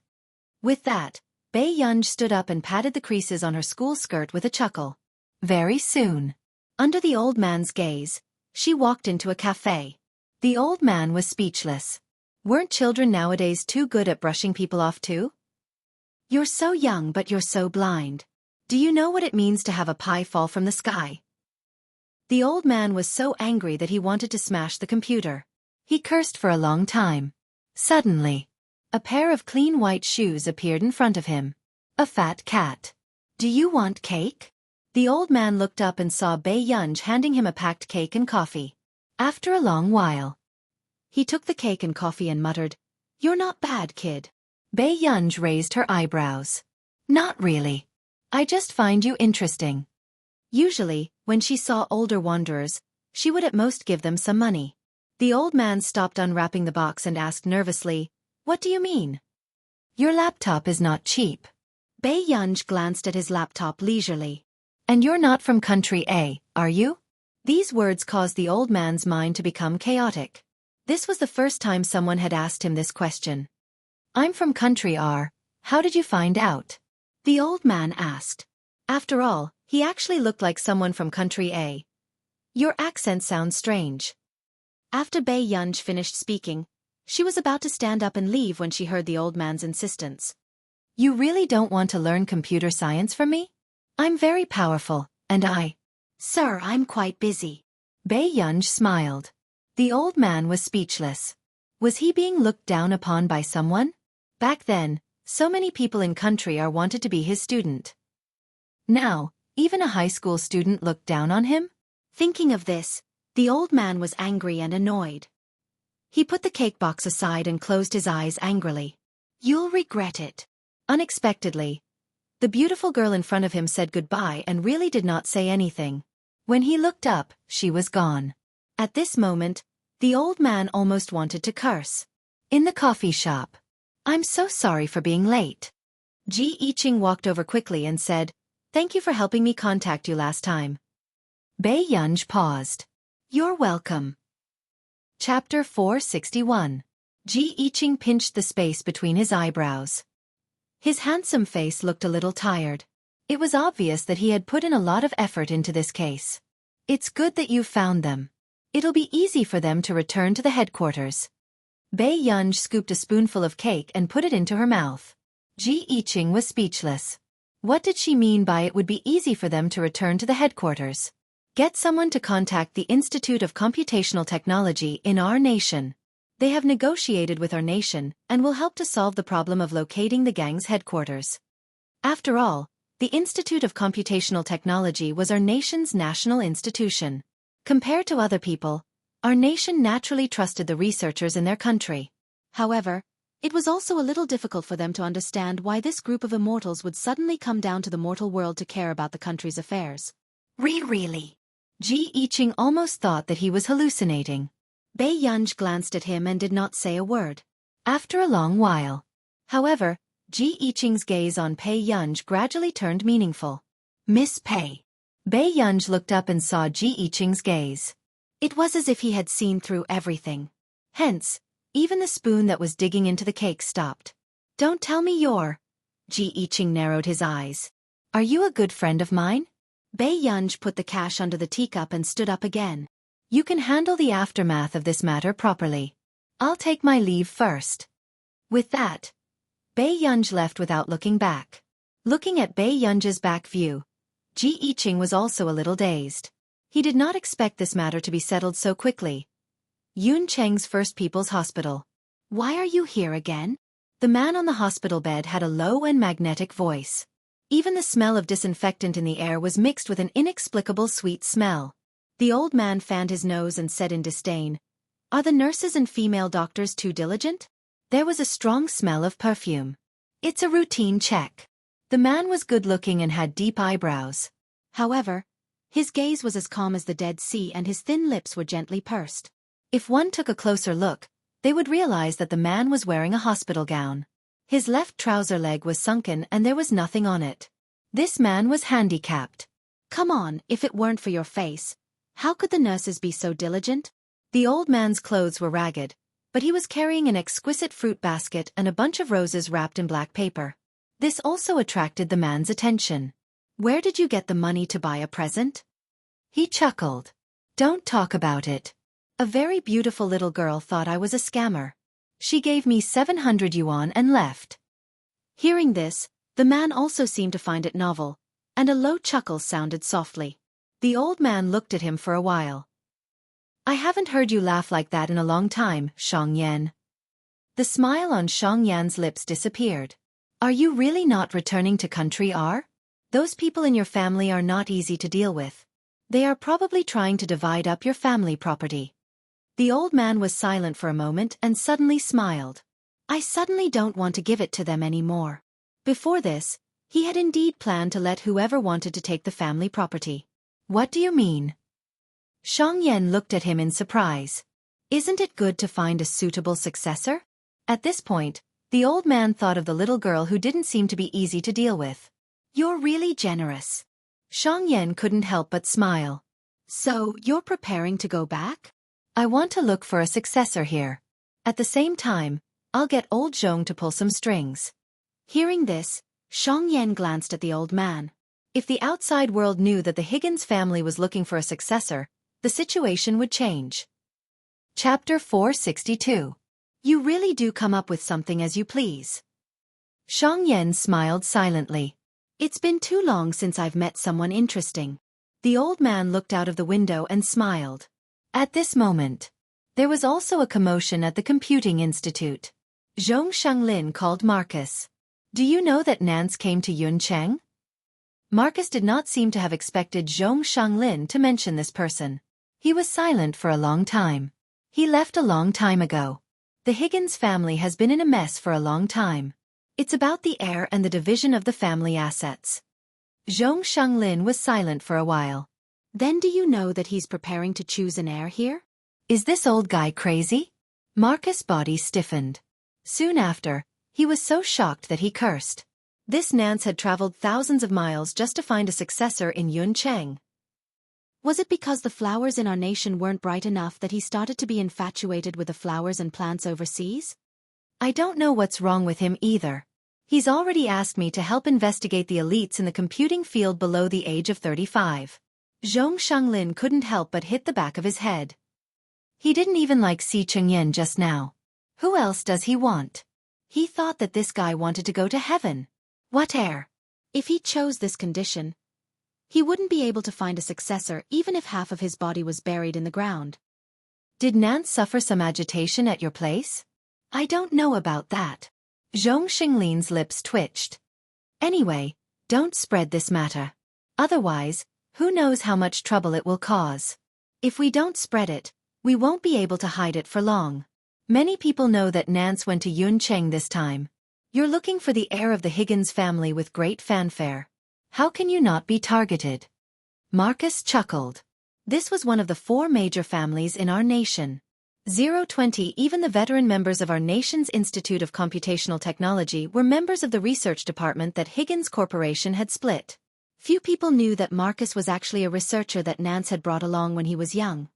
With that, Bei Yunj stood up and patted the creases on her school skirt with a chuckle. Very soon. Under the old man's gaze, she walked into a cafe. The old man was speechless. Weren't children nowadays too good at brushing people off too? You're so young but you're so blind. Do you know what it means to have a pie fall from the sky? The old man was so angry that he wanted to smash the computer. He cursed for a long time. Suddenly, a pair of clean white shoes appeared in front of him. A fat cat. Do you want cake? The old man looked up and saw Bei Yunj handing him a packed cake and coffee. After a long while, he took the cake and coffee and muttered, "You're not bad, kid." Bei Yunj raised her eyebrows. "Not really. I just find you interesting." Usually, when she saw older wanderers, she would at most give them some money. The old man stopped unwrapping the box and asked nervously, "What do you mean?" "Your laptop is not cheap." Bei Yunj glanced at his laptop leisurely. "And you're not from country A, are you?" These words caused the old man's mind to become chaotic. This was the first time someone had asked him this question. "I'm from country R. How did you find out?" the old man asked. After all, he actually looked like someone from country A. "Your accent sounds strange." After Bei Yunj finished speaking, she was about to stand up and leave when she heard the old man's insistence. "You really don't want to learn computer science from me? I'm very powerful, and Sir, I'm quite busy." Bei Yunj smiled. The old man was speechless. Was he being looked down upon by someone? Back then, so many people in country R wanted to be his student. Now, even a high school student looked down on him? Thinking of this, the old man was angry and annoyed. He put the cake box aside and closed his eyes angrily. "You'll regret it." Unexpectedly, the beautiful girl in front of him said goodbye and really did not say anything. When he looked up, she was gone. At this moment, the old man almost wanted to curse. In the coffee shop. "I'm so sorry for being late." Ji Yiqing walked over quickly and said, "Thank you for helping me contact you last time." Bei Yunj paused. "You're welcome." Chapter 461. Ji Yiqing pinched the space between his eyebrows. His handsome face looked a little tired. It was obvious that he had put in a lot of effort into this case. "It's good that you found them. It'll be easy for them to return to the headquarters." Bei Yunj scooped a spoonful of cake and put it into her mouth. Ji Yiqing was speechless. What did she mean by it would be easy for them to return to the headquarters? Get someone to contact the Institute of Computational Technology in our nation. They have negotiated with our nation and will help to solve the problem of locating the gang's headquarters. After all, the Institute of Computational Technology was our nation's national institution. Compared to other people, our nation naturally trusted the researchers in their country. However, it was also a little difficult for them to understand why this group of immortals would suddenly come down to the mortal world to care about the country's affairs. Really? Ji Yiqing almost thought that he was hallucinating. Bei Yunj glanced at him and did not say a word. After a long while, however, Ji Yiqing's gaze on Bei Yunj gradually turned meaningful. "Miss Bei." Bei Yunj looked up and saw Ji Yiqing's gaze. It was as if he had seen through everything. Hence, even the spoon that was digging into the cake stopped. "Don't tell me you're..." Ji Yiqing narrowed his eyes. "Are you a good friend of mine?" Bei Yunj put the cash under the teacup and stood up again. "You can handle the aftermath of this matter properly. I'll take my leave first." With that, Bei Yunj left without looking back. Looking at Bei Yunj's back view, Ji Yiqing was also a little dazed. He did not expect this matter to be settled so quickly. Yun Cheng's First People's Hospital. "Why are you here again?" The man on the hospital bed had a low and magnetic voice. Even the smell of disinfectant in the air was mixed with an inexplicable sweet smell. The old man fanned his nose and said in disdain, "Are the nurses and female doctors too diligent?" There was a strong smell of perfume. "It's a routine check." The man was good-looking and had deep eyebrows. However, his gaze was as calm as the Dead Sea and his thin lips were gently pursed. If one took a closer look, they would realize that the man was wearing a hospital gown. His left trouser leg was sunken and there was nothing on it. This man was handicapped. Come on, if it weren't for your face, how could the nurses be so diligent? The old man's clothes were ragged, but he was carrying an exquisite fruit basket and a bunch of roses wrapped in black paper. This also attracted the man's attention. "Where did you get the money to buy a present?" He chuckled. Don't talk about it. A very beautiful little girl thought I was a scammer. She gave me 700 yuan and left. Hearing this, the man also seemed to find it novel, and a low chuckle sounded softly. The old man looked at him for a while. I haven't heard you laugh like that in a long time, Shang Yan. The smile on Shang Yan's lips disappeared. Are you really not returning to country R? Those people in your family are not easy to deal with. They are probably trying to divide up your family property. The old man was silent for a moment and suddenly smiled. I suddenly don't want to give it to them anymore. Before this, he had indeed planned to let whoever wanted to take the family property. What do you mean? Shang Yan looked at him in surprise. Isn't it good to find a suitable successor? At this point, the old man thought of the little girl who didn't seem to be easy to deal with. You're really generous. Shang Yan couldn't help but smile. So, you're preparing to go back? I want to look for a successor here. At the same time, I'll get old Zhong to pull some strings. Hearing this, Shang Yan glanced at the old man. If the outside world knew that the Higgins family was looking for a successor, the situation would change. Chapter 462. You really do come up with something as you please. Shang Yan smiled silently. It's been too long since I've met someone interesting. The old man looked out of the window and smiled. At this moment, there was also a commotion at the Computing Institute. Zhong Shanglin called Marcus. Do you know that Nance came to Yuncheng? Marcus did not seem to have expected Zhong Shanglin to mention this person. He was silent for a long time. He left a long time ago. The Higgins family has been in a mess for a long time. It's about the heir and the division of the family assets. Zhong Shanglin was silent for a while. Then do you know that he's preparing to choose an heir here? Is this old guy crazy? Marcus' body stiffened. Soon after, he was so shocked that he cursed. This Nance had traveled thousands of miles just to find a successor in Yuncheng. Was it because the flowers in our nation weren't bright enough that he started to be infatuated with the flowers and plants overseas? I don't know what's wrong with him either. He's already asked me to help investigate the elites in the computing field below the age of 35. Zhong Shanglin couldn't help but hit the back of his head. He didn't even like Si Chengyan just now. Who else does he want? He thought that this guy wanted to go to heaven. What heir? If he chose this condition, he wouldn't be able to find a successor even if half of his body was buried in the ground. Did Nance suffer some agitation at your place? I don't know about that. Zhong Xinglin's lips twitched. Anyway, don't spread this matter. Otherwise, who knows how much trouble it will cause. If we don't spread it, we won't be able to hide it for long. Many people know that Nance went to Yuncheng this time. You're looking for the heir of the Higgins family with great fanfare. How can you not be targeted? Marcus chuckled. This was one of the 4 major families in our nation. 020 Even the veteran members of our nation's Institute of Computational Technology were members of the research department that Higgins Corporation had split. Few people knew that Marcus was actually a researcher that Nance had brought along when he was young.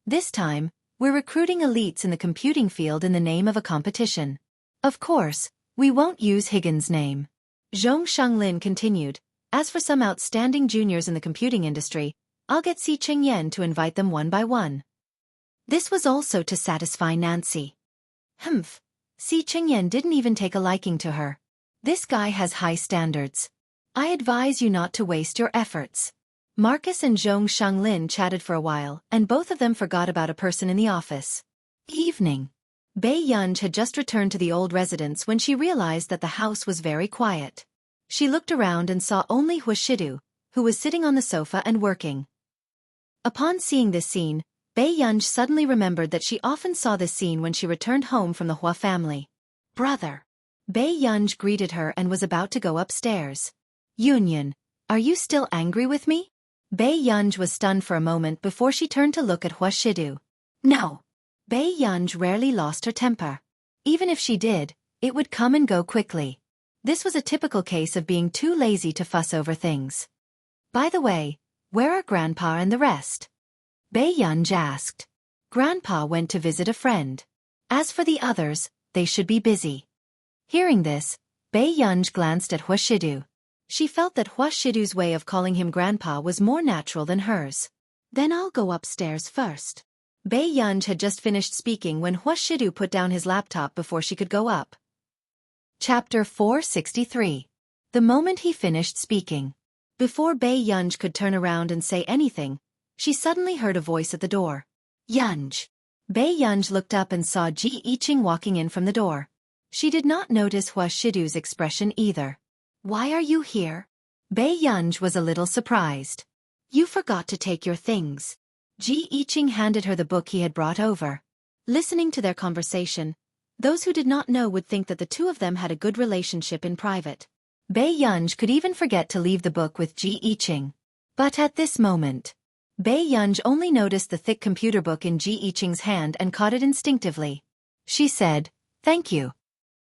This time, we're recruiting elites in the computing field in the name of a competition. Of course, we won't use Higgins' name. Zhong Shanglin continued. As for some outstanding juniors in the computing industry, I'll get Si Chengyan to invite them one by one. This was also to satisfy Nancy. Humph. Si Chengyan didn't even take a liking to her. This guy has high standards. I advise you not to waste your efforts. Marcus and Zhong Shanglin chatted for a while, and both of them forgot about a person in the office. Evening. Bei Yunj had just returned to the old residence when she realized that the house was very quiet. She looked around and saw only Huashidu, who was sitting on the sofa and working. Upon seeing this scene, Bei Yunj suddenly remembered that she often saw this scene when she returned home from the Hua family. Brother. Bei Yunj greeted her and was about to go upstairs. Yunyan, are you still angry with me? Bei Yunj was stunned for a moment before she turned to look at Huashidu. No. Bei Yunj rarely lost her temper. Even if she did, it would come and go quickly. This was a typical case of being too lazy to fuss over things. By the way, where are Grandpa and the rest? Bei Yunj asked. Grandpa went to visit a friend. As for the others, they should be busy. Hearing this, Bei Yunj glanced at Huashidu. She felt that Huashidu's way of calling him Grandpa was more natural than hers. Then I'll go upstairs first. Bei Yunj had just finished speaking when Huashidu put down his laptop before she could go up. Chapter 463. The moment he finished speaking. Before Bei Yunj could turn around and say anything, she suddenly heard a voice at the door. Yunj. Bei Yunj looked up and saw Ji Yiqing walking in from the door. She did not notice Huashidu's expression either. Why are you here? Bei Yunj was a little surprised. You forgot to take your things. Ji Yiqing handed her the book he had brought over. Listening to their conversation, those who did not know would think that the two of them had a good relationship in private. Bei Yunj could even forget to leave the book with Ji Yiqing. But at this moment, Bei Yunj only noticed the thick computer book in Ji Yiqing's hand and caught it instinctively. She said, "Thank you."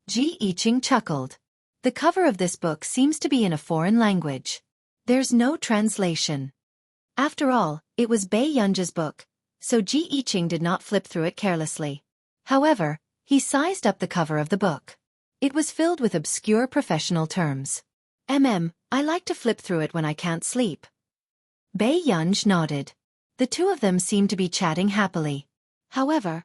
Ji Yiqing chuckled. The cover of this book seems to be in a foreign language. There's no translation. After all, it was Bei Yunj's book, so Ji Yiqing did not flip through it carelessly. However, he sized up the cover of the book. It was filled with obscure professional terms. I like to flip through it when I can't sleep. Bei Yunj nodded. The two of them seemed to be chatting happily. However,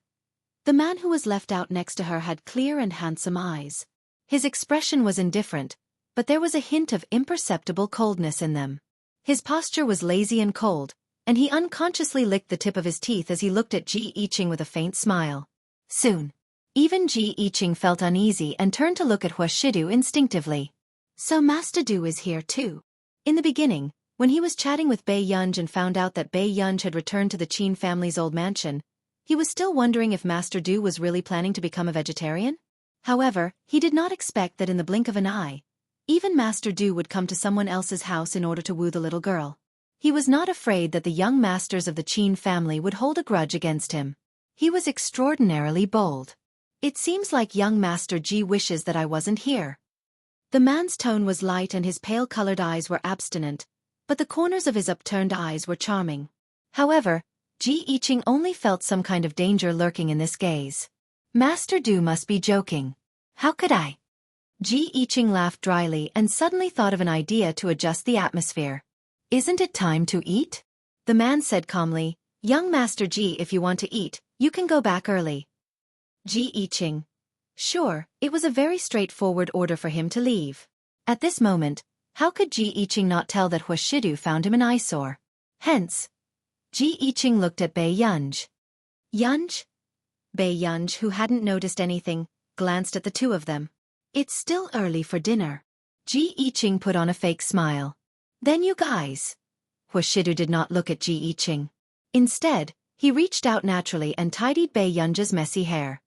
the man who was left out next to her had clear and handsome eyes. His expression was indifferent, but there was a hint of imperceptible coldness in them. His posture was lazy and cold, and he unconsciously licked the tip of his teeth as he looked at Ji Yiqing with a faint smile. Soon, even Ji Yiqing felt uneasy and turned to look at Huashidu instinctively. So Master Du is here too. In the beginning, when he was chatting with Bei Yunj and found out that Bei Yunj had returned to the Qin family's old mansion, he was still wondering if Master Du was really planning to become a vegetarian. However, he did not expect that in the blink of an eye, even Master Du would come to someone else's house in order to woo the little girl. He was not afraid that the young masters of the Qin family would hold a grudge against him. He was extraordinarily bold. It seems like young Master Ji wishes that I wasn't here. The man's tone was light and his pale-colored eyes were abstinent, but the corners of his upturned eyes were charming. However, Ji Yiqing only felt some kind of danger lurking in this gaze. Master Du must be joking. How could I? Ji Yiqing laughed dryly and suddenly thought of an idea to adjust the atmosphere. Isn't it time to eat? The man said calmly, Young Master Ji, if you want to eat, you can go back early. Ji Yiqing. Sure, it was a very straightforward order for him to leave. At this moment, how could Ji Yiqing not tell that Huashidu found him an eyesore? Hence, Ji Yiqing looked at Bei Yunj. Yunj? Bei Yunj, who hadn't noticed anything, glanced at the two of them. It's still early for dinner. Ji Yiqing put on a fake smile. Then you guys. Huashidu did not look at Ji Yiqing. Instead, he reached out naturally and tidied Bei Yunj's messy hair.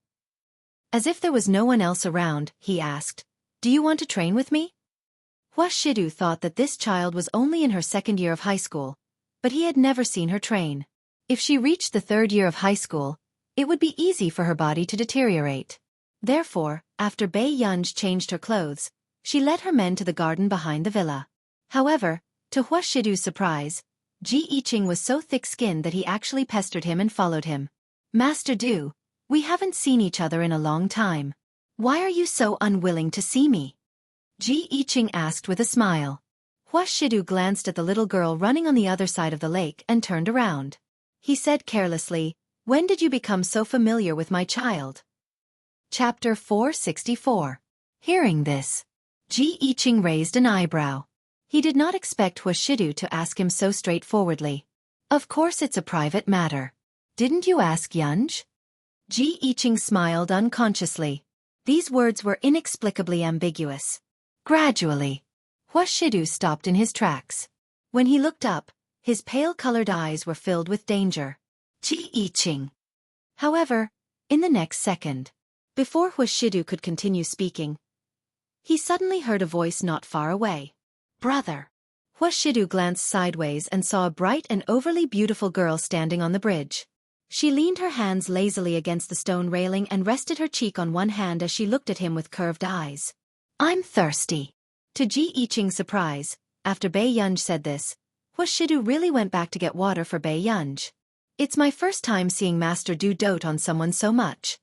As if there was no one else around, he asked, Do you want to train with me? Huashidu thought that this child was only in her second year of high school, but he had never seen her train. If she reached the third year of high school, it would be easy for her body to deteriorate. Therefore, after Bei Yunj changed her clothes, she led her men to the garden behind the villa. However, to Huashidu's surprise, Ji Yiqing was so thick-skinned that he actually pestered him and followed him. Master Du, we haven't seen each other in a long time. Why are you so unwilling to see me? Ji Yiqing asked with a smile. Huashidu glanced at the little girl running on the other side of the lake and turned around. He said carelessly, When did you become so familiar with my child? Chapter 464. Hearing this, Ji Yiqing raised an eyebrow. He did not expect Huashidu to ask him so straightforwardly. Of course it's a private matter. Didn't you ask Yunj? Ji Yiqing smiled unconsciously. These words were inexplicably ambiguous. Gradually, Huashidu stopped in his tracks. When he looked up, his pale-colored eyes were filled with danger. Ji Yiqing. However, in the next second, before Huashidu could continue speaking, he suddenly heard a voice not far away. Brother. Huashidu glanced sideways and saw a bright and overly beautiful girl standing on the bridge. She leaned her hands lazily against the stone railing and rested her cheek on one hand as she looked at him with curved eyes. I'm thirsty. To Ji Yiqing's surprise, after Bei Yunj said this, Huashidu really went back to get water for Bei Yunj. It's my first time seeing Master Du dote on someone so much.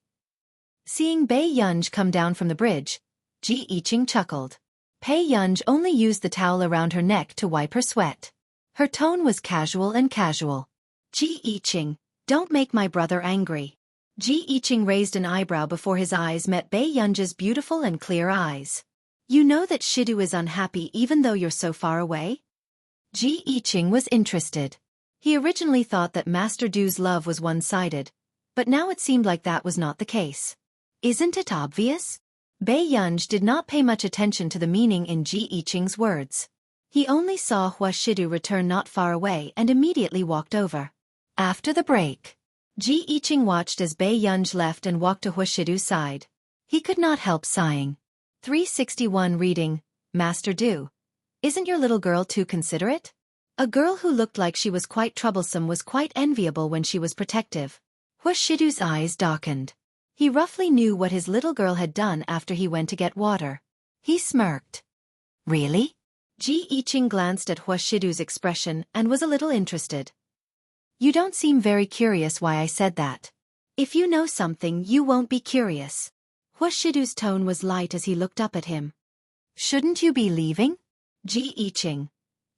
Seeing Bei Yunj come down from the bridge, Ji Yiqing chuckled. Bei Yunj only used the towel around her neck to wipe her sweat. Her tone was casual. Ji Yiqing, don't make my brother angry. Ji Yiqing raised an eyebrow before his eyes met Bei Yunzhe's beautiful and clear eyes. You know that Shidu is unhappy even though you're so far away? Ji Yiqing was interested. He originally thought that Master Du's love was one-sided, but now it seemed like that was not the case. Isn't it obvious? Bei Yunzhe did not pay much attention to the meaning in Ji Yiqing's words. He only saw Hua Shidu return not far away and immediately walked over. After the break, Ji Yiqing watched as Bei Yunzhe left and walked to Hua Shidu's side. He could not help sighing. 361 reading, Master Du. Isn't your little girl too considerate? A girl who looked like she was quite troublesome was quite enviable when she was protective. Hua Shidu's eyes darkened. He roughly knew what his little girl had done after he went to get water. He smirked. Really? Ji Yiqing glanced at Hua Shidu's expression and was a little interested. You don't seem very curious why I said that. If you know something, you won't be curious. Hua Shidu's tone was light as he looked up at him. Shouldn't you be leaving? Ji Yiqing.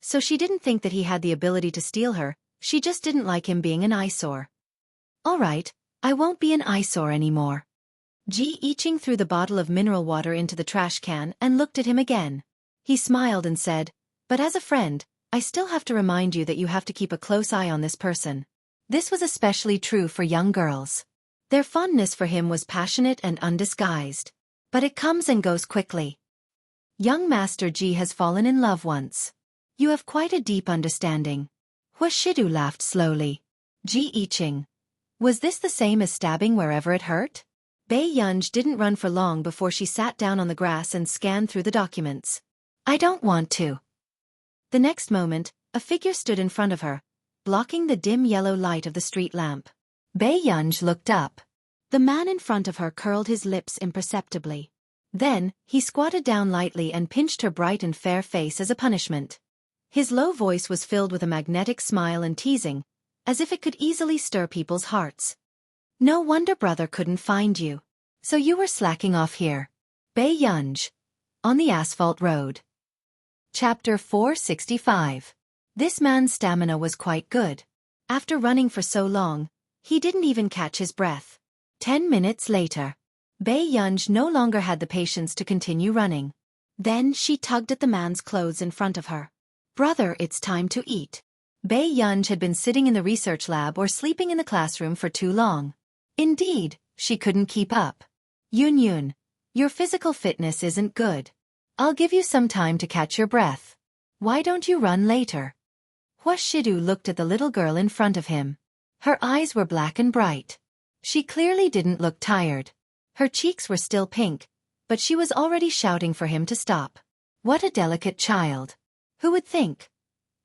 So she didn't think that he had the ability to steal her, she just didn't like him being an eyesore. All right, I won't be an eyesore anymore. Ji Yiqing threw the bottle of mineral water into the trash can and looked at him again. He smiled and said, but as a friend, I still have to remind you that you have to keep a close eye on this person. This was especially true for young girls. Their fondness for him was passionate and undisguised. But it comes and goes quickly. Young Master Ji has fallen in love once. You have quite a deep understanding. Hua Shidu laughed slowly. Ji Yiqing. Was this the same as stabbing wherever it hurt? Bei Yunzhe didn't run for long before she sat down on the grass and scanned through the documents. I don't want to. The next moment, a figure stood in front of her, blocking the dim yellow light of the street lamp. Bei Yunzhe looked up. The man in front of her curled his lips imperceptibly. Then, he squatted down lightly and pinched her bright and fair face as a punishment. His low voice was filled with a magnetic smile and teasing, as if it could easily stir people's hearts. No wonder brother couldn't find you. So you were slacking off here. Bei Yunzhe. On the asphalt road. Chapter 465. This man's stamina was quite good. After running for so long, he didn't even catch his breath. 10 minutes later, Bei Yunzhe no longer had the patience to continue running. Then she tugged at the man's clothes in front of her. Brother, it's time to eat. Bei Yunzhe had been sitting in the research lab or sleeping in the classroom for too long. Indeed, she couldn't keep up. Yun, your physical fitness isn't good. I'll give you some time to catch your breath. Why don't you run later? Hua Shidu looked at the little girl in front of him. Her eyes were black and bright. She clearly didn't look tired. Her cheeks were still pink, but she was already shouting for him to stop. What a delicate child. Who would think?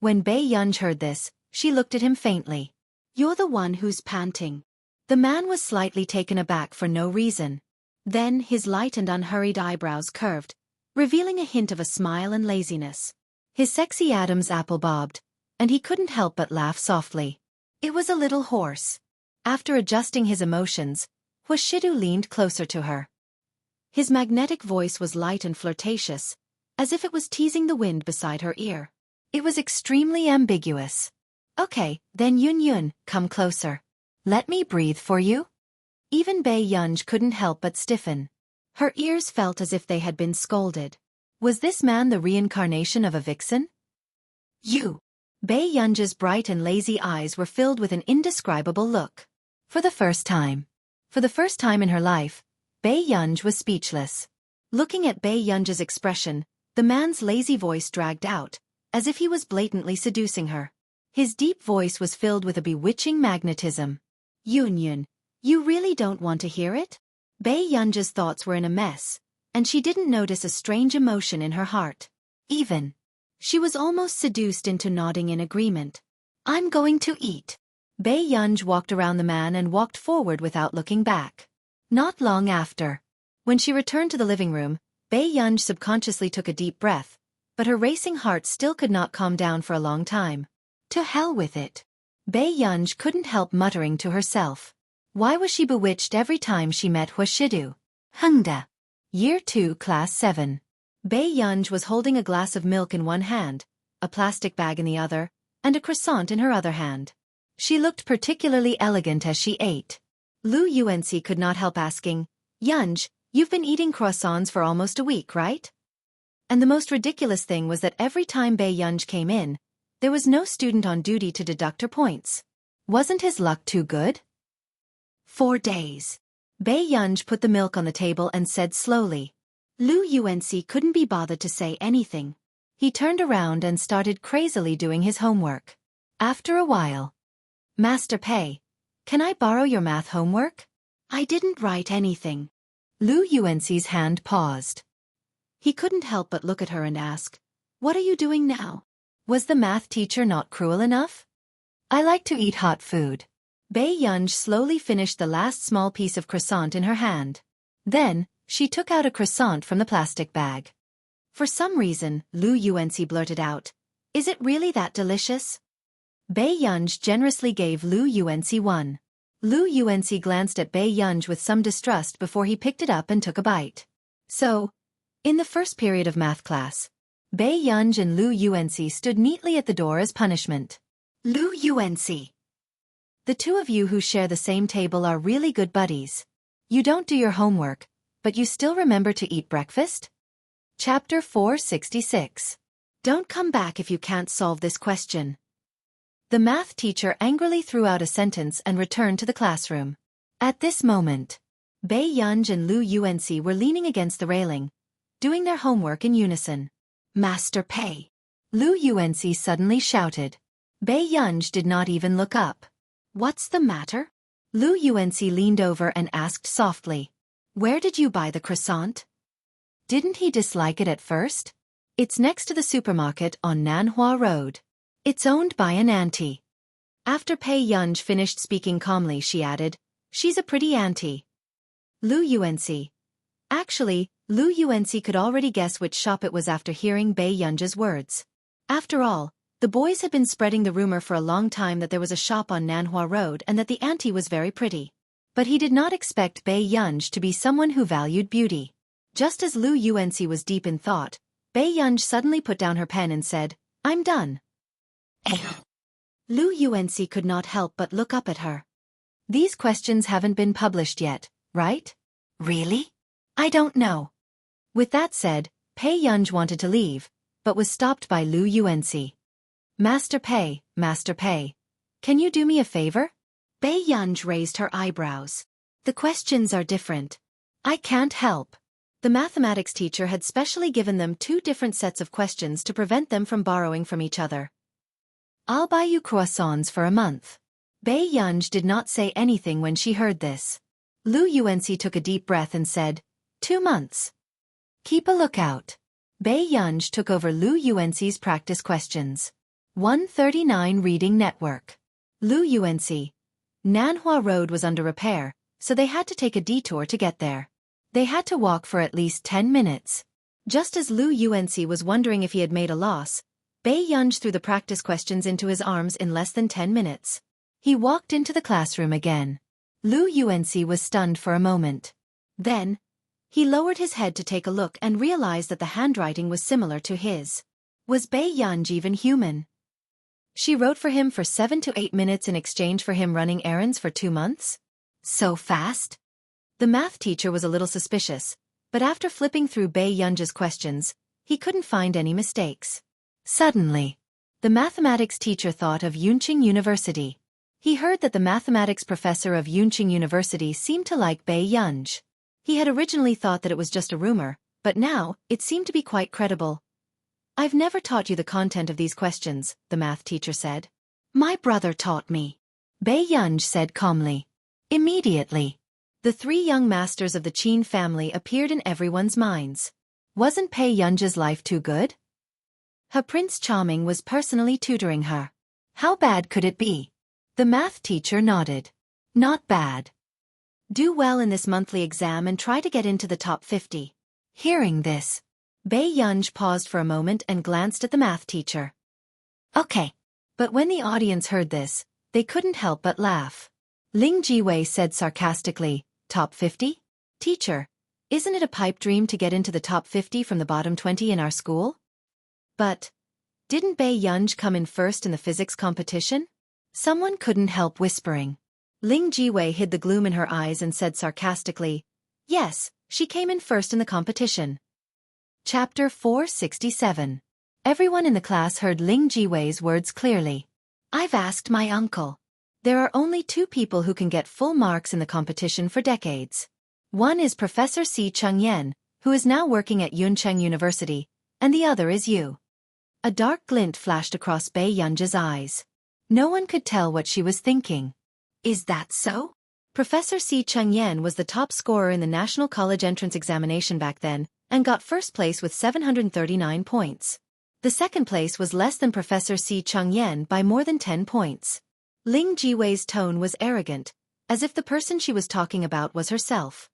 When Bei Yunzhe heard this, she looked at him faintly. You're the one who's panting. The man was slightly taken aback for no reason. Then his light and unhurried eyebrows curved, revealing a hint of a smile and laziness. His sexy Adam's apple bobbed, and he couldn't help but laugh softly. It was a little hoarse. After adjusting his emotions, Hua Shidu leaned closer to her. His magnetic voice was light and flirtatious, as if it was teasing the wind beside her ear. It was extremely ambiguous. Okay, then Yun, come closer. Let me breathe for you. Even Bei Yunzhe couldn't help but stiffen. Her ears felt as if they had been scolded. Was this man the reincarnation of a vixen? You. Bei Yunzhe's bright and lazy eyes were filled with an indescribable look. For the first time in her life, Bei Yunzhe was speechless. Looking at Bei Yunzhe's expression, the man's lazy voice dragged out, as if he was blatantly seducing her. His deep voice was filled with a bewitching magnetism. Yun, you really don't want to hear it? Bei Yunzhe's thoughts were in a mess, and she didn't notice a strange emotion in her heart. She was almost seduced into nodding in agreement. I'm going to eat. Bei Yunzhe walked around the man and walked forward without looking back. Not long after, when she returned to the living room, Bei Yunzhe subconsciously took a deep breath, but her racing heart still could not calm down for a long time. To hell with it. Bei Yunzhe couldn't help muttering to herself. Why was she bewitched every time she met Hua Shidu? Hengda. Year 2, Class 7. Bei Yunzhe was holding a glass of milk in one hand, a plastic bag in the other, and a croissant in her other hand. She looked particularly elegant as she ate. Lu Yuanci could not help asking, "Yunj, you've been eating croissants for almost a week, right?" And the most ridiculous thing was that every time Bei Yunj came in, there was no student on duty to deduct her points. Wasn't his luck too good? 4 days. Bei Yunj put the milk on the table and said slowly. Lu Yuanci couldn't be bothered to say anything. He turned around and started crazily doing his homework. After a while, "Master Pei, can I borrow your math homework? I didn't write anything." Lu Yuanci's hand paused. He couldn't help but look at her and ask, "What are you doing now?" Was the math teacher not cruel enough? "I like to eat hot food." Bei Yunj slowly finished the last small piece of croissant in her hand. Then, she took out a croissant from the plastic bag. For some reason, Lu Yuanci blurted out, "Is it really that delicious?" Bei Yunj generously gave Lu Yuanci one. Lu Yuanci glanced at Bei Yunj with some distrust before he picked it up and took a bite. So, in the first period of math class, Bei Yunj and Lu Yuanci stood neatly at the door as punishment. Lu Yuanci. The two of you who share the same table are really good buddies. You don't do your homework, but you still remember to eat breakfast? Chapter 466. Don't come back if you can't solve this question. The math teacher angrily threw out a sentence and returned to the classroom. At this moment, Bei Yunj and Lu Yuanci were leaning against the railing, doing their homework in unison. "Master Pei!" Lu Yuanci suddenly shouted. Bei Yunj did not even look up. "What's the matter?" Lu Yuanci leaned over and asked softly. "Where did you buy the croissant?" Didn't he dislike it at first? It's next to the supermarket on Nanhua Road. It's owned by an auntie. After Bei Yunj finished speaking calmly, she added, "She's a pretty auntie." Lu Yuanci. Actually, Lu Yuanci could already guess which shop it was after hearing Bei Yunj's words. After all, the boys had been spreading the rumor for a long time that there was a shop on Nanhua Road and that the auntie was very pretty. But he did not expect Bei Yunj to be someone who valued beauty. Just as Lu Yuanci was deep in thought, Bei Yunj suddenly put down her pen and said, "I'm done." Lu Yuanci could not help but look up at her. "These questions haven't been published yet, right?" "Really? I don't know." With that said, Bei Yunj wanted to leave, but was stopped by Lu Yuanci. Master Pei, can you do me a favor?" Bei Yunj raised her eyebrows. "The questions are different. I can't help." The mathematics teacher had specially given them 2 different sets of questions to prevent them from borrowing from each other. "I'll buy you croissants for a month." Bei Yunj did not say anything when she heard this. Lu Yuanci took a deep breath and said, 2 months. Keep a lookout. Bei Yunj took over Lu Yuanci's practice questions. 139 Reading Network. Lu Yuanci. Nanhua Road was under repair, so they had to take a detour to get there. They had to walk for at least 10 minutes. Just as Lu Yuanci was wondering if he had made a loss, Bei Yunj threw the practice questions into his arms in less than 10 minutes. He walked into the classroom again. Lu Yuanci was stunned for a moment. Then, he lowered his head to take a look and realized that the handwriting was similar to his. Was Bei Yunj even human? She wrote for him for 7 to 8 minutes in exchange for him running errands for 2 months? So fast? The math teacher was a little suspicious, but after flipping through Bei Yunj's questions, he couldn't find any mistakes. Suddenly, the mathematics teacher thought of Yunqing University. He heard that the mathematics professor of Yunqing University seemed to like Bei Yunj. He had originally thought that it was just a rumor, but now, it seemed to be quite credible. "I've never taught you the content of these questions," the math teacher said. "My brother taught me," Bei Yunj said calmly. Immediately, the 3 young masters of the Qin family appeared in everyone's minds. Wasn't Bei Yunj's life too good? Her Prince Charming was personally tutoring her. How bad could it be? The math teacher nodded. Not bad. Do well in this monthly exam and try to get into the top 50. Hearing this, Bei Yunj paused for a moment and glanced at the math teacher. Okay. But when the audience heard this, they couldn't help but laugh. Ling Jiwei said sarcastically, "Top 50? Teacher, isn't it a pipe dream to get into the top 50 from the bottom 20 in our school?" But, didn't Bei Yunj come in first in the physics competition? Someone couldn't help whispering. Ling Jiwei hid the gloom in her eyes and said sarcastically, "Yes, she came in first in the competition." Chapter 467. Everyone in the class heard Ling Jiwei's words clearly. "I've asked my uncle. There are only two people who can get full marks in the competition for decades. One is Professor Si Chengyan, who is now working at Yuncheng University, and the other is you." A dark glint flashed across Bei Yunji's eyes. No one could tell what she was thinking. Is that so? Professor Si Chengyan was the top scorer in the National College Entrance Examination back then, and got first place with 739 points. The second place was less than Professor Si Chengyan by more than 10 points. Ling Jiwei's tone was arrogant, as if the person she was talking about was herself.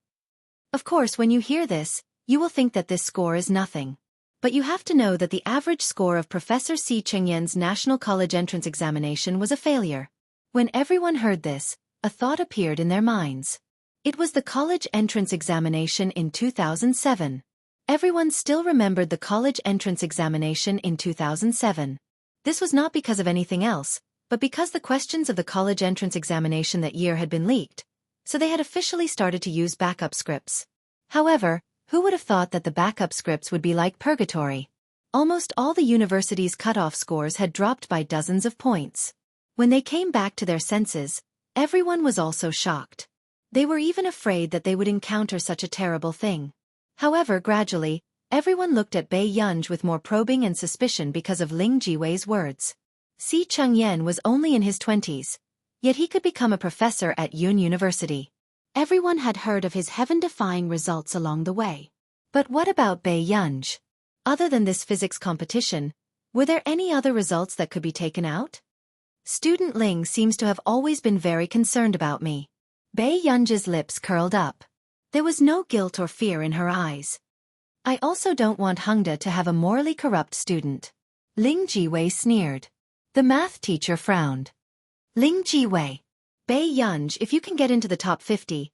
Of course, when you hear this, you will think that this score is nothing. But you have to know that the average score of Professor Si Chengyan's National College Entrance Examination was a failure. When everyone heard this, a thought appeared in their minds. It was the college entrance examination in 2007. Everyone still remembered the college entrance examination in 2007. This was not because of anything else, but because the questions of the college entrance examination that year had been leaked, so they had officially started to use backup scripts. However, who would have thought that the backup scripts would be like purgatory? Almost all the university's cutoff scores had dropped by dozens of points. When they came back to their senses, everyone was also shocked. They were even afraid that they would encounter such a terrible thing. However, gradually, everyone looked at Bei Yunji with more probing and suspicion because of Ling Jiwei's words. Si Chengyan was only in his 20s, yet he could become a professor at Yun University. Everyone had heard of his heaven-defying results along the way. But what about Bei Yunji? Other than this physics competition, were there any other results that could be taken out? Student Ling seems to have always been very concerned about me. Bei Yunji's lips curled up. There was no guilt or fear in her eyes. I also don't want Hengde to have a morally corrupt student. Ling Jiwei sneered. The math teacher frowned. Ling Jiwei. Bei Yunji, if you can get into the top 50,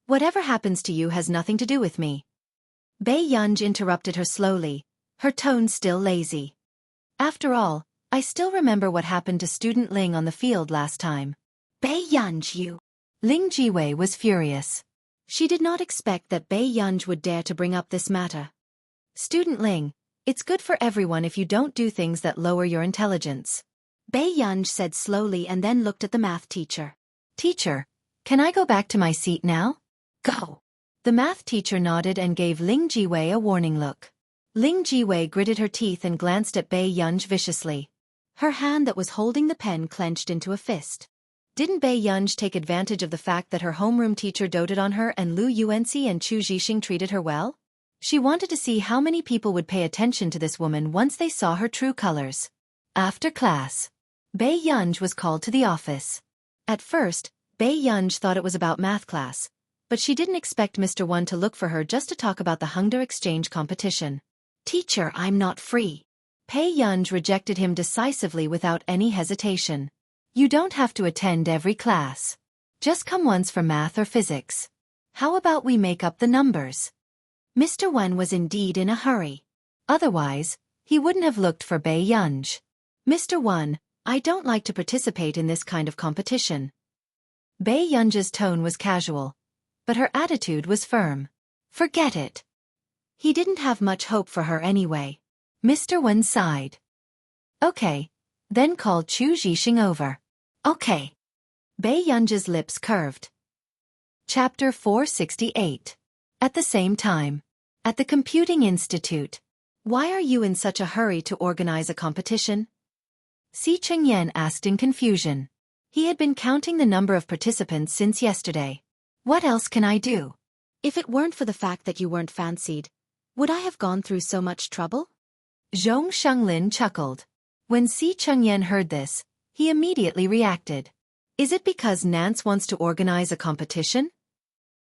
whatever happens to you has nothing to do with me. Bei Yunji interrupted her slowly, her tone still lazy. After all, I still remember what happened to student Ling on the field last time. Bei Yunji, you. Ling Jiwei was furious. She did not expect that Bei Yunji would dare to bring up this matter. Student Ling, it's good for everyone if you don't do things that lower your intelligence. Bei Yunji said slowly and then looked at the math teacher. Teacher, can I go back to my seat now? Go. The math teacher nodded and gave Ling Jiwei a warning look. Ling Jiwei gritted her teeth and glanced at Bei Yunji viciously. Her hand that was holding the pen clenched into a fist. Didn't Bei Yunji take advantage of the fact that her homeroom teacher doted on her and Lu Yuanxi and Chu Zhixing treated her well? She wanted to see how many people would pay attention to this woman once they saw her true colors. After class, Bei Yunji was called to the office. At first, Bei Yunji thought it was about math class, but she didn't expect Mr. Wan to look for her just to talk about the Hengde exchange competition. Teacher, I'm not free. Bei Yunji rejected him decisively without any hesitation. You don't have to attend every class. Just come once for math or physics. How about we make up the numbers? Mr. Wan was indeed in a hurry. Otherwise, he wouldn't have looked for Bei Yunji. Mr. Wan, I don't like to participate in this kind of competition. Bei Yunji's tone was casual, but her attitude was firm. Forget it. He didn't have much hope for her anyway. Mr. Wan sighed. Okay, then call Chu Zhixing over. Okay. Bei Yunji's lips curved. Chapter 468. At the same time. At the Computing Institute. Why are you in such a hurry to organize a competition? Si Chengyan asked in confusion. He had been counting the number of participants since yesterday. What else can I do? If it weren't for the fact that you weren't fancied, would I have gone through so much trouble? Zhong Shenglin chuckled. When Si Chengyan heard this, he immediately reacted. Is it because Nance wants to organize a competition?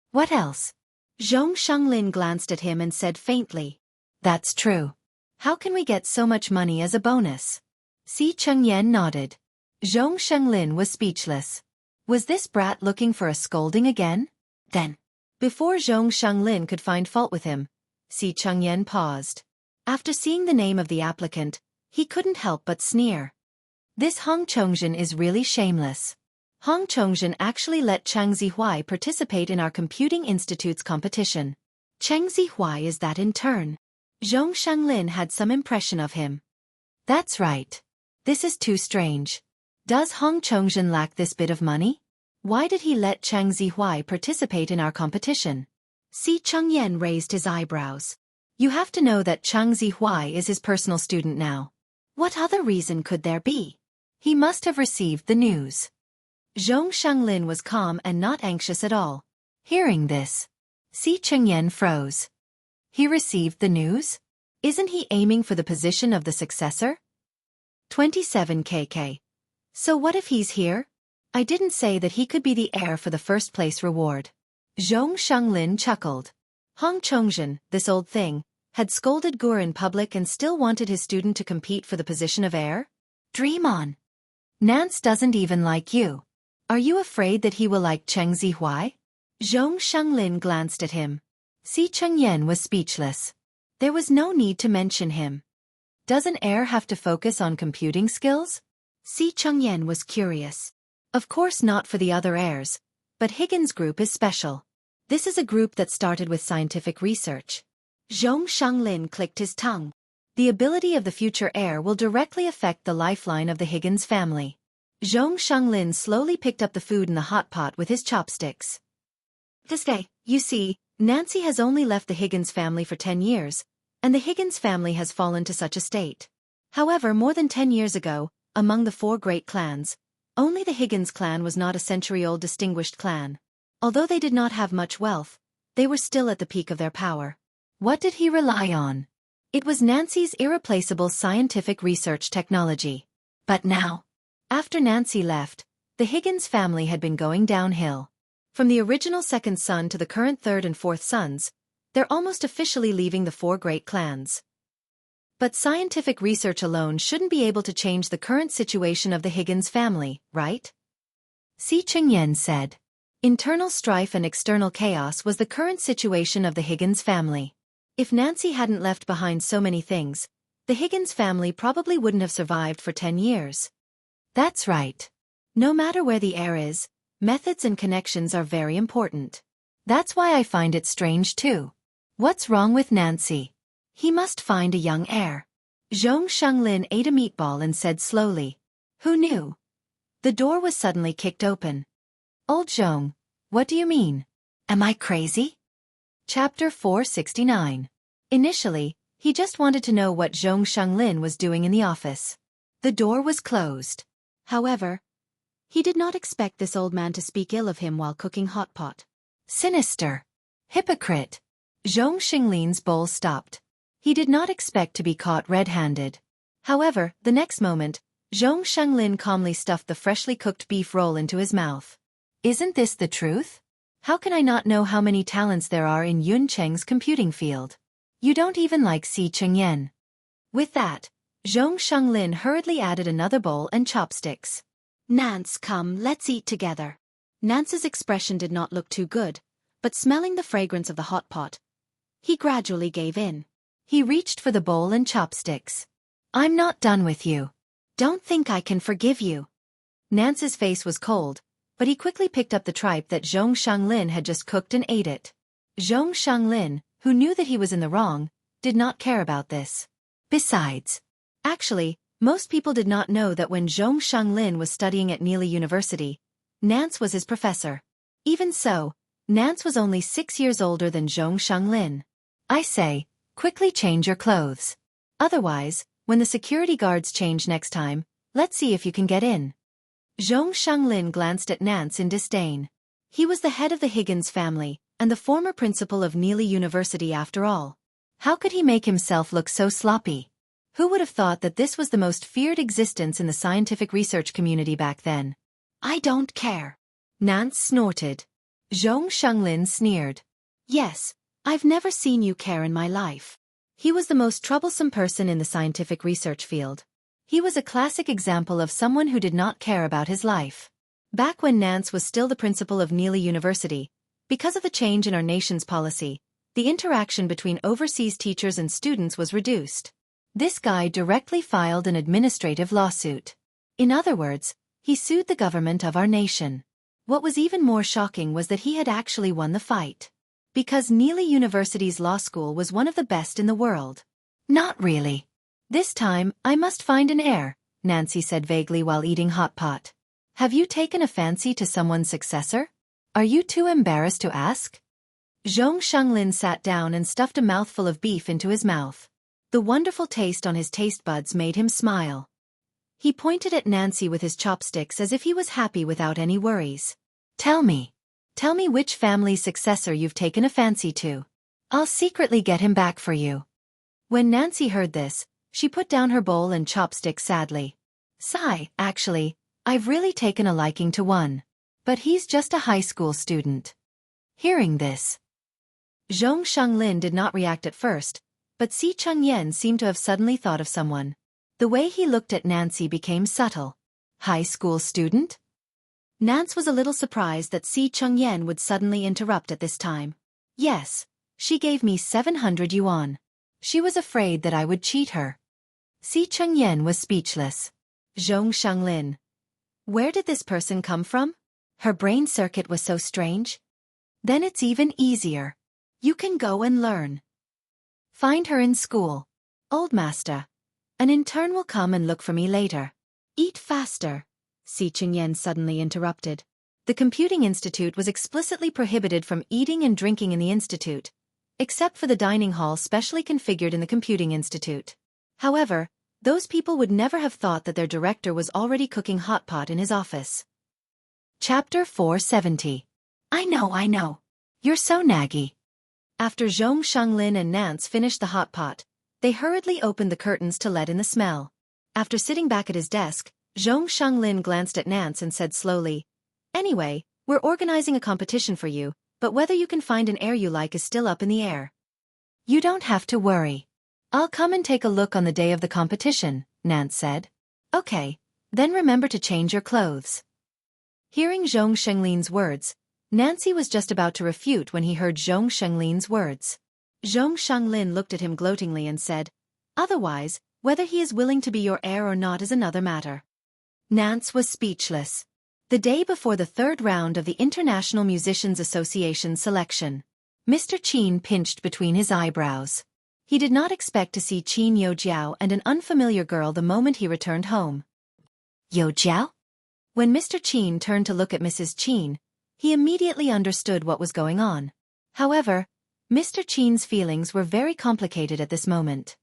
What else? Zhong Shenglin glanced at him and said faintly. That's true. How can we get so much money as a bonus? Si Chengyan nodded. Zhong Shenglin was speechless. Was this brat looking for a scolding again? Then, before Zhong Shenglin could find fault with him, Si Chengyan paused. After seeing the name of the applicant, he couldn't help but sneer. This Hong Chongzhen is really shameless. Hong Chongzhen actually let Chang Zihui participate in our Computing Institute's competition. Cheng Zihui is that in turn. Zhong Shanglin had some impression of him. That's right. This is too strange. Does Hong Chongzhen lack this bit of money? Why did he let Chang Zihui participate in our competition? Si Chengyan raised his eyebrows. You have to know that Chang Zihui is his personal student now. What other reason could there be? He must have received the news. Zhong Shanglin was calm and not anxious at all. Hearing this, Si Chengyan froze. He received the news? Isn't he aiming for the position of the successor? 27 kk. So what if he's here? I didn't say that he could be the heir for the first place reward. Zhong Shanglin chuckled. Hong Chongzhen, this old thing, had scolded Gur in public and still wanted his student to compete for the position of heir? Dream on. Nance doesn't even like you. Are you afraid that he will like Cheng Zihui? Zhong Shanglin glanced at him. Si Chengyan was speechless. There was no need to mention him. Does an heir have to focus on computing skills? Si Chengyan was curious. Of course not for the other heirs, but Higgins Group is special. This is a group that started with scientific research. Zhong Shanglin clicked his tongue. The ability of the future heir will directly affect the lifeline of the Higgins family. Zhong Shanglin slowly picked up the food in the hot pot with his chopsticks. This day, you see, Nancy has only left the Higgins family for 10 years, and the Higgins family has fallen to such a state. However, more than 10 years ago, among the 4 great clans, only the Higgins clan was not a century-old distinguished clan. Although they did not have much wealth, they were still at the peak of their power. What did he rely on? It was Nancy's irreplaceable scientific research technology. But now, after Nancy left, the Higgins family had been going downhill. From the original second son to the current third and fourth sons, they're almost officially leaving the 4 great clans. But scientific research alone shouldn't be able to change the current situation of the Higgins family, right? Si Chengyan said. Internal strife and external chaos was the current situation of the Higgins family. If Nancy hadn't left behind so many things, the Higgins family probably wouldn't have survived for 10 years. That's right. No matter where the heir is, methods and connections are very important. That's why I find it strange too. What's wrong with Nancy? He must find a young heir. Zhong Shanglin ate a meatball and said slowly. Who knew? The door was suddenly kicked open. Old Zhong, what do you mean? Am I crazy? Chapter 469. Initially, he just wanted to know what Zhong Shanglin was doing in the office. The door was closed. However, he did not expect this old man to speak ill of him while cooking hot pot. Sinister. Hypocrite. Zhong Shinglin's bowl stopped. He did not expect to be caught red-handed. However, the next moment, Zhong Shanglin calmly stuffed the freshly cooked beef roll into his mouth. Isn't this the truth? How can I not know how many talents there are in Yun Cheng's computing field? You don't even like Si Chengyan. With that, Zhong Shanglin hurriedly added another bowl and chopsticks. Nance, come, let's eat together. Nance's expression did not look too good, but smelling the fragrance of the hot pot, he gradually gave in. He reached for the bowl and chopsticks. I'm not done with you. Don't think I can forgive you. Nance's face was cold, but he quickly picked up the tripe that Zhong Shanglin had just cooked and ate it. Zhong Shanglin, who knew that he was in the wrong, did not care about this. Besides, actually, most people did not know that when Zhong Shanglin was studying at Neely University, Nance was his professor. Even so, Nance was only 6 years older than Zhong Shanglin. I say, quickly change your clothes. Otherwise, when the security guards change next time, let's see if you can get in. Zhong Shanglin glanced at Nance in disdain. He was the head of the Higgins family, and the former principal of Neely University after all. How could he make himself look so sloppy? Who would have thought that this was the most feared existence in the scientific research community back then? I don't care. Nance snorted. Zhong Shanglin sneered. Yes, I've never seen you care in my life. He was the most troublesome person in the scientific research field. He was a classic example of someone who did not care about his life. Back when Nance was still the principal of Neely University, because of the change in our nation's policy, the interaction between overseas teachers and students was reduced. This guy directly filed an administrative lawsuit. In other words, he sued the government of our nation. What was even more shocking was that he had actually won the fight. Because Neely University's law school was one of the best in the world. Not really. This time, I must find an heir, Nancy said vaguely while eating hot pot. Have you taken a fancy to someone's successor? Are you too embarrassed to ask? Zhong Shanglin sat down and stuffed a mouthful of beef into his mouth. The wonderful taste on his taste buds made him smile. He pointed at Nancy with his chopsticks as if he was happy without any worries. Tell me which family's successor you've taken a fancy to. I'll secretly get him back for you. When Nancy heard this, she put down her bowl and chopsticks sadly. Sigh, actually, I've really taken a liking to one. But he's just a high school student. Hearing this, Zhong Shanglin did not react at first, but Si Chengyan seemed to have suddenly thought of someone. The way he looked at Nancy became subtle. High school student? Nance was a little surprised that Si Chengyan would suddenly interrupt at this time. Yes, she gave me 700 yuan. She was afraid that I would cheat her. Si Chengyan was speechless. Zhong Shanglin. Where did this person come from? Her brain circuit was so strange. Then it's even easier. You can go and learn. Find her in school. Old master. An intern will come and look for me later. Eat faster. Si Chengyan suddenly interrupted. The Computing Institute was explicitly prohibited from eating and drinking in the institute, except for the dining hall specially configured in the Computing Institute. However, those people would never have thought that their director was already cooking hot pot in his office. Chapter 470. I know. You're so naggy. After Zhong Shanglin and Nance finished the hot pot, they hurriedly opened the curtains to let in the smell. After sitting back at his desk, Zhong Shanglin glanced at Nance and said slowly, Anyway, we're organizing a competition for you, but whether you can find an heir you like is still up in the air. You don't have to worry. I'll come and take a look on the day of the competition, Nance said. Okay, then remember to change your clothes. Hearing Zhong Shenglin's words, Nancy was just about to refute when he heard Zhong Shenglin's words. Zhong Shanglin looked at him gloatingly and said, Otherwise, whether he is willing to be your heir or not is another matter. Nance was speechless. The day before the third round of the International Musicians Association selection, Mr. Qin pinched between his eyebrows. He did not expect to see Qin Youjiao and an unfamiliar girl the moment he returned home. Youjiao? When Mr. Qin turned to look at Mrs. Qin, he immediately understood what was going on. However, Mr. Qin's feelings were very complicated at this moment.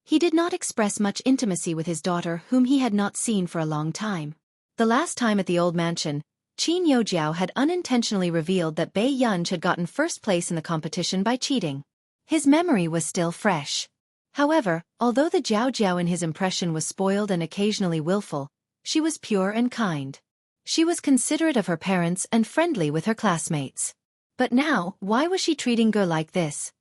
He did not express much intimacy with his daughter whom he had not seen for a long time. The last time at the old mansion, Qin Youjiao had unintentionally revealed that Bai Yunj had gotten first place in the competition by cheating. His memory was still fresh. However, although the Jiao Jiao in his impression was spoiled and occasionally willful, she was pure and kind. She was considerate of her parents and friendly with her classmates. But now, why was she treating Ge like this?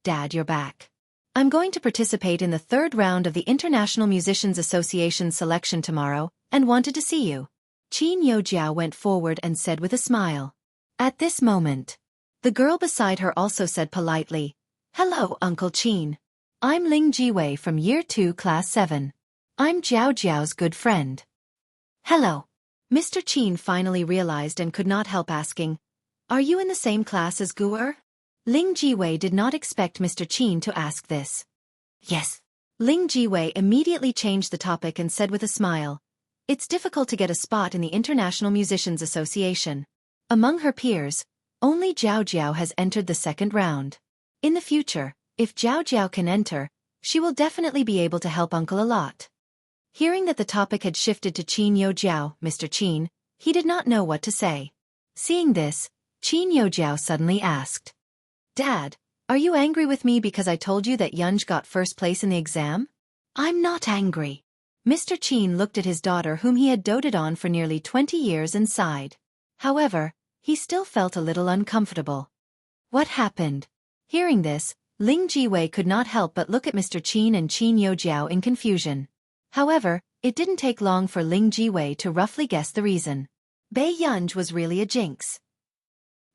Dad, you're back. I'm going to participate in the third round of the International Musicians Association selection tomorrow, and wanted to see you. Qin Youjiao went forward and said with a smile. At this moment, the girl beside her also said politely, Hello, Uncle Qin. I'm Ling Jiwei from Year 2 Class 7. I'm Jiao Jiao's good friend. Hello. Mr. Qin finally realized and could not help asking, Are you in the same class as Gu'er? Ling Jiwei did not expect Mr. Qin to ask this. Yes. Ling Jiwei immediately changed the topic and said with a smile, It's difficult to get a spot in the International Musicians Association. Among her peers, only Jiao Jiao has entered the second round. In the future, if Jiao Jiao can enter, she will definitely be able to help Uncle a lot. Hearing that the topic had shifted to Qin Youjiao, Mr. Qin, he did not know what to say. Seeing this, Qin Youjiao suddenly asked, Dad, are you angry with me because I told you that Yunj got first place in the exam? I'm not angry. Mr. Qin looked at his daughter whom he had doted on for nearly 20 years and sighed. However, he still felt a little uncomfortable. What happened? Hearing this, Ling Jiwei could not help but look at Mr. Qin and Qin Youjiao in confusion. However, it didn't take long for Ling Jiwei to roughly guess the reason. Bai Yunj was really a jinx.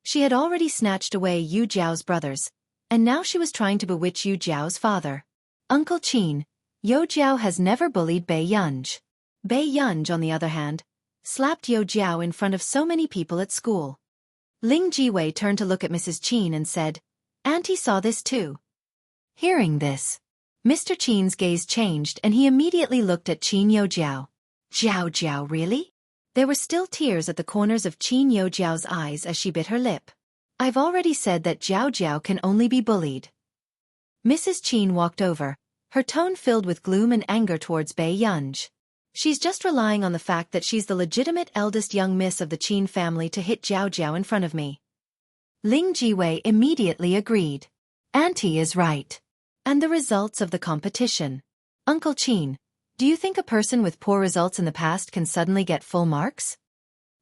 She had already snatched away Yu Jiao's brothers, and now she was trying to bewitch Yu Jiao's father. Uncle Qin, Yo Jiao has never bullied Bai Yunj. Bei Yunj, on the other hand, slapped Yo Jiao in front of so many people at school. Ling Jiwei turned to look at Mrs. Qin and said, "Auntie saw this too." Hearing this, Mr. Qin's gaze changed and he immediately looked at Qin Yo Jiao. "Jiao Jiao, really?" There were still tears at the corners of Qin Yo Jiao's eyes as she bit her lip. "I've already said that Jiao Jiao can only be bullied." Mrs. Qin walked over, her tone filled with gloom and anger towards Bei Yunj. "She's just relying on the fact that she's the legitimate eldest young miss of the Qin family to hit Jiao Jiao in front of me." Ling Jiwei immediately agreed. "Auntie is right." And the results of the competition. "Uncle Qin, do you think a person with poor results in the past can suddenly get full marks?"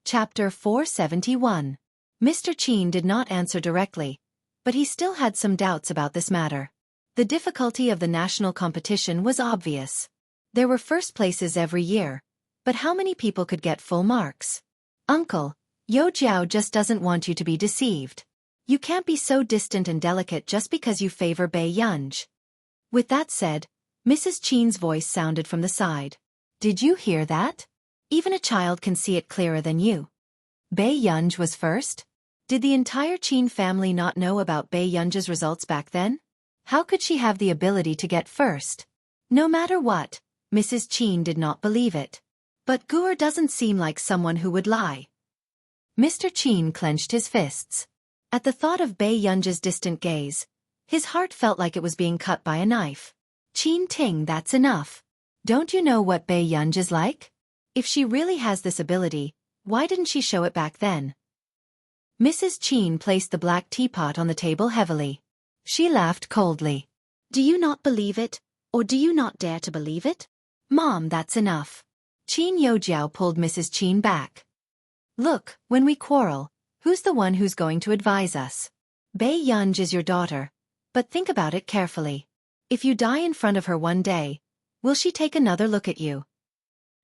Chapter 471. Mr. Qin did not answer directly, but he still had some doubts about this matter. The difficulty of the national competition was obvious. There were first places every year, but how many people could get full marks? "Uncle, Yo Jiao just doesn't want you to be deceived. You can't be so distant and delicate just because you favor Bei Yunj." With that said, Mrs. Qin's voice sounded from the side. "Did you hear that? Even a child can see it clearer than you. Bei Yunj was first? Did the entire Qin family not know about Bei Yunj's results back then? How could she have the ability to get first?" No matter what, Mrs. Qin did not believe it. But Guer doesn't seem like someone who would lie. Mr. Qin clenched his fists. At the thought of Bei Yunj's distant gaze, his heart felt like it was being cut by a knife. "Qin Ting, that's enough. Don't you know what Bei Yunj is like? If she really has this ability, why didn't she show it back then?" Mrs. Qin placed the black teapot on the table heavily. She laughed coldly. "Do you not believe it, or do you not dare to believe it? Mom, that's enough." Qin Yo Jiao pulled Mrs. Qin back. "Look, when we quarrel, who's the one who's going to advise us? Bei Yunj is your daughter, but think about it carefully. If you die in front of her one day, will she take another look at you?"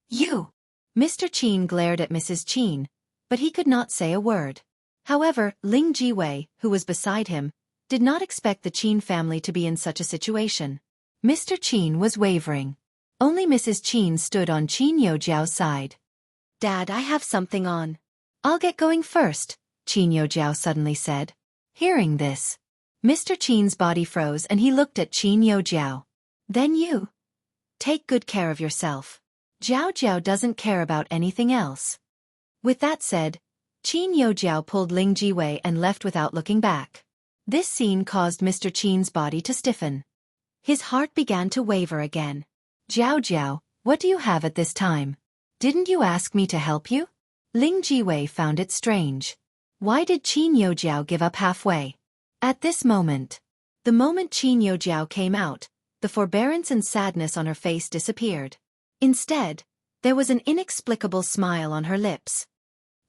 "You!" Mr. Qin glared at Mrs. Qin, but he could not say a word. However, Ling Jiwei, who was beside him, did not expect the Qin family to be in such a situation. Mr. Qin was wavering. Only Mrs. Qin stood on Qin Yo Jiao's side. "Dad, I have something on. I'll get going first," Qin Yo Jiao suddenly said. Hearing this, Mr. Qin's body froze and he looked at Qin Yo Jiao. "Then you. Take good care of yourself. Jiao Jiao doesn't care about anything else." With that said, Qin Yo Jiao pulled Ling Jiwei and left without looking back. This scene caused Mr. Qin's body to stiffen. His heart began to waver again. "Jiao Jiao, what do you have at this time? Didn't you ask me to help you?" Ling Jiwei found it strange. Why did Qin Yo Jiao give up halfway? At this moment, the moment Qin Yo Jiao came out, the forbearance and sadness on her face disappeared. Instead, there was an inexplicable smile on her lips.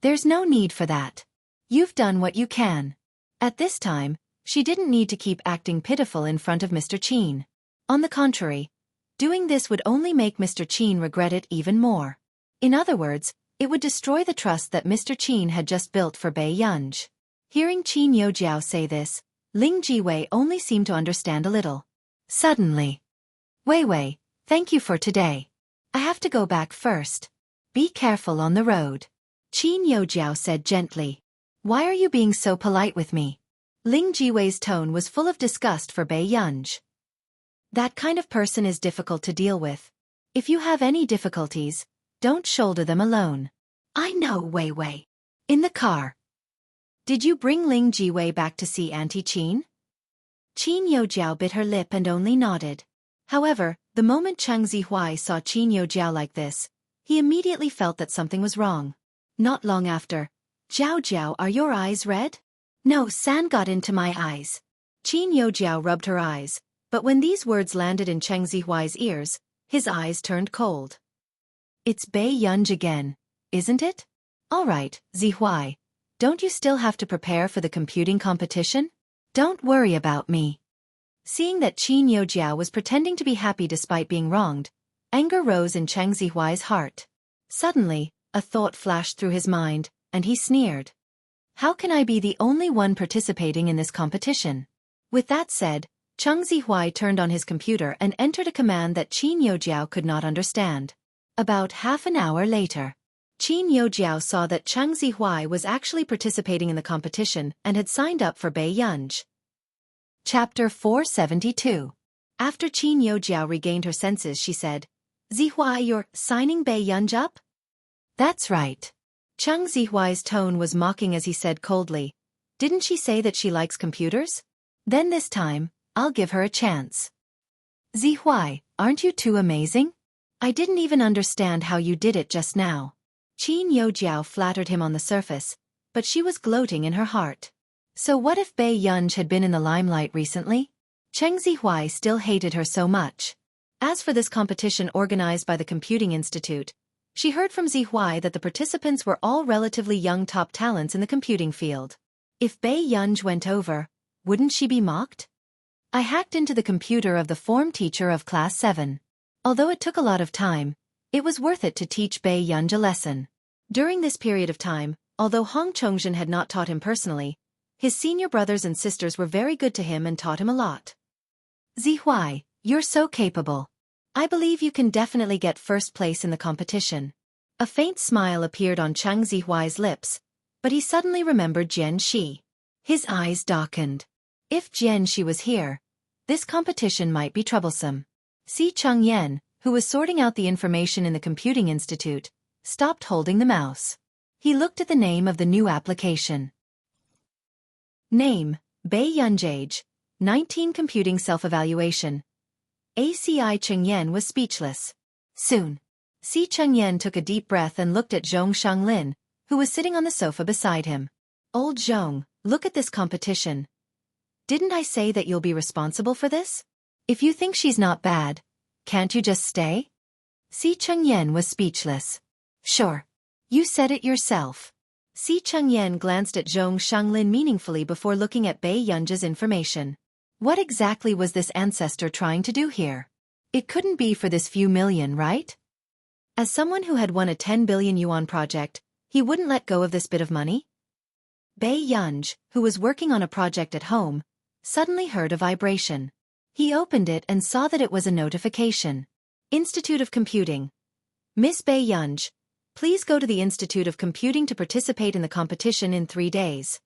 "There's no need for that. You've done what you can." At this time, she didn't need to keep acting pitiful in front of Mr. Qin. On the contrary, doing this would only make Mr. Qin regret it even more. In other words, it would destroy the trust that Mr. Qin had just built for Bei Yunj. Hearing Qin Yo Jiao say this, Ling Jiwei only seemed to understand a little. Suddenly, "Wei Wei, thank you for today. I have to go back first. Be careful on the road," Qin Yo Jiao said gently. "Why are you being so polite with me?" Ling Jiwei's tone was full of disgust for Bei Yunj. That kind of person is difficult to deal with. If you have any difficulties, don't shoulder them alone. "I know, Wei Wei." In the car. "Did you bring Ling Jiwei back to see Auntie Qin?" Qin Yo Jiao bit her lip and only nodded. However, the moment Chang Zihuai saw Qin Yo Jiao like this, he immediately felt that something was wrong. Not long after, "Jiao Jiao, are your eyes red?" "No, sand got into my eyes." Qin Yo Jiao rubbed her eyes, but when these words landed in Chang Zihuai's ears, his eyes turned cold. "It's Bei Yunj again, isn't it? All right, Zihuai. Don't you still have to prepare for the computing competition? Don't worry about me." Seeing that Qin Yo Jiao was pretending to be happy despite being wronged, anger rose in Chang Zihuai's heart. Suddenly, a thought flashed through his mind, and he sneered. "How can I be the only one participating in this competition?" With that said, Chang Zihuai turned on his computer and entered a command that Qin Yo Jiao could not understand. About half an hour later, Qin Youjiao saw that Chang Zihuai was actually participating in the competition and had signed up for Bei Yunj. Chapter 472. After Qin Youjiao regained her senses, she said, "Zihuai, you're signing Bei Yunj up?" "That's right." Chang Zihuai's tone was mocking as he said coldly, "Didn't she say that she likes computers? Then this time, I'll give her a chance." "Zihuai, aren't you too amazing? I didn't even understand how you did it just now." Qin Youjiao flattered him on the surface, but she was gloating in her heart. So what if Bei Yunj had been in the limelight recently? Cheng Zihuai still hated her so much. As for this competition organized by the Computing Institute, she heard from Zihuai that the participants were all relatively young top talents in the computing field. If Bei Yunj went over, wouldn't she be mocked? "I hacked into the computer of the form teacher of Class 7. Although it took a lot of time, it was worth it to teach Bei Yunj a lesson." During this period of time, although Hong Chongzhen had not taught him personally, his senior brothers and sisters were very good to him and taught him a lot. "Zihuai, you're so capable. I believe you can definitely get first place in the competition." A faint smile appeared on Chang Zihuai's lips, but he suddenly remembered Jian Shi. His eyes darkened. If Jian Shi was here, this competition might be troublesome. Si Chengyan, who was sorting out the information in the Computing Institute, stopped holding the mouse. He looked at the name of the new application. Name, Bei Yunj. Age, 19. Computing Self-Evaluation. ACI Chengyan was speechless. Soon, Si Chengyan took a deep breath and looked at Zhong Shanglin, who was sitting on the sofa beside him. "Old Zhong, look at this competition. Didn't I say that you'll be responsible for this? If you think she's not bad, can't you just stay?" Si Chengyan was speechless. "Sure. You said it yourself." Si Chengyan glanced at Zhong Shanglin meaningfully before looking at Bei Yunj's information. What exactly was this ancestor trying to do here? It couldn't be for this few million, right? As someone who had won a 10 billion yuan project, he wouldn't let go of this bit of money? Bei Yunj, who was working on a project at home, suddenly heard a vibration. He opened it and saw that it was a notification. Institute of Computing. "Miss Bei Yunj, please go to the Institute of Computing to participate in the competition in 3 days."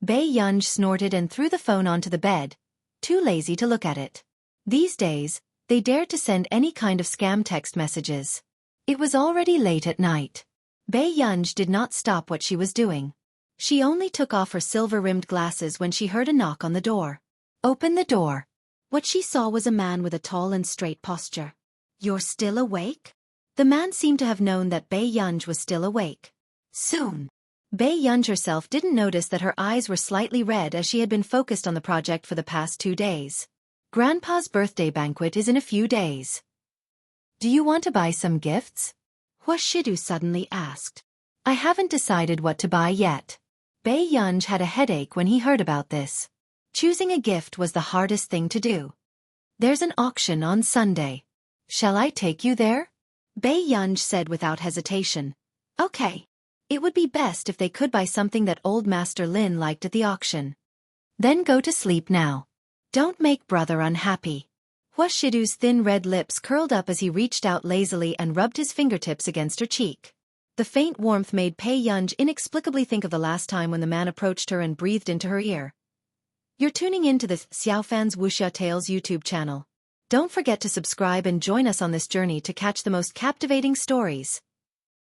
Bei Yunj snorted and threw the phone onto the bed, too lazy to look at it. These days, they dared to send any kind of scam text messages. It was already late at night. Bei Yunj did not stop what she was doing. She only took off her silver-rimmed glasses when she heard a knock on the door. "Open the door." What she saw was a man with a tall and straight posture. "You're still awake?" The man seemed to have known that Bei Yunj was still awake. Soon, Bei Yunj herself didn't notice that her eyes were slightly red as she had been focused on the project for the past 2 days. "Grandpa's birthday banquet is in a few days. Do you want to buy some gifts?" Huashidu suddenly asked. "I haven't decided what to buy yet." Bei Yunj had a headache when he heard about this. Choosing a gift was the hardest thing to do. "There's an auction on Sunday. Shall I take you there?" Bei Yunj said without hesitation. "Okay. It would be best if they could buy something that old Master Lin liked at the auction. Then go to sleep now. Don't make brother unhappy." Huashidu's thin red lips curled up as he reached out lazily and rubbed his fingertips against her cheek. The faint warmth made Bei Yunj inexplicably think of the last time when the man approached her and breathed into her ear. You're tuning in to the Xiaofan's Wuxia Tales YouTube channel. Don't forget to subscribe and join us on this journey to catch the most captivating stories.